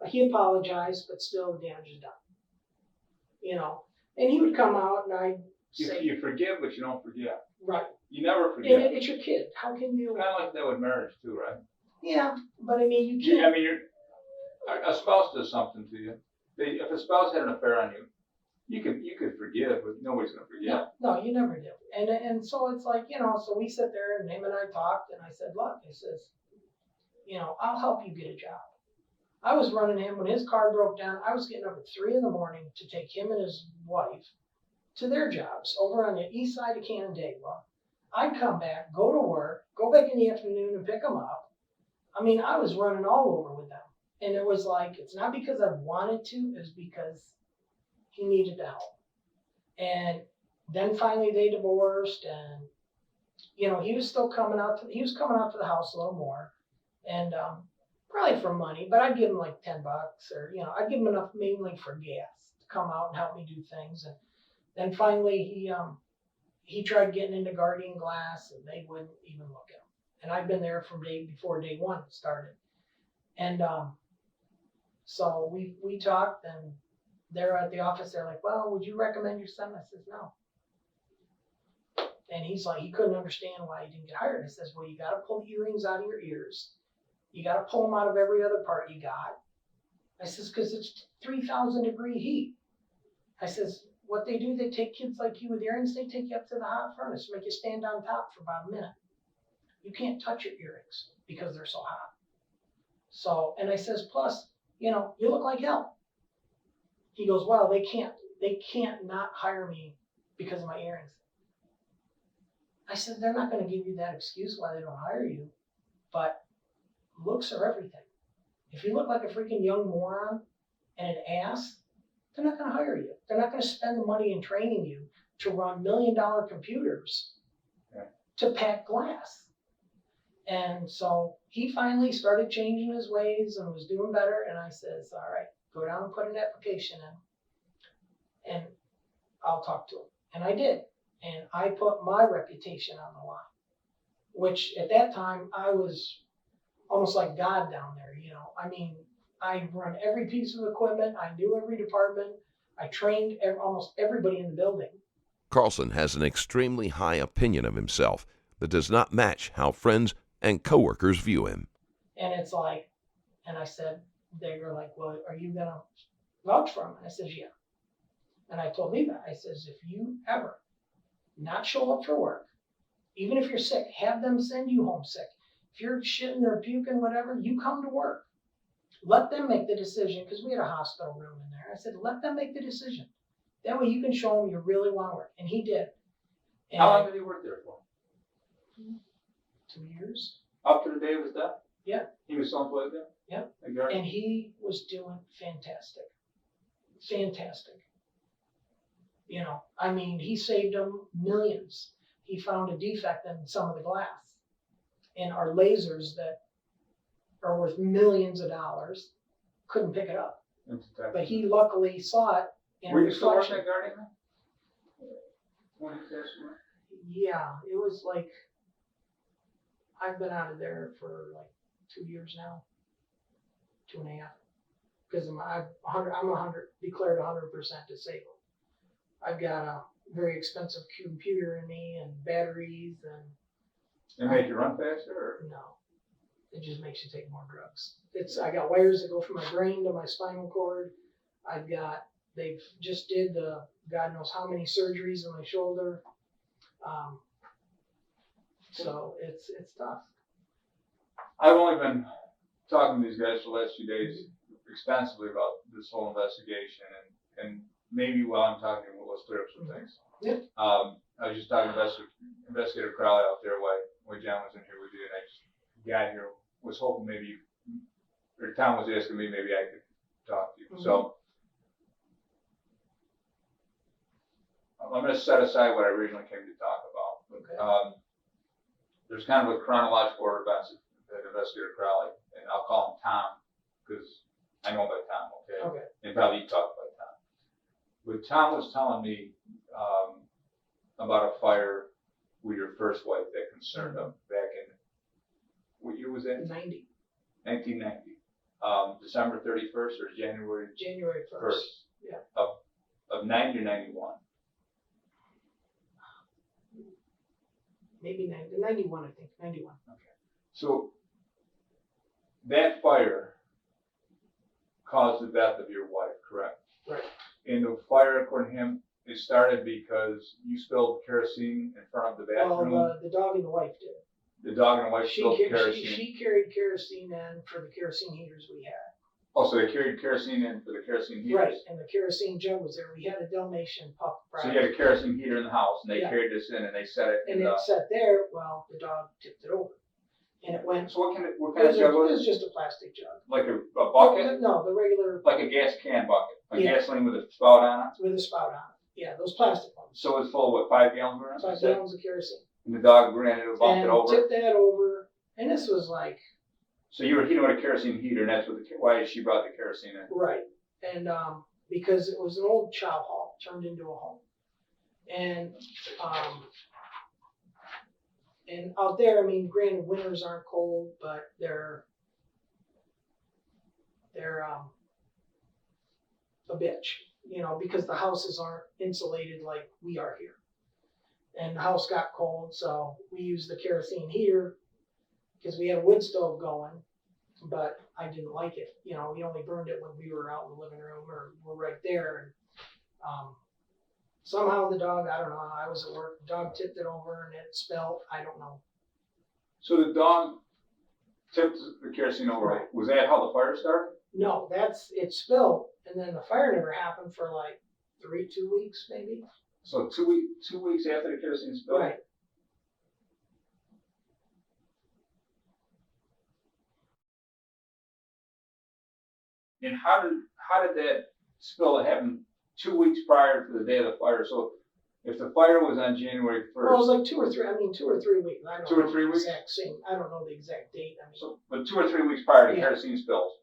and he apologized, but still the damage is done, and he would come out and I'd say, You forgive, but you don't forget. right. You never forget. And it's your kid. How can you? Kind of like that with marriage too, right? Yeah, but you Yeah, can't. a spouse does something to you. If a spouse had an affair on you, you could forgive, but nobody's gonna forget. No, you never do. And so it's like, so we sit there and him and I talked, and I said, look, I says, I'll help you get a job. I was running him when his car broke down. I was getting up at 3 a.m. to take him and his wife to their jobs over on the east side of Canandaigua. I'd come back, go to work, go back in the afternoon and pick them up. I was running all over with them. And it was like, it's not because I wanted to, it was because he needed the help. And then finally they divorced, and you know, he was coming out to the house a little more, and probably for money, but I'd give him like $10, or you know, I'd give him enough mainly for gas to come out and help me do things. And then finally he tried getting into Guardian Glass, and they wouldn't even look at him. And I'd been there from before day one started, and so we talked, and they're at the office. They're like, "Well, would you recommend your son?" I says, "No." And he's like, he couldn't understand why he didn't get hired. I says, "Well, you got to pull the earrings out of your ears. You got to pull them out of every other part you got." I says, "Because it's 3,000-degree heat." I says, "What they do, they take kids like you with earrings, they take you up to the hot furnace, make you stand on top for about a minute. You can't touch your earrings because they're so hot." So, and I says, "Plus, you know, you look like hell." He goes, "Well, they can't not hire me because of my earrings." I said, "They're not going to give you that excuse why they don't hire you, but looks are everything. If you look like a freaking young moron and an ass, they're not going to hire you. They're not going to spend the money in training you to run $1 million computers to pack glass." And so he finally started changing his ways and was doing better. And I says, "All right, go down and put an application in, and I'll talk to him." And I did. And I put my reputation on the line, which at that time I was almost like God down there. You know, I mean, I run every piece of equipment. I knew every department. I trained almost everybody in the building. Carlson has an extremely high opinion of himself that does not match how friends and coworkers view him. And it's like, and I said, they were like, "Well, are you going to vouch for him?" And I says, "Yeah." And I told Levi, I says, "If you ever not show up for work, even if you're sick, have them send you home sick. If you're shitting or puking, whatever, you come to work. Let them make the decision," because we had a hospital room in there. I said, "Let them make the decision. That way you can show them you really want to work." And he did. And How long did he work there for? 2 years. Up to the day of his death? Yeah. He was still employed there? Yeah. Okay. And he was doing fantastic. Fantastic. You know, I mean, he saved them millions. He found a defect in some of the glass. And our lasers that are worth millions of dollars couldn't pick it up. But he luckily saw it in Were you still working reflection. at Guardian? When you passed away? Yeah, it was like, I've been out of there for like 2 years now, 2.5, because I'm 100 declared 100% disabled. I've got a very expensive computer in me and batteries, and It made you run faster? Or? no, it just makes you take more drugs. I got wires that go from my brain to my spinal cord. They've just did God knows how many surgeries on my shoulder. So it's tough. I've only been talking to these guys for the last few days extensively about this whole investigation, and maybe while I'm talking, let's clear up some things. Yeah. I was just talking to Investigator Crowley out there while John was in here with you, and I just got here, was hoping maybe, or Tom was asking me maybe I could talk to you. Mm-hmm. So I'm going to set aside what I originally came to talk about. Okay. There's kind of a chronological order of events at Investigator Crowley, and I'll call him Tom because I know him by Tom, okay? Okay. And probably you talk by Tom. But Tom was telling me about a fire with your first wife that concerned him back in, what year was that? 90. 1990. December 31st or January January 1st. 1st. Yeah. Of 90 or 91? Maybe 91, I think. 91. Okay. So that fire caused the death of your wife, correct? Right. And the fire, according to him, it started because you spilled kerosene in front of the bathroom. Well, the dog and the wife did. The dog and the wife spilled kerosene. She carried kerosene in for the kerosene heaters we had. Oh, so they carried kerosene in for the kerosene heaters. Right, and the kerosene jug was there. We had a Dalmatian pup. So you had a kerosene heater in the house, and they carried this in, and they set it in and the... it sat there. Well, the dog tipped it over, and it went. So what kind of jug It was was it? just a plastic jug. Like a bucket? No, the regular Like a gas can bucket. Like Yeah. gasoline with a spout on it? with a spout on it. Yeah, those plastic ones. So it's full of what, 5 gallons worth? 5 gallons of kerosene. And the dog ran it, bumped it and over. tipped that over. And this was like, So you were heating with a kerosene heater, and that's what why she brought the kerosene in. right. And because it was an old chow hall turned into a home. And out there, I mean, granted, winters aren't cold, but they're a bitch, you know, because the houses aren't insulated like we are here. And the house got cold, so we used the kerosene heater because we had a wood stove going, but I didn't like it. You know, we only burned it when we were out in the living room or we're right there. And somehow the dog, I don't know, I was at work, the dog tipped it over and it spilled, I don't know. So the dog tipped the kerosene over. Right. Was that how the fire started? No, it spilled, and then the fire never happened for like 2 weeks maybe. So 2 weeks after the kerosene spilled? Right. And how did that spill happen 2 weeks prior to the day of the fire? So if the fire was on January 1st. Well, it was like 2 or 3 weeks. I don't 2 or know 3 the weeks? I don't know the exact date. I mean, So, but 2 or 3 weeks prior to Yeah. kerosene spills.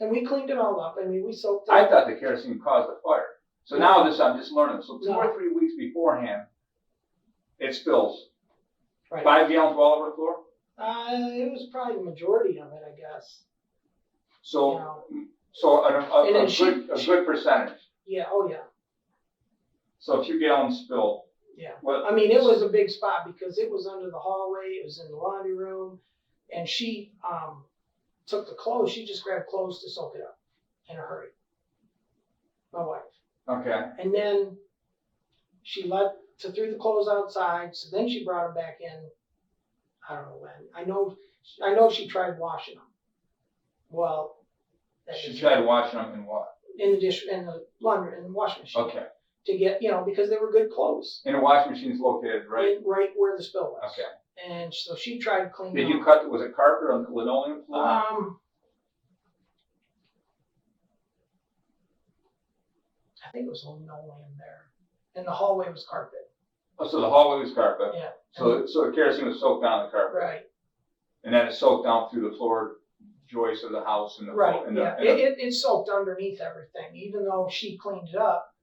and we cleaned it all up. I mean, we soaked it. I thought the kerosene caused the fire. So now I'm just learning. So 2 No. or 3 weeks beforehand, it spills. Right. 5 gallons all over the floor? It was probably the majority of it, I guess. So, You know. so And then a good percentage. Yeah. Oh yeah. So a few gallons spilled. Yeah. What? I mean, it was a big spot because it was under the hallway. It was in the laundry room, and she took the clothes. She just grabbed clothes to soak it up in a hurry. My wife. Okay. And then she threw the clothes outside. So then she brought them back in. I don't know when. I know she tried washing them. Well, that She is- tried washing them in what? in the laundry, in the washing machine. Okay. To get, you know, because they were good clothes. And the washing machine's located right? Right where the spill was. Okay. And so she tried cleaning Did them you up. cut, was it carpet on the linoleum floor? I think it was linoleum there. And the hallway was carpet. Oh, so the hallway was carpet. Yeah. So the kerosene was soaked down the carpet. Right. And then it soaked down through the floor joists of the house and the Right. floor. And Yeah. It soaked underneath everything, even though she cleaned it up.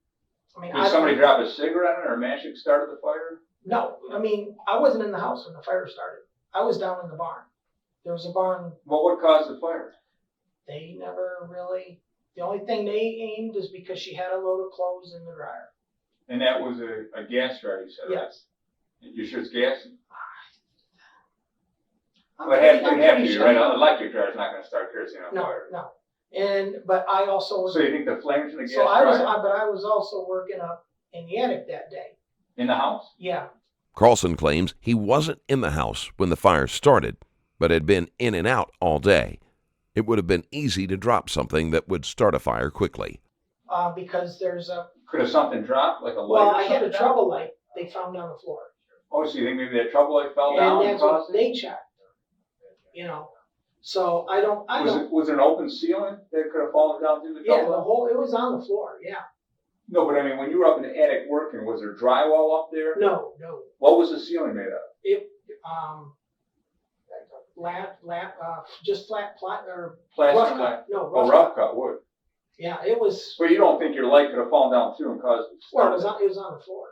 I mean, Did somebody drop a cigarette on it or a matchstick started the fire? No, I mean, I wasn't in the house when the fire started. I was down in the barn. There was a barn. What caused the fire? They never really. The only thing they aimed is because she had a load of clothes in the dryer. And that was a gas dryer, you said, right? Yes. You sure it's gas? I'm Well, it pretty- has I'm to pretty be, sure- right? An electric dryer's not gonna start kerosene on No, fire. no. But I also. So you think the flames in the gas So I dryer? was also working up in the attic that day. In the house? Yeah. Carlson claims he wasn't in the house when the fire started, but had been in and out all day. It would have been easy to drop something that would start a fire quickly. Because there's a. Could have something dropped, like a light Well, or I had a something? trouble light they found on the floor. Oh, so you think maybe that trouble light fell down And and that's what caused it? they checked. You know. So I don't. Was there an open ceiling that could have fallen down through the Yeah, trouble light? it was on the floor. Yeah. No, but I mean, when you were up in the attic working, was there drywall up there? No. What was the ceiling made of? It just flat or Plastic rough cut? cut. No, Oh, rough rough cut. cut wood. Yeah, it was. But you don't think your light could have fallen down through and caused it to Well, start? it was on the floor.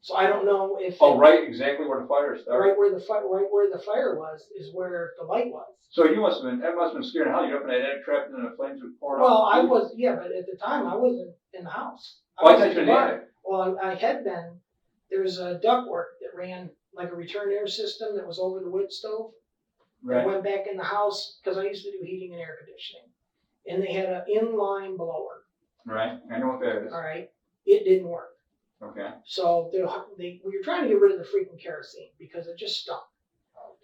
So I don't know if. Oh, right, exactly where the fire started. Right where the fire was is where the light was. So that must have been scaring hell. You're up in that attic trapped and then the flames would pour out. Well, I was, yeah, but at the time I wasn't in the house. Oh, I was thought you were in the barn. attic. Well, I had been. There's a ductwork that ran like a return air system that was over the wood stove. I Right. went back in the house because I used to do heating and air conditioning, and they had an inline blower. Right. I know what that is. All right, it didn't work. Okay. So we were trying to get rid of the freaking kerosene because it just stunk.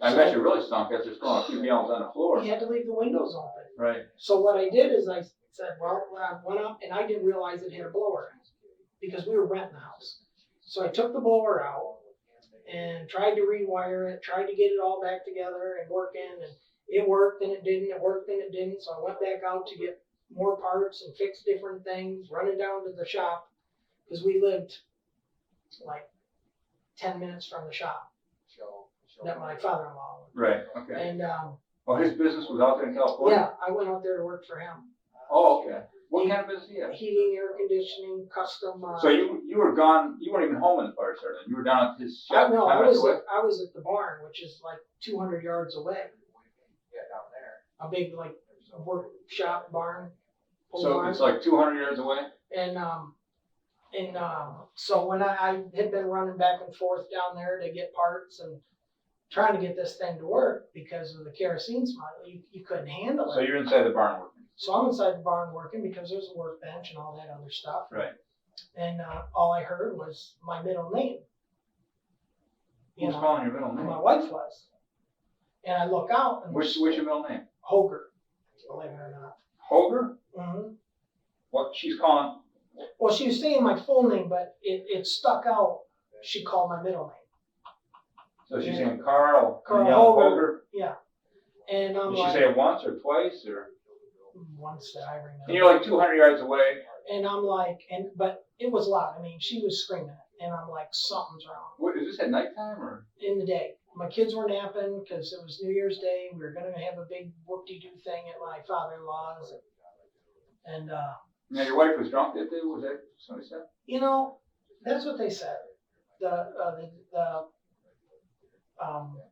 I So- bet you really stunk after throwing a few gallons on the floor. We had to leave the windows open. Right. So what I did is I said, well, I went up and I didn't realize it had a blower because we were renting the house. So I took the blower out and tried to rewire it, tried to get it all back together and working, and it worked and it didn't, it worked and it didn't. So I went back out to get more parts and fix different things, running down to the shop because we lived like 10 minutes from the shop that my father-in-law owned. Right, okay. And, Oh, his business was out there in California? yeah, I went out there to work for him. Oh, okay. What kind of business he had? Heating, air conditioning, custom. So you were gone, you weren't even home when the fire started, you were down at his shop? No, 10 minutes away? I was at the barn, which is like 200 yards away. Yeah, down there. A big, like, workshop barn. pole So barn. it's like 200 yards away? And so when I had been running back and forth down there to get parts and trying to get this thing to work because of the kerosene smell, you couldn't handle it. So you're inside the barn working? So I'm inside the barn working because there's a workbench and all that other stuff. Right. And all I heard was my middle name. You Who's know, calling your middle name? my wife was. And I look out and What's your middle name? Hoger, believe it or not. Hoger? Mm-hmm. What she's calling? Well, she was saying my full name, but it stuck out. She called my middle name. So she's saying Karl Hoger. Yeah. And I'm Did she like, say it once or twice or? once that I remember. And you're like 200 yards away. And I'm like, but it was loud. I mean, she was screaming it, and I'm like, something's wrong. What, is this at nighttime or? In the day, my kids were napping because it was New Year's Day. We were gonna have a big whoop-de-doo thing at my father-in-law's, and Now your wife was drunk that day. Was that somebody said? you know, that's what they said. The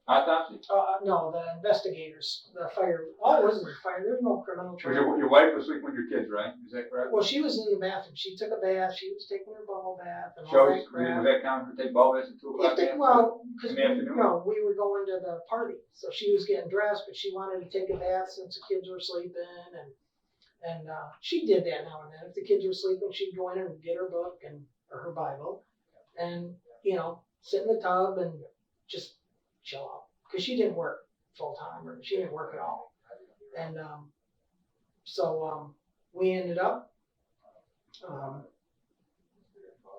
Autopsy. no, the investigators, the fire. Oh, it wasn't fire. There's no criminal Was trial. your wife was sleeping with your kids, right? Is that correct? Well, she was in the bathroom. She took a bath. She was taking her bubble bath and all Shows, that crap. was that common to take ball baths at 2 o'clock? Well, because In the afternoon? no, we were going to the party, so she was getting dressed, but she wanted to take a bath since the kids were sleeping, and she did that now and then. If the kids were sleeping, she'd go in and get her book or her Bible, and sit in the tub and just chill out, because she didn't work full time, or she didn't work at all, and so we ended up.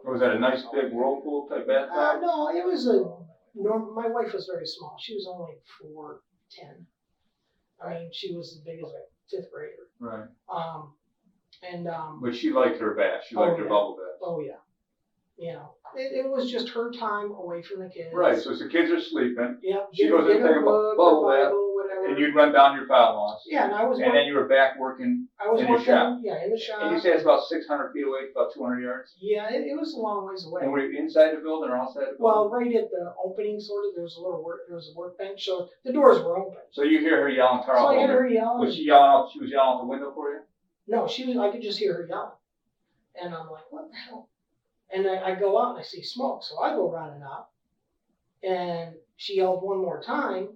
Was that a nice big whirlpool type bathtub? No, it was my wife was very small. She was only 4'10". I mean, she was as big as a 5th grader. Right. But she liked her bath. She liked her yeah. bubble bath. Oh yeah, it was just her time away from the kids. Right. So as the kids are sleeping, Yeah. she goes in and take a bubble bath, whatever. and you'd run down your father-in-law's. Yeah, and I was. And then you were back working. I was in the working. shop. Yeah, in the shop. And you say it's about 600 feet away, about 200 yards. Yeah, it was a long ways away. And were you inside the building or outside the building? Well, right at the opening, sort of, there was a workbench, so the doors were open. So you hear her yelling, So Karl. I heard her yelling. Was she yelling out? She was yelling out the window for you? No, she was. I could just hear her yelling, and I'm like, "What the hell?" And I go out and I see smoke, so I go running up, and she yelled one more time,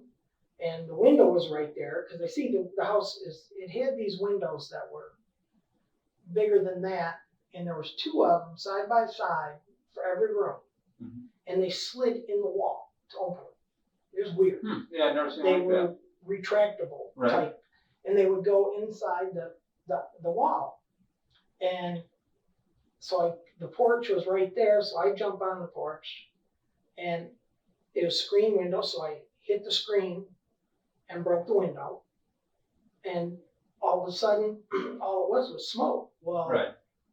and the window was right there because I see the house it had these windows that were bigger than that, and there was 2 of them side by side for every room, and they slid in the wall to open them. It was weird. Yeah, I've never seen They one like were that. retractable type, and they would go inside the wall. And so the porch was right there, so I jump on the porch, and it was screen window, so I hit the screen and broke the window, and all of a sudden, all it was smoke. Well,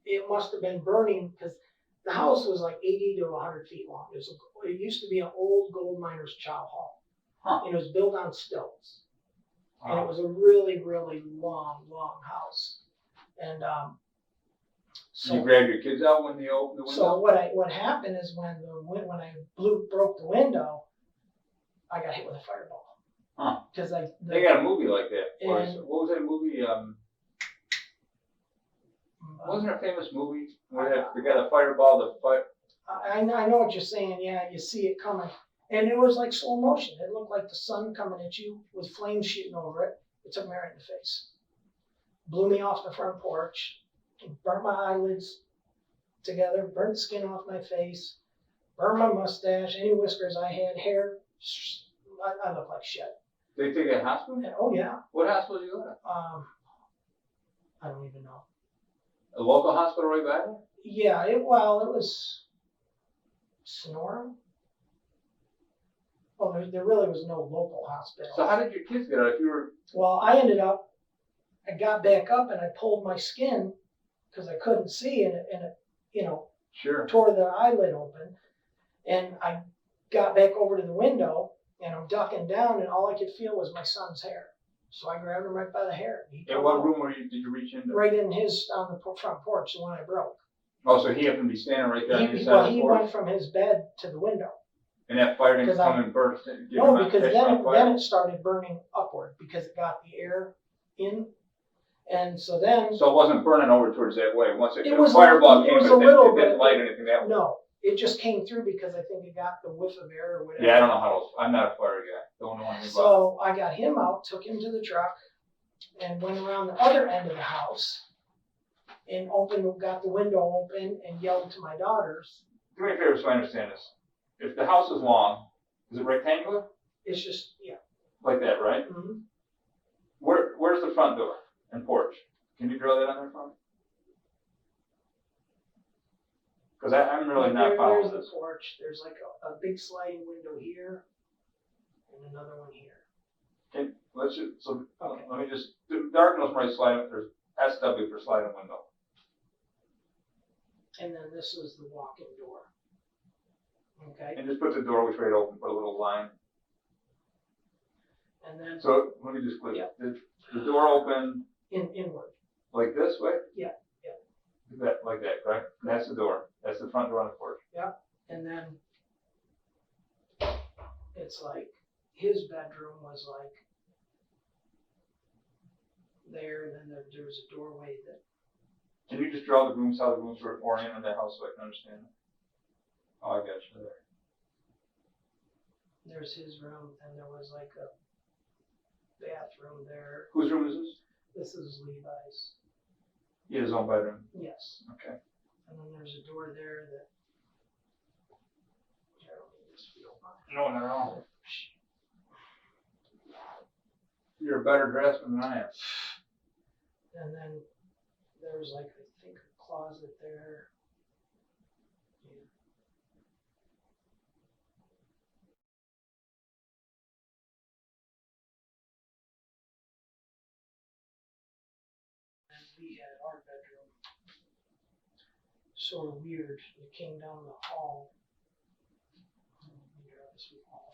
it must have been burning, because the house was like 80 to 100 feet long. It used to be an old gold miner's chow hall. And it was built on stilts. And it was a really, really long house. And You grabbed your kids out when they opened the window? So what happened is when I broke the window, I got hit with a fireball. Because they got a movie like that. And, what was that movie? Wasn't there a famous movie where they got a fireball? I know what you're saying. Yeah, you see it coming. And it was like slow motion. It looked like the sun coming at you with flames shooting over it. It took me right in the face. Blew me off the front porch. Burnt my eyelids together. Burnt the skin off my face. Burned my mustache. Any whiskers I had. Hair. I look like shit. They take you to the hospital? Oh, yeah. What hospital did you go to? I don't even know. A local hospital right by there? Yeah, it was Sonora. Well, there really was no local hospital. So how did your kids get out if you were... Well, I got back up and I pulled my skin because I couldn't see, and it Sure. tore the eyelid open. And I got back over to the window, and I'm ducking down, and all I could feel was my son's hair. So I grabbed him right by the hair. In what room did you reach into? Right in his, on the front porch, the one I broke. Oh, so he happened to be standing right there on the He, side well, of the he porch? went from his bed to the window. And that fire didn't 'Cause I- come and burst it? give No, him a because catch on fire? then it started burning upward because it got the air in. And so then, So it wasn't burning over towards that way, once It the was fireball it came, was but a little it didn't bit- light anything that way? no, it just came through because I think it got the whiff of air or whatever. Yeah, I don't know how those, I'm not a fire guy, don't know anything about So I got him out, took him to the truck, and went around the other end of the house and got the window open and yelled to my daughters. it. Do me a favor so I understand this. If the house is long, is it rectangular? It's just, yeah. Like that, right? Mhm. Where's the front door and porch? Can you draw that on there for me? Because I'm really not following There's this. the porch, there's like a big sliding window here and another one here. Okay, let's just, so, Okay. let me just, darken those right sliding, there's SW for sliding window. And then this is the walk-in door. Okay, And just put the door straight open, put a little line. and then So, let me just click, Yeah. the door open inward. like this way? Yeah. Like that, correct? That's the door, that's the front door on the porch. And then it's like his bedroom was like there, and then there's a doorway that, Can you just draw the rooms, how the rooms were oriented in the house so I can understand it? Oh, I got you there. there's his room, and there was like a bathroom there. Whose room is this? This is Levi's. He had his own bedroom. Yes. Okay. And then there's a door there that. I don't need this if you don't mind. No, not at all. You're a better draftsman than I am. And then there's like, I think, a closet there. Yeah. And we had our bedroom. Sort of weird. It came down the hall. Let me grab this wall.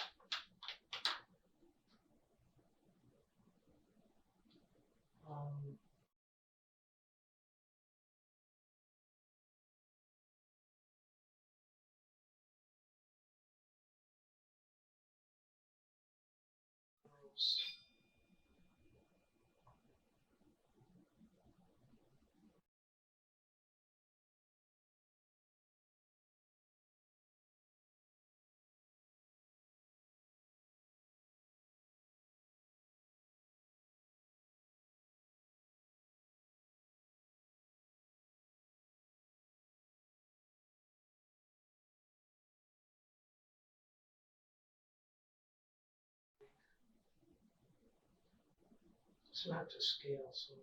It's not to scale, so.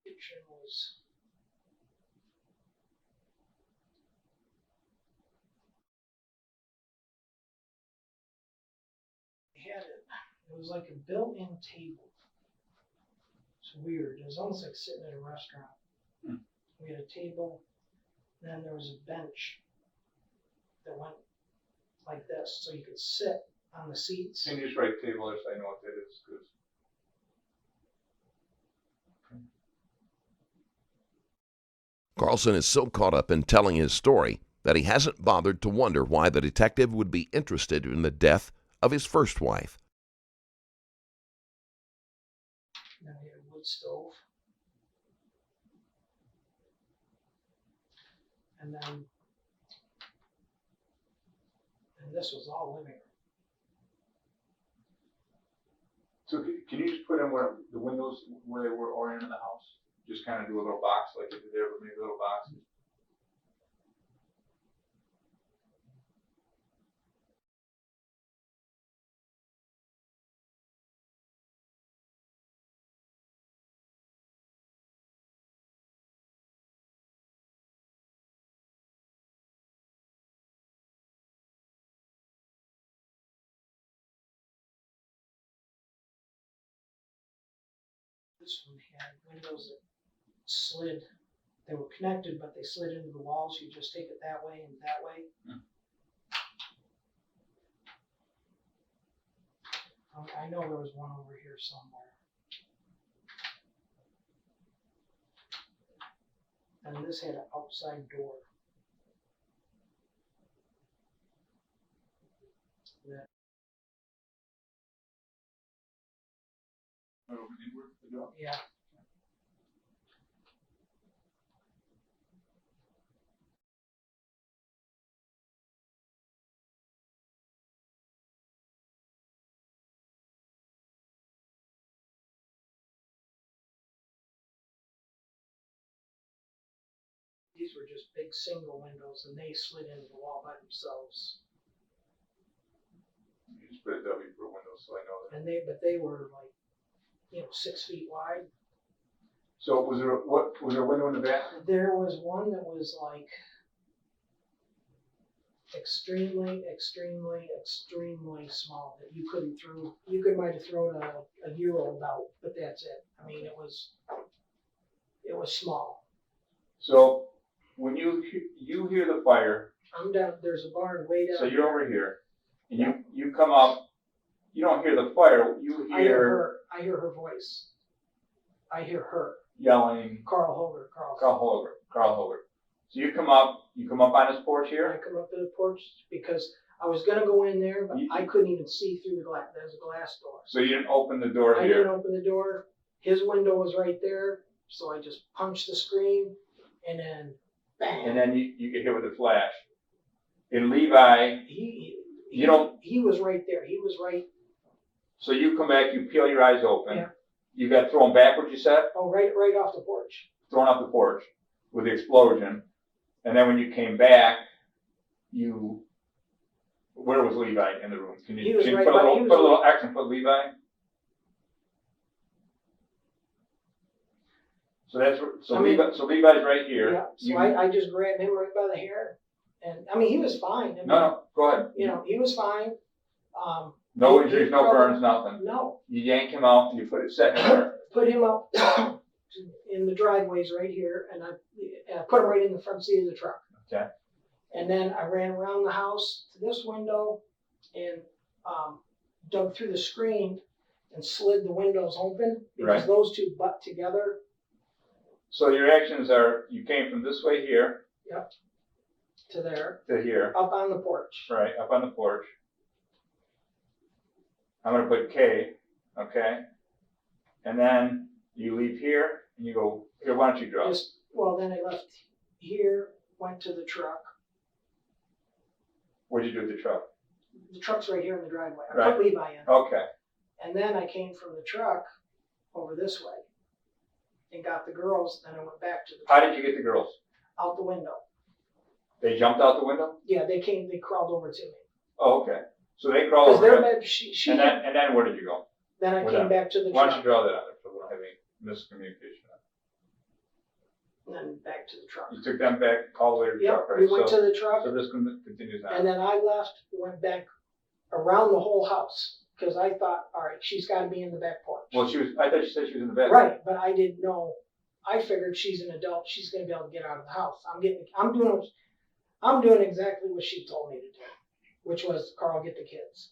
Kitchen was. Had it. It was like a built-in table. It's weird. It was almost like sitting at a restaurant. We had a table, then there was a bench that went like this, so you could sit on the seats. Can you just write table there so I know what that is? 'Cause Carlson is so caught up in telling his story that he hasn't bothered to wonder why the detective would be interested in the death of his first wife. Then we had a wood stove. And this was all living room. So can you just put in where the windows, where they were oriented in the house? Just kind of do a little box like you did there, but maybe a little box. this one had windows that slid. They were connected, but they slid into the walls. You just take it that way and that way. I know there was one over here somewhere. And this had an outside door. Yeah. These were just big single windows, and they slid into the wall by themselves. You just put a W for a window, so I know that. And they were like, 6 feet wide. So was there a window in the bathroom? There was one that was like extremely, extremely, extremely small that you couldn't throw. You might have thrown a year-old out, but that's it. I mean, it was small. So when you hear the fire, I'm down. There's a barn way down. so you're over here, and you come up. You don't hear the fire. You I hear hear her. I hear her voice. I hear her. yelling, Carl Hoger. Karl Hoger. So you come up on his porch I here. come up to the porch because I was gonna go in there, but I couldn't even see through the glass. There's a glass door. So you didn't open the door I here. didn't open the door. His window was right there, so I just punched the screen, and then bang. And then you get hit with a flash. In Levi, He was right there. He was right. so you come back, you peel your eyes open. Yeah. You got thrown backwards, you said? Oh, right off the porch. Thrown off the porch with the explosion. And then when you came back, where was Levi in the room? Can He you was right put by- a he was little X and put Levi? So Levi's right here. Yeah. So I just grabbed him right by the hair, and I mean he was fine. I mean, No, go ahead. he was fine. No he injuries, no burns, nothing. No. You yank him out and you put it second there. Put him up in the driveways right here, and I put him right in the front seat of the truck. Okay. And then I ran around the house to this window and dug through the screen and slid the windows open because Right. those two butt together. So your actions are, you came from this way here To there, to here, up on the porch. right, up on the porch. I'm gonna put K, okay? And then you leave here and you go, here, why don't you draw? Then I left here, went to the truck. What'd you do with the truck? The truck's right here in the driveway. I Right. put Levi in. Okay, And then I came from the truck over this way and got the girls. Then I went back to the how truck, did you get the girls? out the window. They jumped out the window? Yeah, they crawled over to me. Oh, okay. So they crawled Because over they're it. bed, she, And then where did you go? then I where came down? back to the Why don't you truck. draw that on there so we don't have any miscommunication? And then back to the truck. You took them back all the way to the Yep, truck, right? we went to the truck. So this continues on. And then I left, went back around the whole house. Because I thought, all right, she's got to be in the back porch. Well, I thought you said she was in the bedroom. Right, but I didn't know. I figured she's an adult. She's going to be able to get out of the house. I'm doing exactly what she told me to do, which was, Carl, get the kids.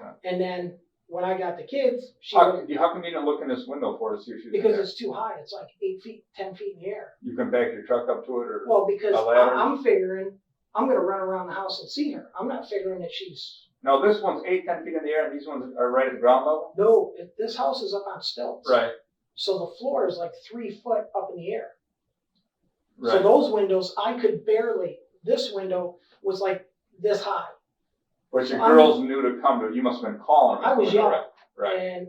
Okay. And then when I got the kids, How come you didn't look in this window for her to see if she was in because there? it's too high. It's like 8 feet, 10 feet in the air. You can back your truck up to it or? Well, because A ladder? I'm figuring I'm going to run around the house and see her. I'm not figuring that she's. No, this one's 8-10 feet in the air and these ones are right at the ground level? No, this house is up on stilts. Right, So the floor is like 3 foot up in the air. So right. those windows, I could barely, this window was like this high. But your I'm- girls knew to come to, you must have been calling them. I was young. Right. And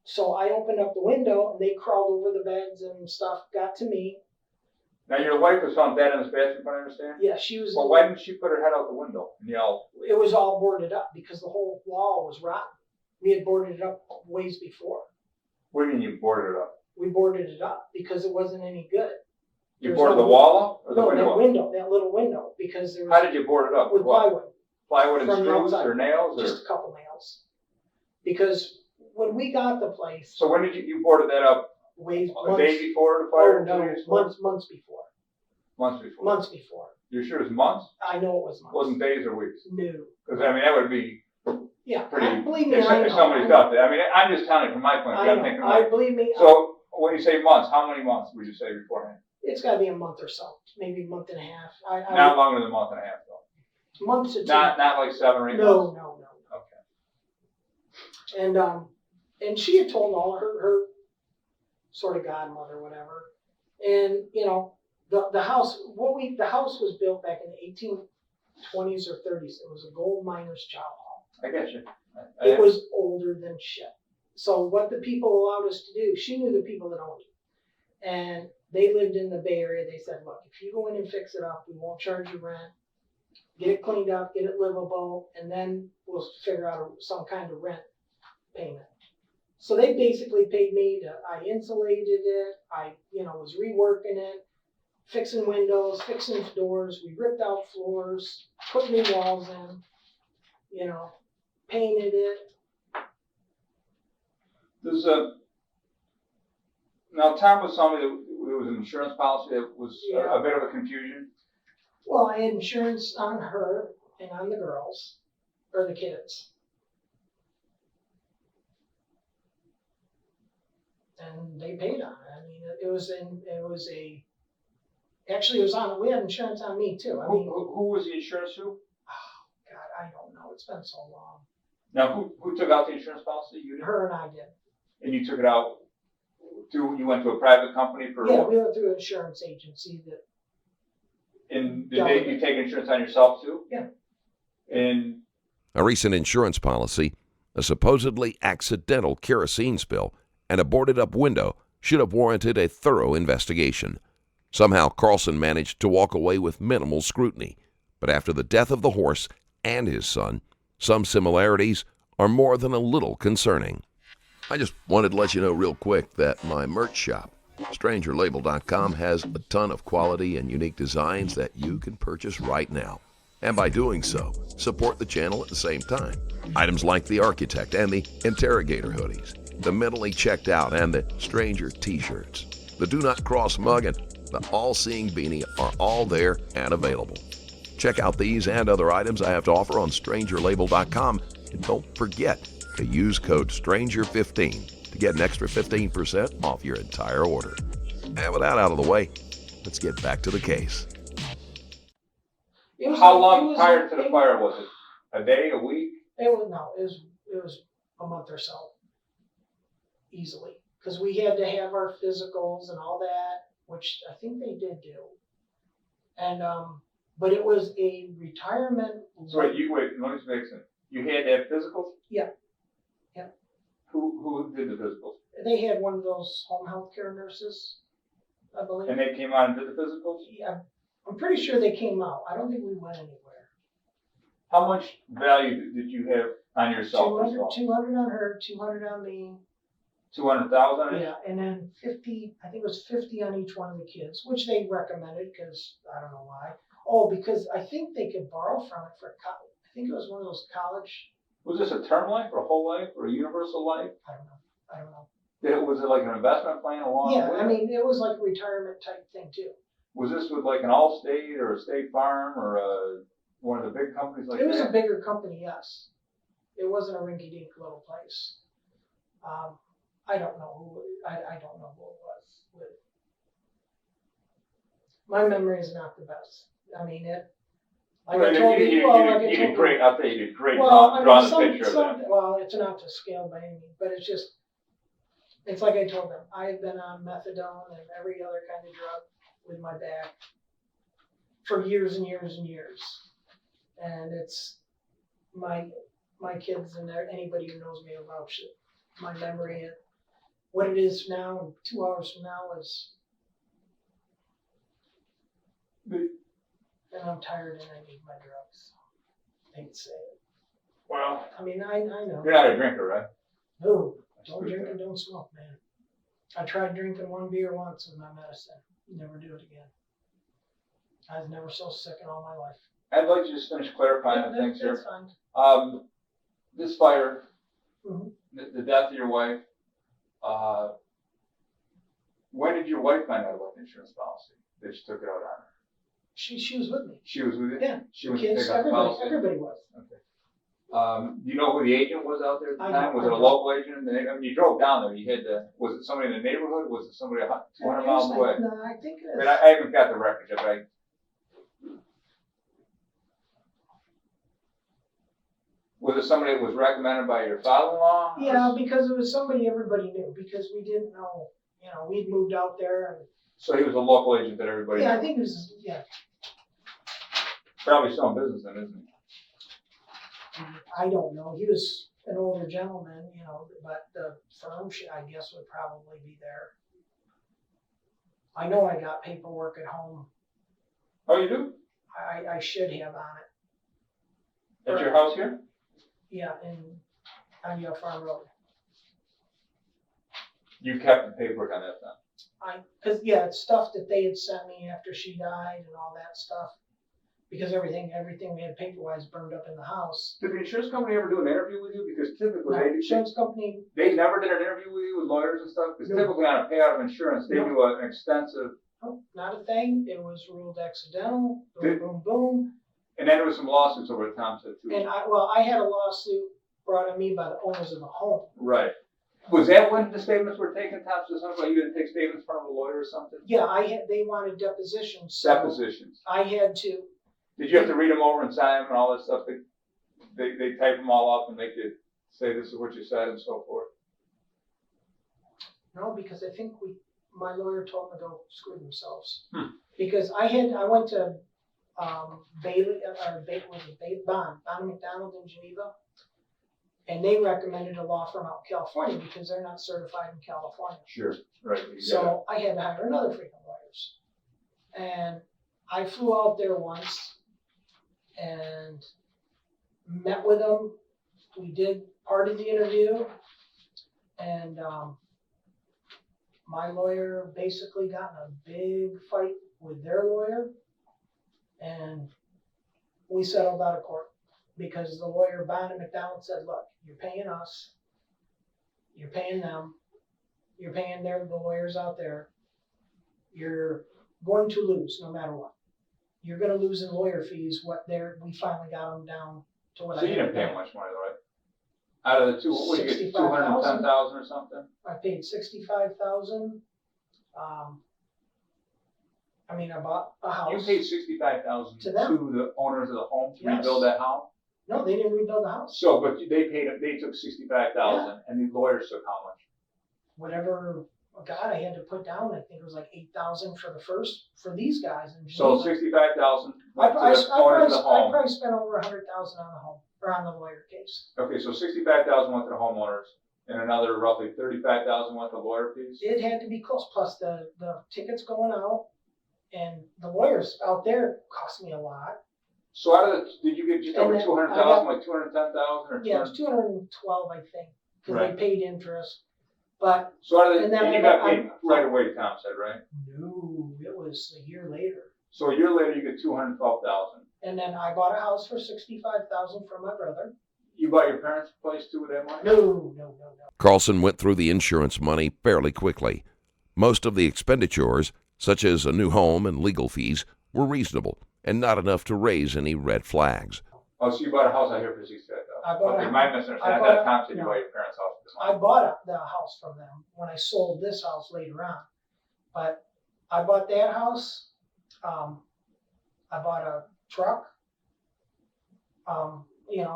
so I opened up the window and they crawled over the beds and stuff, got to me. Now your wife was found dead in this bathroom, if I understand? Yeah, she was, Well, why didn't she put her head out the window and yell? it was all boarded up because the whole wall was rotten. We had boarded it up ways before. What do you mean you boarded it up? We boarded it up because it wasn't any good. You There's boarded no the wall up or the No, window that up? window, that little window, because there How was did you board it up? with What? plywood, Plywood and from the screws outside. or nails or? just a couple nails. Because when we got the place, So when did you boarded that up? way A day before the fire? Oh, no, 2 days before? months before. Months before. Months before. You're sure it's months? I know it was months. Wasn't days or weeks? No. Because I mean, that would be Yeah, pretty. believe me, If I know. somebody thought that, I mean, I'm just telling you from my point of view. I I'm know. thinking I like. believe me. So when you say months, how many months would you say beforehand? It's got to be a month or so, maybe a month and a half. Not longer than a month and a half, though. Months to two. Not like 7 or 8 No, months. no. Okay. And she had told all her sort of godmother, whatever. And you know, the house was built back in the 1820s or 30s. It was a gold miner's chow hall. I get you. It was older than shit. So what the people allowed us to do, she knew the people that owned it. And they lived in the Bay Area. They said, look, if you go in and fix it up, we won't charge you rent. Get it cleaned up, get it livable, and then we'll figure out some kind of rent payment. So they basically paid me I insulated it, I was reworking it, fixing windows, fixing doors, we ripped out floors, put new walls in, painted it. There's now Tom was telling me that there was an insurance policy that was a bit of a confusion. Well, I had insurance on her and on the girls, or the kids. And they paid on it. I mean, we had insurance on me too. I mean, Who was the insurance to? oh God, I don't know. It's been so long. Now, who took out the insurance policy? You did? Her and I did. And you took it out you went to a private company for? Yeah, we went through an insurance agency that. And did you take insurance on yourself too? Yeah. And A recent insurance policy, a supposedly accidental kerosene spill, and a boarded-up window should have warranted a thorough investigation. Somehow, Carlson managed to walk away with minimal scrutiny. But after the death of the horse and his son, some similarities are more than a little concerning. I just wanted to let you know real quick that my merch shop, StrangerLabel.com, has a ton of quality and unique designs that you can purchase right now. And by doing so, support the channel at the same time. Items like the Architect and the Interrogator hoodies, the Mentally Checked Out and the Stranger t-shirts, the Do Not Cross mug, and the All-Seeing beanie are all there and available. Check out these and other items I have to offer on StrangerLabel.com, and don't forget to use code STRANGER15 to get an extra 15% off your entire order. And with that out of the way, let's get back to the case. how long prior to the fire was it? A day, a week? It was a month or so, easily, because we had to have our physicals and all that, which I think they did do. And but it was a retirement. So wait, let me just make sense. You had to have physicals? Yeah. Yeah. Who did the physicals? They had one of those home health care nurses, I believe. And they came out and did the physicals? Yeah, I'm pretty sure they came out. I don't think we went anywhere. How much value did you have on yourself? 200 on her, 200 on me. 200,000? Yeah, and then 50, I think it was 50 on each one of the kids, which they recommended because I don't know why. Oh, because I think they could borrow from it for college. I think it was one of those college. Was this a term life or a whole life or a universal life? I don't know. Was it like an investment plan along Yeah, the way? I mean, it was like a retirement type thing too. Was this with like an Allstate or a State Farm or one of the big companies like that? It was a bigger company, yes. It wasn't a rinky-dink little place. I don't know who it was with. My memory is not the best. I mean, I'll tell you, you did great well, drawing the picture of that. Well, it's not to scale by any means, but it's like I told them, I've been on methadone and every other kind of drug with my back for years and years and years. And it's my kids and anybody who knows me about shit. My memory of what it is now and 2 hours from now is, and I'm tired and I need my drugs. I hate to say it. Well, I mean, I know. you're not a drinker, right? No, don't drink and don't smoke, man. I tried drinking one beer once with my medicine. Never do it again. I was never so sick in all my life. I'd like to just finish clarifying things here. That's fine. This fire, Mhm. the death of your wife, When did your wife find out about the insurance policy that you took it out on her? She was with me. She was with you? Yeah. She went to Kids, take out the policy? everybody was. Okay. Do you know who the agent was out there at the I time? don't- Was it I a don't. local agent? I mean, you drove down there, you had to, was it somebody in the neighborhood? Was it somebody 200 miles away? No, I think I mean, I haven't got the record yet, but was it somebody that was recommended by your father-in-law? yeah, because it was somebody everybody knew, because we didn't know, we'd moved out there and, So he was a local agent that everybody yeah, I knew? think it was, yeah, Probably still in business then, isn't he? I don't know. He was an older gentleman, but the firm should, I guess, would probably be there. I know I got paperwork at home. Oh, you do? I should have on it. At your house here? Yeah, on your farm road. You kept the paperwork on that then? Cause yeah, it's stuff that they had sent me after she died and all that stuff. Because everything we had paper-wise burned up in the house. Did the insurance company ever do an interview with you? Because typically No, insurance company, they never did an interview with you with lawyers and stuff? Because No. typically on a payout of insurance, they No. do an extensive, oh, not a thing. It was ruled accidental, boom, Did- boom, boom. and then there was some lawsuits over the time too. And I had a lawsuit brought on me by the owners of the home. Right. Was that when the statements were taken, Tom, so something like you had to take statements from a lawyer or something? Yeah, they wanted depositions, so Depositions. I had to, Did you have to read them over and sign them and all that stuff? They type them all up and make you say this is what you said and so forth? no, because I think my lawyer told me to go screw themselves. Hmm. Because I went to, Bond McDonald in Geneva. And they recommended a law firm out in California because they're not certified in California. Sure, right. So I had to hire another freaking lawyers. And I flew out there once and met with them. We did part of the interview. And my lawyer basically got in a big fight with their lawyer. And we settled out of court. Because the lawyer, Bond McDonald, said, look, you're paying us, you're paying them, you're paying the lawyers out there. You're going to lose no matter what. You're going to lose in lawyer fees. We finally got them down to what So you didn't pay them much money, though, right? Out of the two, what did you get, 210,000 or something? I paid $65,000. I bought a house. You paid $65,000 To them. to the owners of the home to Yes. rebuild that house? No, they didn't rebuild the house. So, but they took $65,000 and the lawyers took how much? Whatever, God, I had to put down, I think it was like $8,000 for these guys. In So Geneva. $65,000 I went to the owners of the home. probably spent over $100,000 on the home, or on the lawyer case. Okay, so $65,000 went to the homeowners and another roughly $35,000 went to lawyer fees? It had to be close, plus the tickets going out, and the lawyers out there cost me a lot. So out of did you get just over And then 200,000, like 210,000 or? Yeah, it was 212, I think, because Right. they paid interest. But So out of And then and you I got got- paid right away, Tom said, right? no, it was a year later. So a year later, you get 212,000. And then I bought a house for $65,000 from my brother. You bought your parents' place too with that money? No. Carlson went through the insurance money fairly quickly. Most of the expenditures, such as a new home and legal fees, were reasonable and not enough to raise any red flags. Oh, so you bought a house out here for $65,000? I bought Okay, a- my misunderstanding. I I bought thought a- Tom said you no. bought your parents' house for this I money. bought the house from them when I sold this house later on. But I bought that house. I bought a truck,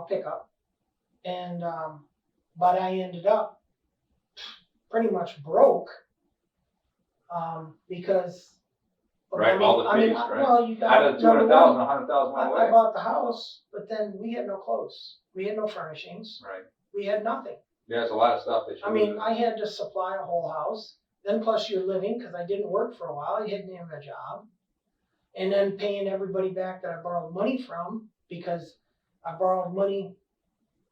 pickup. And, but I ended up pretty much broke, because. Right, all the fees, right? Well, you got. Out of the number 200,000, one, 100,000 went I away. bought the house, but then we had no clothes. We had no furnishings. Right. We had nothing. Yeah, there's a lot of stuff that you. I had to supply a whole house, then plus your living, because I didn't work for a while, I didn't have a job. And then paying everybody back that I borrowed money from, because I borrowed money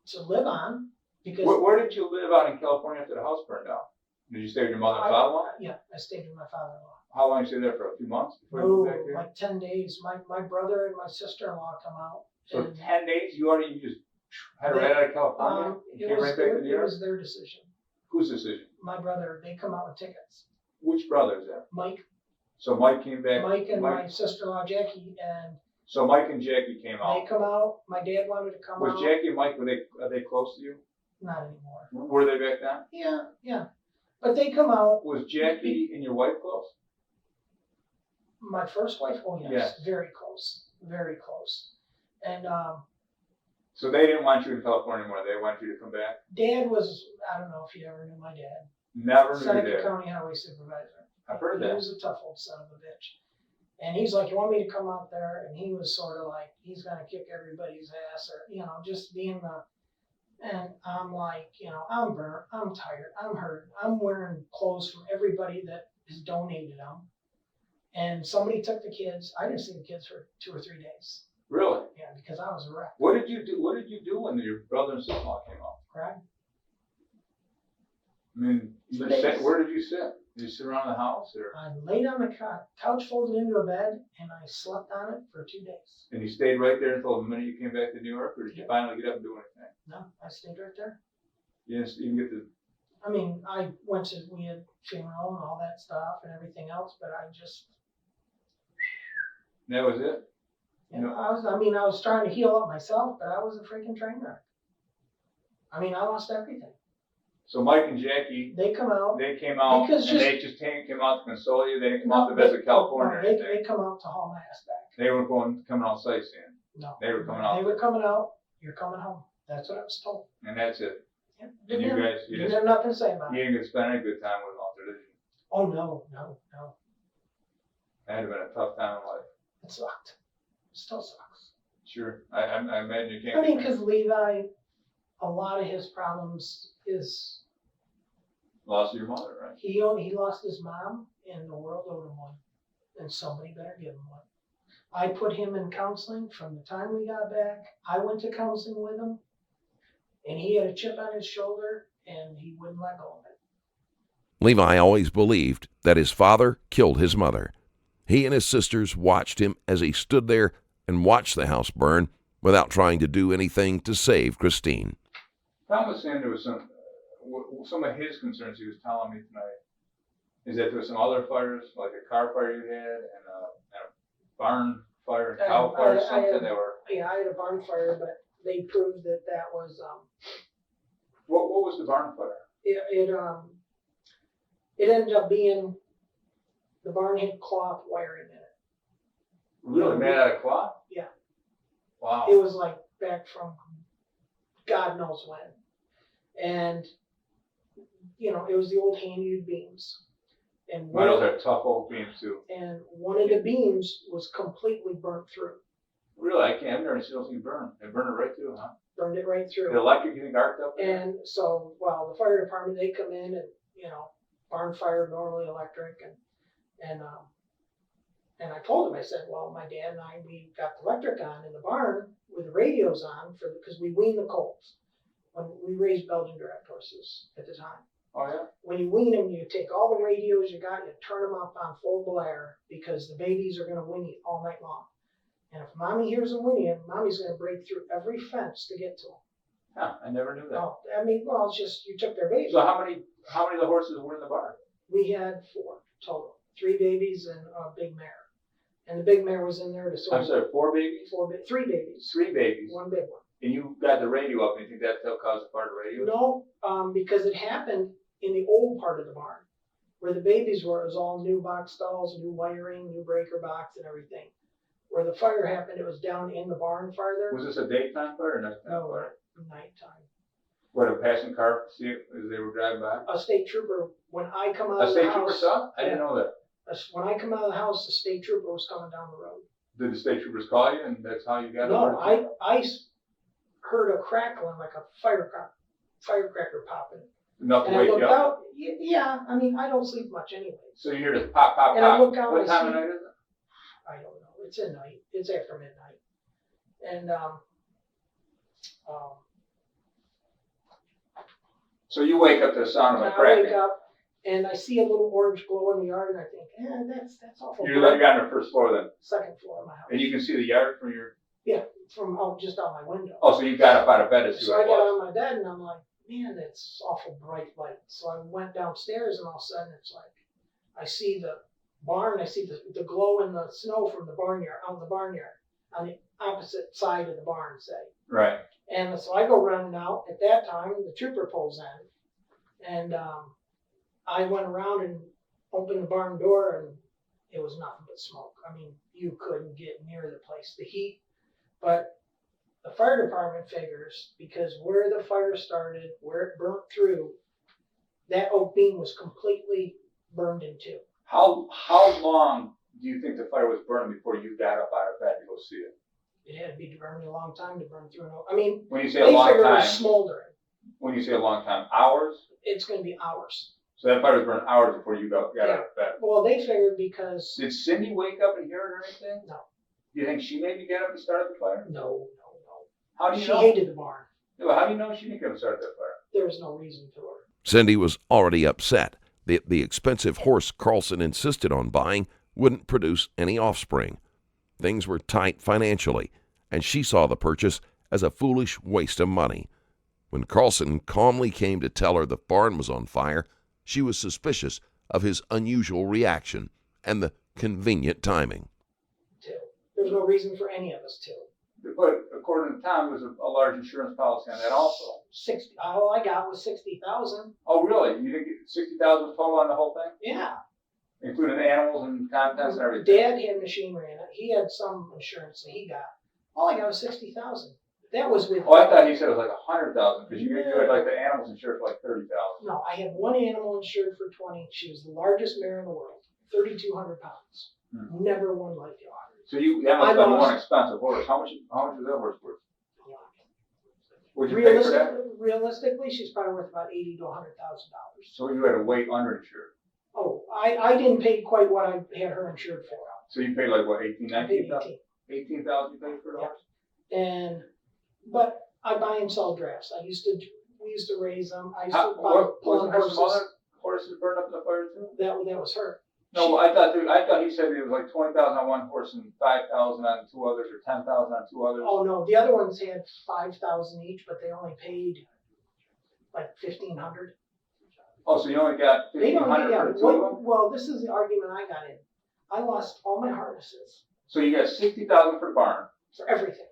to live on, because. Where did you live out in California after the house burned down? Did you stay with your mother and father-in-law? Yeah, I stayed with my father-in-law. How long did you stay there for? A few months before you Oh, moved back here? like 10 days. My brother and my sister-in-law come out. So and, 10 days, you just had it right out of California? You it came right back to New York? was their decision. Whose decision? My brother, they come out with tickets. Which brother is that? Mike, So Mike came back. Mike and my sister-in-law Jackie, and So Mike and Jackie came they out. come out. My dad wanted to come Was out. Jackie and Mike, are they close to you? Not anymore. Were they back then? Yeah. But they come out. Was Jackie and your wife close? My first wife, oh yes, Yes. very close, very close. And So they didn't want you in California anymore. They want you to come back? Dad was, I don't know if you ever knew my dad. Never knew Seneca that. County Highway Supervisor. I've heard He that. was a tough old son of a bitch. And he's like, you want me to come out there? And he was sort of like, he's going to kick everybody's ass, or, just being the, and I'm like, I'm burnt, I'm tired, I'm hurt, I'm wearing clothes from everybody that has donated them. And somebody took the kids. I didn't see the kids for 2 or 3 days. Really? Yeah, because I was a wreck. What did you do? What did you do when your brother and sister-in-law came out? Cried. I mean, where did you sit? Did you sit around the house, or? I laid on the couch folded into a bed, and I slept on it for 2 days. And you stayed right there until the minute you came back to New York, or did you Yeah. finally get up and do anything? No, I stayed right there. You didn't even get to. I mean, we had funeral and all that stuff and everything else, but I just, That was it. I was trying to heal up myself, but I was a freaking train wreck. I mean, I lost everything. So Mike and Jackie, They come out. they came out, Because and they just came out to console you. They didn't come out to visit California or anything. They come out to haul my ass back. They were coming out sightseeing, No. They were coming out. They were coming out. You're coming home. That's what I was told. and that's it. Yeah. And you guys, you Didn't have nothing to say about you it. didn't get to spend any good time with them out there, did you? Oh no. That had been a tough time in life. It sucked. It still sucks. Sure, I imagine you can't. I mean, because Levi, a lot of his problems is Lost your mother, right? he lost his mom, and the world owed him one, and somebody better give him one. I put him in counseling from the time we got back. I went to counseling with him, and he had a chip on his shoulder, and he wouldn't let go of it. Levi always believed that his father killed his mother. He and his sisters watched him as he stood there and watched the house burn without trying to do anything to save Christine. Tom was saying there was some of his concerns he was telling me tonight is that there were some other fires, like a car fire you had and a barn fire, and cow fire, something that were. Yeah, I had a barn fire, but they proved that was What was the barn fire? it ended up being the barn had cloth wiring in it. Really made out of cloth? Yeah. Wow. It was like back from God knows when. And, it was the old hand-hewed beams. And Those are tough old beams too. and one of the beams was completely burnt through. Really, I've never seen those things burn. They burned it right through, huh? Burned it right The through. electric, you think, arced up? And so, the fire department, they come in and, barn fire, normally electric, and I told him, I said, well, my dad and I, we got the electric on in the barn with the radios on because we wean the colts. When we raised Belgian draft horses at the time. Oh, yeah? When you wean them, you take all the radios you got, you turn them up on full blare because the babies are going to whinny all night long. And if mommy hears them whinnying, mommy's going to break through every fence to get to them. Huh, I never knew that. Oh, it's just, you took their babies. So how many of the horses were in the barn? We had 4 total, 3 babies and a big mare. And the big mare was in there to sort I'm sorry, 4 babies? 3 babies. 3 babies. 1 big one. And you got the radio up, and you think that caused the fire to radio? No, because it happened in the old part of the barn, where the babies were. It was all new box stalls, new wiring, new breaker box, and everything. Where the fire happened, it was down in the barn farther. Was this a daytime fire or nighttime No, fire? nighttime. What, a passing car see it as they were driving by? A state trooper, when I come out A of the state trooper house. saw it? I didn't know that. When I come out of the house, the state trooper was coming down the road. Did the state troopers call you, and that's how you got No, over? I heard a crackling like a firecracker popping. Enough to And I wake looked you up? out, yeah, I don't sleep much anyway. So you hear this pop, pop, And I pop. look out What and time I of see- night is it? I don't know. It's at night. It's after midnight. And So you wake up to the sound of a I cracking. wake up and I see a little orange glow in the yard, and I think, that's awful. You're on the first floor then, Second floor of my house. and you can see the yard from your. From just out my window. Oh, so you got up out of bed to see So what I it got was. on my bed and I'm like, man, that's awful bright light. So I went downstairs and all of a sudden it's like I see the barn, I see the glow in the snow from the barnyard, out in the barnyard, on the opposite side of the barn, say. Right. And so I go running out. At that time, the trooper pulls in, and I went around and opened the barn door, and it was nothing but smoke. I mean, you couldn't get near the place. The heat, but the fire department figures, because where the fire started, where it burnt through, that oak beam was completely burned in two. How long do you think the fire was burning before you got up out of bed to go see it? It had to be burning a long time to burn through an oak. I mean, When you say a they long figured it was time, smoldering. when you say a long time, hours? It's going to be hours. So that fire was burning hours before you got out of bed. Well, they figured because Did Cindy wake up and hear it or anything? No. Do you think she maybe got up and started the fire? no. How do you She know? hated the barn. Yeah, well, how do you know she didn't get up and start that fire? There was no reason for her. Cindy was already upset. The expensive horse Carlson insisted on buying wouldn't produce any offspring. Things were tight financially, and she saw the purchase as a foolish waste of money. When Carlson calmly came to tell her the barn was on fire, she was suspicious of his unusual reaction and the convenient timing. There was no reason for any of us to. But according to Tom, there was a large insurance policy on that also. All I got was 60,000. Oh, really? You didn't get 60,000 was total on the whole thing, Yeah. including animals and contents and everything. Dad had machinery in it. He had some insurance that he got. All I got was 60,000. That was with. Oh, I thought he said it was like 100,000 because you had like the animals insured for like 30,000. No, I had one animal insured for 20. She was the largest mare in the world, 3,200 pounds. Never won life lottery. So that must have been one expensive horse. How much was that horse worth? Would you pay for that? Realistically, she's probably worth about $80,000 to $100,000. So you had to wait underinsured. Oh, I didn't pay quite what I had her insured for. So you paid like what, 18, I paid 19,000? 18,000 you paid for the horse? But I buy and sell drafts. We used to raise them. I used How, to buy wasn't there some horses. other horses burned up in the fire too? That was her. No, I thought he said it was like 20,000 on one horse and 5,000 on two others, or 10,000 on two others. Oh no, the other ones had 5,000 each, but they only paid like 1,500. Oh, so you only got They don't 1,500 for the two of them? Well, this is the argument I got in. I lost all my harnesses So you got 60,000 for the barn. for everything.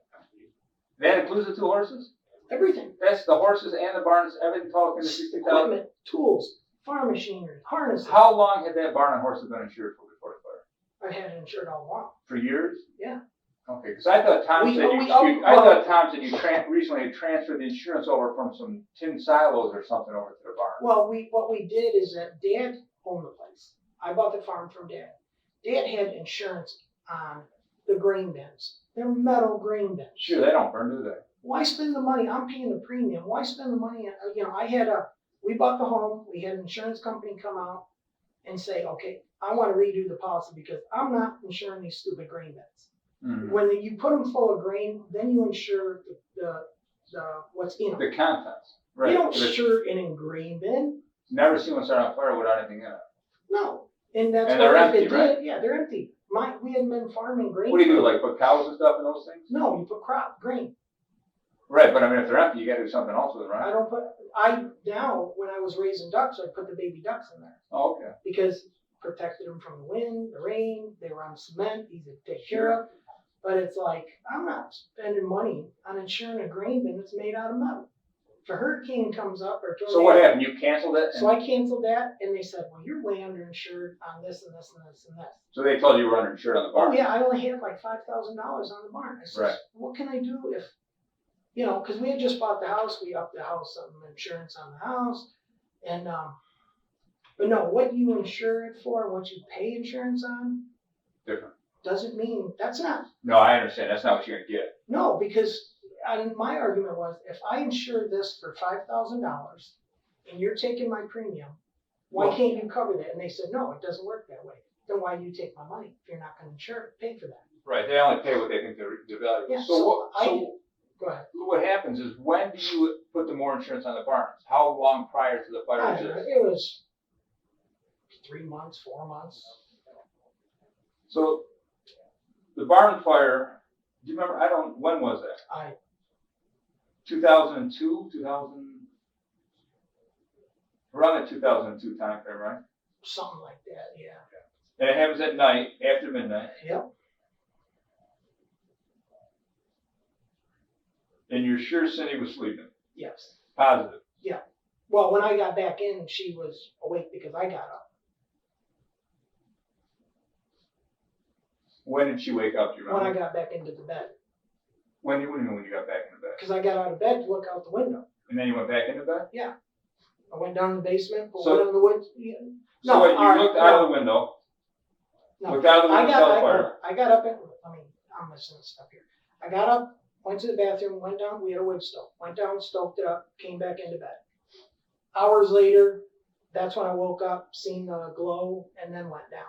That includes the two horses? Everything. That's the horses and the barns, everything total into 60,000? Equipment, tools, farm machinery, harnesses. How long had that barn and horses been insured for before the fire? I had it insured all along. For years? Yeah. Okay, because I thought Tom said you recently had transferred the insurance over from some tin silos or something over to the barn. Well, what we did is that Dad owned the place. I bought the farm from Dad. Dad had insurance on the grain bins. They're metal grain bins. Sure, they don't burn, do they? Why spend the money? I'm paying the premium. Why spend the money? We bought the home. We had an insurance company come out and say, okay, I want to redo the policy because I'm not insuring these stupid grain bins. Mm-hmm. When you put them full of grain, then you insure the what's in them. The contents, right? You don't insure an grain bin. Never seen one start on fire without anything in it. No, and that's And what they're if empty, it right? did. Yeah, they're empty. We hadn't been farming grain. What do you do, like put cows and stuff in those things? No, you put grain. Right, but I mean, if they're empty, you got to do something else with them, right? Now when I was raising ducks, I put the baby ducks in there Oh, okay. because protected them from the wind, the rain. They were on cement, easy to take care of. But it's like I'm not spending money on insuring a grain bin that's made out of metal. If a hurricane comes up or tornado, So what happened? You canceled it? So I canceled that, and they said, "Well, you're way underinsured on this and this and this and this." So they told you you were underinsured on the barn? Oh yeah, I only had like $5,000 on the barn. I said, Right. "What can I do if, because we had just bought the house, we upped the house, some insurance on the house, and but no, what you insure it for and what you pay insurance on Different. doesn't mean that's not." No, I understand. That's not what you're going to get. No, because my argument was, if I insure this for $5,000 and you're taking my premium, why can't you cover that? And they said, no, it doesn't work that way. Then why do you take my money if you're not going to insure it? Pay for that. Right. They only pay what they think the value is. Yeah, So go ahead. what happens is, when do you put the more insurance on the barns? How long prior to the fire is this? It was 3 months, 4 months. So the barn fire, do you remember? When was that? 2002, around the 2002 time frame, right? something like that, yeah. And it happens at night, after midnight, Yep, and you're sure Cindy was sleeping? yes. Positive. Well, when I got back in, she was awake because I got up. When did she wake up, do you When I remember? got back into the bed. What do you mean when you got back into bed? Because I got out of bed to look out the window. And then you went back into bed? I went down in the basement, put So- wood in the woods. Yeah. So No, wait, you all right, looked out of the window, no. looked out of the window, saw the fire. I got up and, I'm missing stuff here. I got up, went to the bathroom, went down, we had a wood stove. Went down, stoked it up, came back into bed. Hours later, that's when I woke up, seen the glow, and then went down.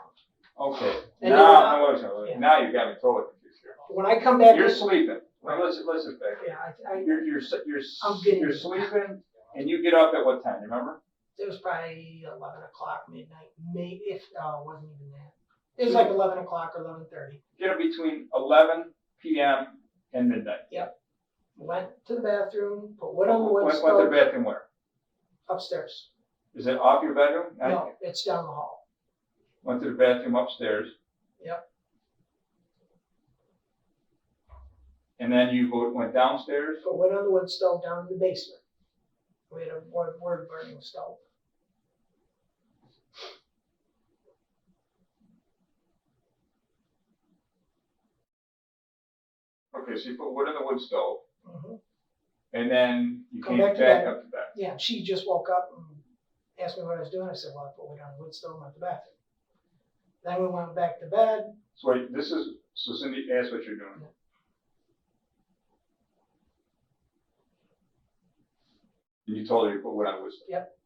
Okay. And Now, yeah. now you got me totally confused here. When I come back, You're in- sleeping. Well, listen back. yeah, I'm getting You're it. sleeping, and you get up at what time? You remember? it was probably 11 o'clock, midnight, maybe, if, it wasn't even that. It was like 11 o'clock or 11:30. Get up between 11 p.m. and midnight. Went to the bathroom, put wood on the wood Went to stove, the bathroom where? upstairs. Is it off your bedroom? No, it's down the hall. Went to the bathroom upstairs. Yep. And then you went downstairs. Put wood on the wood stove down in the basement. We had a wood burning stove. Okay, so you put wood in the wood stove, Mhm. and then you Come came back to back bed. up to bed. Yeah, she just woke up and asked me what I was doing. I said, well, I put wood on the wood stove and went to the bathroom. Then we went back to bed. So wait, so Cindy asked what you're doing. And you told her you put wood on the wood stove. Yep.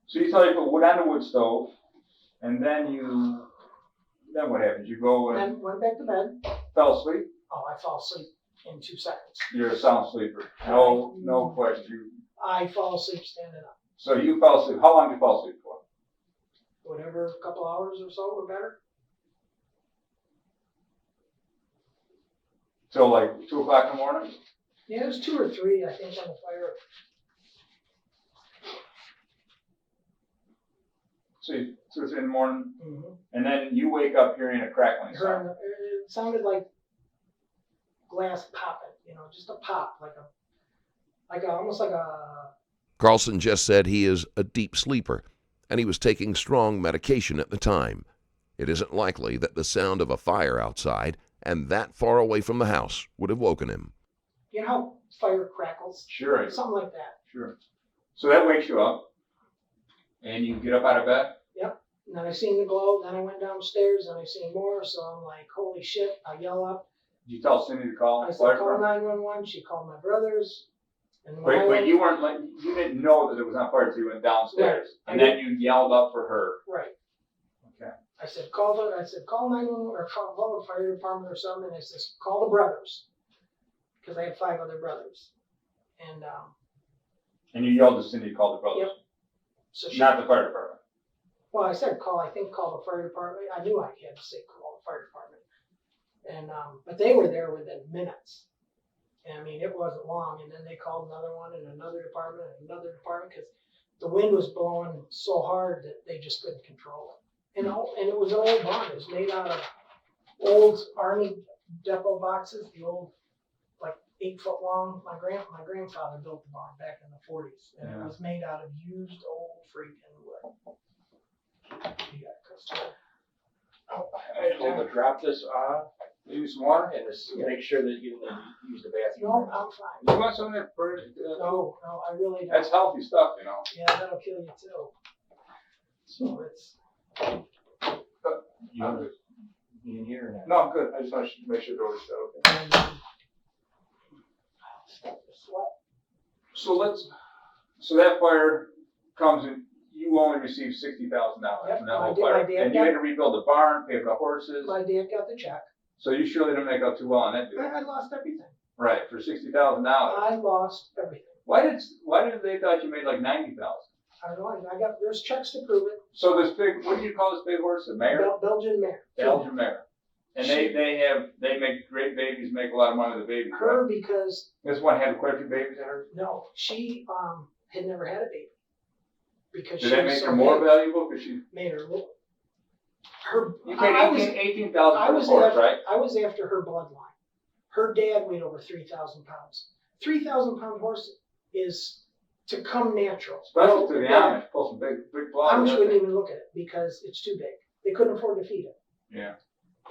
So you told her you put wood on the wood stove, and then what happened? You go and Then went back to bed. fell asleep? Oh, I fall asleep in 2 seconds. You're a sound sleeper. No question. I fall asleep standing up. So you fell asleep. How long did you fall asleep for? Whatever, a couple hours or so or better. Till like 2 o'clock in the morning? Yeah, it was 2 or 3, I think, on the fire. So 2 or 3 in the morning, Mm-hmm. and then you wake up hearing a crackling sound. It sounded like glass popping, just a pop, almost like a. Carlson just said he is a deep sleeper, and he was taking strong medication at the time. It isn't likely that the sound of a fire outside and that far away from the house would have woken him. You know how fire crackles? Sure. Something like that. Sure. So that wakes you up, and you get up out of bed. And then I seen the glow, then I went downstairs, and I seen more, so I'm like, holy shit, I yell up. Did you tell Cindy to call? I the said, fire call department? 911, she called my brothers. And when I Wait, went- you weren't like, you didn't know that it was on fire until you went downstairs, Right. and then you yelled up for her. Right. Okay. I said, call 911 or call the fire department or something. And I said, call the brothers. Because I had 5 other brothers. And And you yelled to Cindy to call the brothers. Yep. so she, Not the fire department. well, I said, call the fire department. I knew I had to say call the fire department. And, but they were there within minutes. And I mean, it wasn't long. And then they called another one and another department because the wind was blowing so hard that they just couldn't control it. And it was an old barn. It was made out of old Army depot boxes, the old, like 8 foot long. My grandfather built the barn back in the 40s. And Yeah. it was made out of used old freaking wood. You got customer. I told her to drop this off, Use some water? and just make sure that you use the bathroom. No, I'm fine. You want some of that? No, I really don't. That's healthy stuff, you know. Yeah, that'll kill you too. So it's. You want to be in here or not? No, I'm good. I just want to make sure the door's shut. Okay. And, start to sweat. So that fire comes in, you only received $60,000 Yep, from that I whole did- fire. I did, And you yep. had to rebuild the barn, pay for the horses. My dad got the check. So you surely didn't make out too well on that deal. I lost everything. Right, for $60,000. I lost everything. Why did they thought you made like 90,000? I don't know. There's checks to prove it. So this big, what do you call this big horse? A mare? Belgian mare. Belgian mare. And they make great babies, make a lot of money with the babies. Her Right? because This one had quite a few babies in her. no, she had never had a baby. because Did she that was make so her more big. valuable? Because she, Made her her. you I paid was 18,000 I for the was horse, after, right? I was after her bloodline. Her dad weighed over 3,000 pounds. 3,000 pound horse is to come natural. Especially to the Yeah, Amish, pull some big blood. Amish wouldn't even look at it because it's too big. They couldn't afford to feed it. Yeah.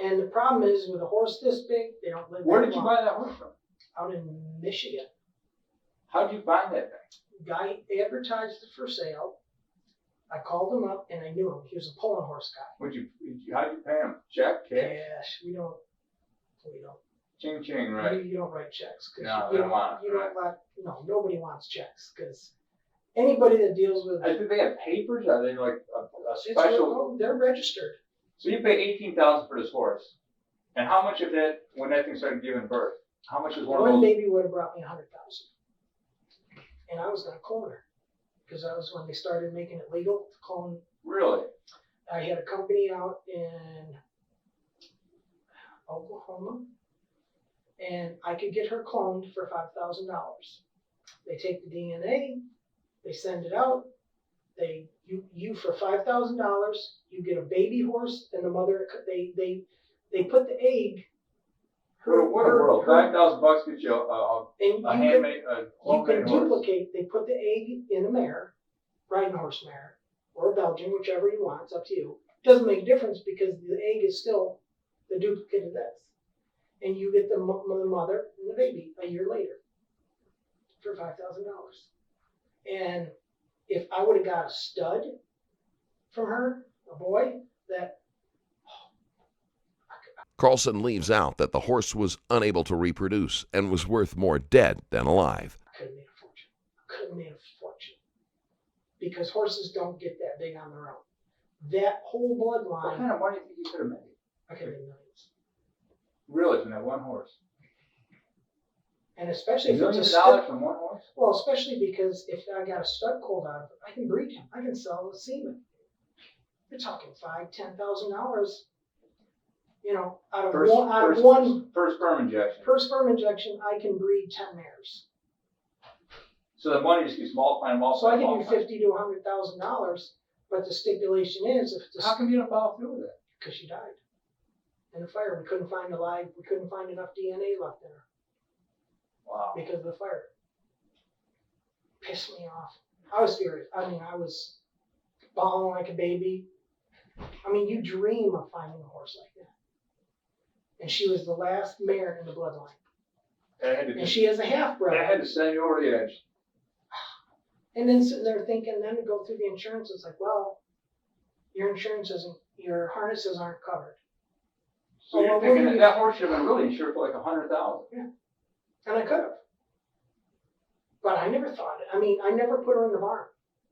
And the problem is with a horse this big, they don't live. Where that did you long. buy that horse from? Out in Michigan. How did you find that thing? Guy advertised it for sale. I called him up and I knew him. He was a pulling horse guy. How did you pay him? Check, cash? Cash. We don't. Ching ching, right? You don't write checks. No, you they don't want it, You don't let. No, nobody wants checks because anybody that deals with. I think they have papers. Are they like a It's special? they're registered. So you pay 18,000 for this horse, and how much of that when that thing started giving birth? How much is one of One those? baby would have brought me 100,000, and I was gonna clone her because that was when they started making it legal to clone. Really? I had a company out in Oklahoma, and I could get her cloned for $5,000. They take the DNA, they send it out. You for $5,000, you get a baby horse, and the mother. They put the egg. What a world! $5,000 gets you a And handmade, a you clone-made can horse. duplicate. They put the egg in a mare, riding horse mare, or a Belgian, whichever you want. It's up to you. Doesn't make a difference because the egg is still the duplicate of this. And you get the mother and the baby a year later for $5,000. And if I would have got a stud from her, a boy, that Carlson leaves out that the horse was unable to reproduce and was worth more dead than alive. I could have made a fortune. I could have made a fortune. Because horses don't get that big on their own. That whole What bloodline, kind of money do you think you could have made? I could have made millions. Really, from that one horse? And especially if it's a $1 million stud. from one horse? Well, especially because if I got a stud colt out of it, I can breed him. I can sell the semen. You're talking $5,000, $10,000. You know, out of one First sperm injection. per sperm injection, I can breed 10 mares. So the money just keeps multiplying, So I multiplying, can do multiplying. $50,000 to $100,000, but the stipulation is if it's How come you don't follow through with it? because she died in the fire. We couldn't find enough DNA left in her Wow. because of the fire. Pissed me off. I was furious. I mean, I was bawling like a baby. I mean, you dream of finding a horse like that. And she was the last mare in the bloodline. And she has a half I brother. had to send you over the edge. And then sitting there thinking, then to go through the insurance, it's like, well, your harnesses aren't covered. So you're thinking that horse should have been really insured for like $100,000. And I could have. But I never thought it. I mean, I never put her in the barn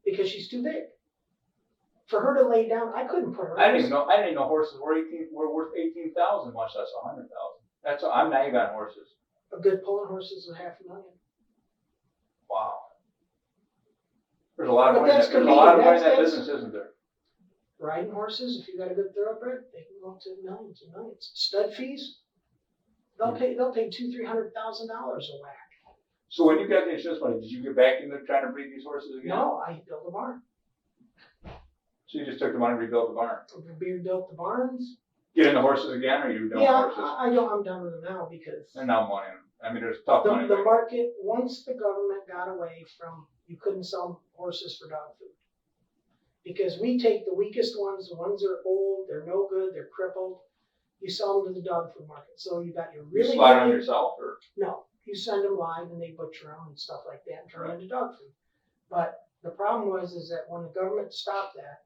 because she's too big. For her to lay down, I couldn't put her in. I didn't even know horses were worth 18,000, much less 100,000. That's all. I'm naive on horses. A good pulling horse is $500,000. Wow. There's a lot of But money. that's There's a lot of money in that that's- business, isn't there? Riding horses, if you got a good thoroughbred, they can go up to millions and millions. Stud fees, they'll pay $200,000-$300,000 a whack. So when you got the insurance money, did you get back into trying to breed these horses again? No, I built a barn. So you just took the money and rebuilt the barn. Beard built the barns. Get in the horses again, or you done with Yeah, horses? I don't. I'm done with them now because And now money. I mean, there's tough money. the back. market, once the government got away from, you couldn't sell horses for dog food. Because we take the weakest ones, the ones that are old, they're no good, they're crippled, you sell them to the dog food market. So you got your You really slide on good- yourself, or No, you send them live and they butcher them and stuff like that and turn them into dog food. But the problem is that when the government stopped that,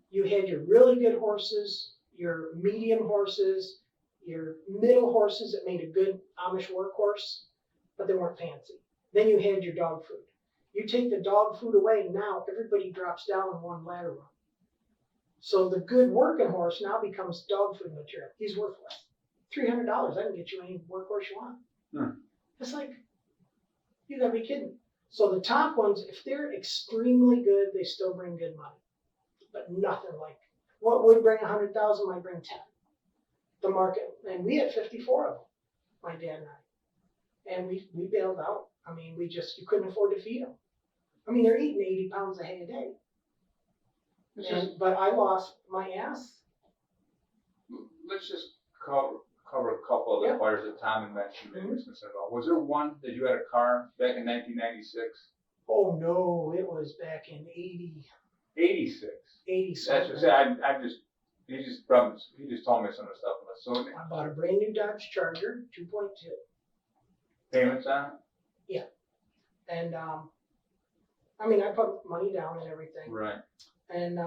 you had your really good horses, your medium horses, your middle horses that made a good Amish workhorse, but they weren't fancy. Then you had your dog food. You take the dog food away, now everybody drops down in one ladder run. So the good working horse now becomes dog food material. He's worthless. $300, I can get you any workhorse you want. It's like, you gotta be kidding. So the top ones, if they're extremely good, they still bring good money. But nothing like, what would bring 100,000 might bring 10. The market, and we had 54 of them, my dad and I. And we bailed out. I mean, you couldn't afford to feed them. I mean, they're eating 80 pounds of hay a day. It's just, But I lost my ass. let's just cover a couple of the Yeah. fires that Tom had mentioned that he was concerned about. Was there one that you had a car back in 1996? Oh no, it was back in 86. 80 That's something. just, he just told me some of the stuff. So I bought a brand new Dodge Charger, 2.2. payments on it? And, I mean, I put money down and everything. Right. And,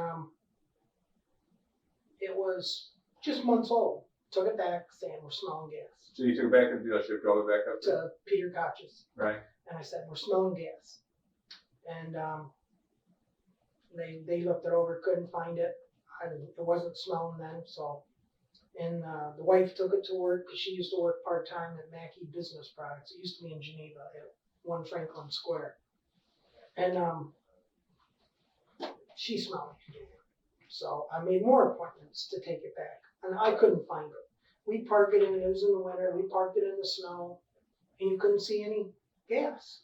it was just months old. Took it back, saying we're smelling gas. So you took it back to the dealership, drove it back up there? To Peter Koch's. Right. And I said, we're smelling gas. And, they looked it over, couldn't find it. It wasn't smelling then, so. And, the wife took it to work, because she used to work part-time at Mackey Business Products. It used to be in Geneva at 1 Franklin Square. And, she smelled it. So I made more appointments to take it back, and I couldn't find it. We parked it in, it was in the winter, we parked it in the snow, and you couldn't see any gas.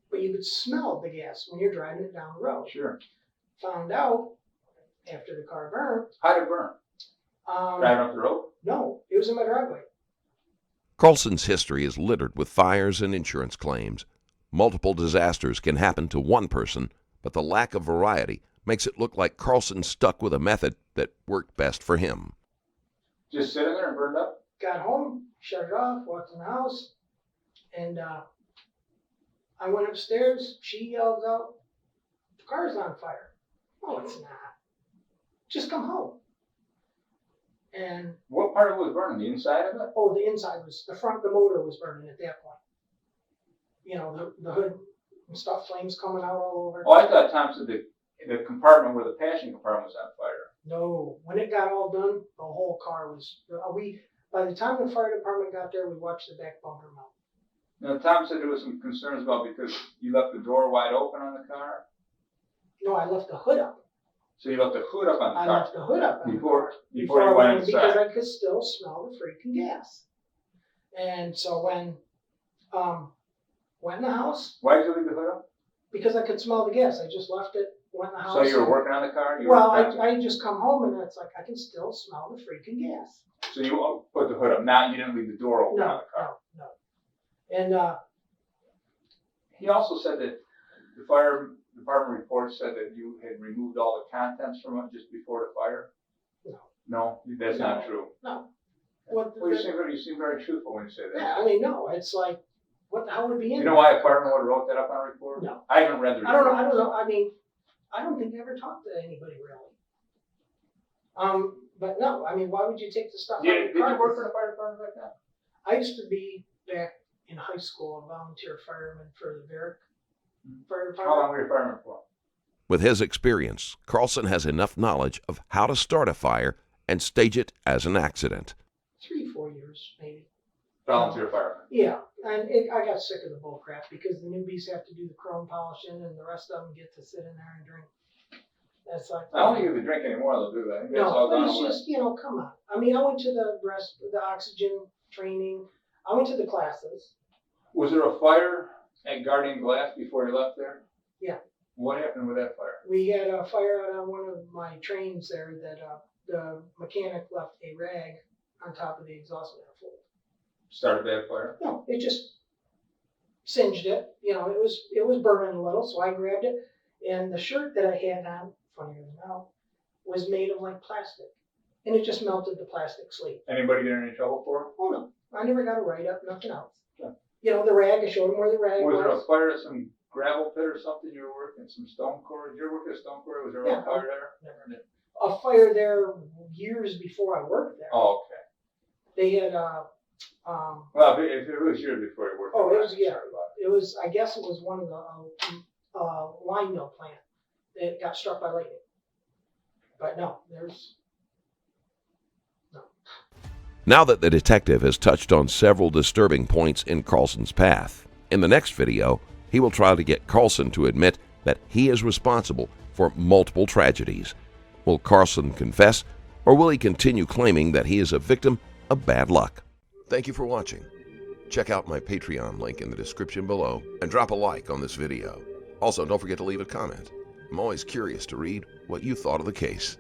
But you could smell the gas when you're driving it down the road. Sure. Found out after the car burned. How did it burn? Driving up the road? No, it was in my driveway. Carlson's history is littered with fires and insurance claims. Multiple disasters can happen to one person, but the lack of variety makes it look like Carlson stuck with a method that worked best for him. Just sitting there and burned up? Got home, shut it off, walked in the house, and I went upstairs. She yells out, "The car's on fire." "No, it's not. Just come home." And What part of it was burning? The inside of it? oh, the inside was, the motor was burning at that point. You know, the hood and stuff, flames coming out all over. Oh, I thought Tom said the compartment where the passenger compartment was on fire. No, when it got all done, the whole car was, by the time the fire department got there, we watched the back bumper melt. Now, Tom said there was some concerns about because you left the door wide open on the car. No, I left the hood up. So you left the hood up on the I car left the hood up on the before car you I went inside. because I could still smell the freaking gas. And so when went in the house, Why did you leave the hood up? because I could smell the gas, I just left it, went in the house. So you were working on the car? Well, I just come home and it's like, I can still smell the freaking gas. So you put the hood up. Now you didn't leave the door open on No, the car. no. And He also said that the fire department report said that you had removed all the contents from it just before the fire. No. No, that's not No. true. no. What? Well, you seem very truthful when you say that. Yeah, I mean, no, it's like, what the hell would be in You know there? why a fireman would have wrote that up on a report? No. I haven't read the report. I don't know. I mean, I don't think I ever talked to anybody really. But no, I mean, why would you take the stuff out of Did the you car? work for the fire department back then? I used to be back in high school a volunteer fireman for the Varick Fire How long Department. were you a fireman for? With his experience, Carlson has enough knowledge of how to start a fire and stage it as an accident. 3-4 years, maybe. Volunteer fireman. Yeah, and I got sick of the bull crap because the newbies have to do the chrome polishing and the rest of them get to sit in there and drink. That's like. I don't think if you drink anymore, they'll do that. I think that's No, all but gone it's away. just, come on. I mean, I went to the oxygen training. I went to the classes. Was there a fire at Guardian Glass before you left there? Yeah. What happened with that fire? We had a fire out on one of my trains there that the mechanic left a rag on top of the exhaust manifold. Started that fire? No, it just singed it. It was burning a little, so I grabbed it. And the shirt that I had on, funnier than now, was made of like plastic. And it just melted the plastic sleeve. Anybody get in any trouble for it? Oh no, I never got a write-up, nothing else. Yeah. The rag, I showed him where the rag Was was. there a fire at some gravel pit or something you were working, some stone quarry? Did you ever work at a stone quarry? Was there Yeah. a fire there? Never. A fire there years before I worked there. Oh, okay. They had, Well, if it was years before you worked Oh, there, it was, I'm yeah. sorry about I guess it was one of the lime mill plant that got struck by lightning. But no, Now that the detective has touched on several disturbing points in Carlson's path, in the next video, he will try to get Carlson to admit that he is responsible for multiple tragedies. Will Carlson confess, or will he continue claiming that he is a victim of bad luck? Thank you for watching. Check out my Patreon link in the description below and drop a like on this video. Also, don't forget to leave a comment. I'm always curious to read what you thought of the case.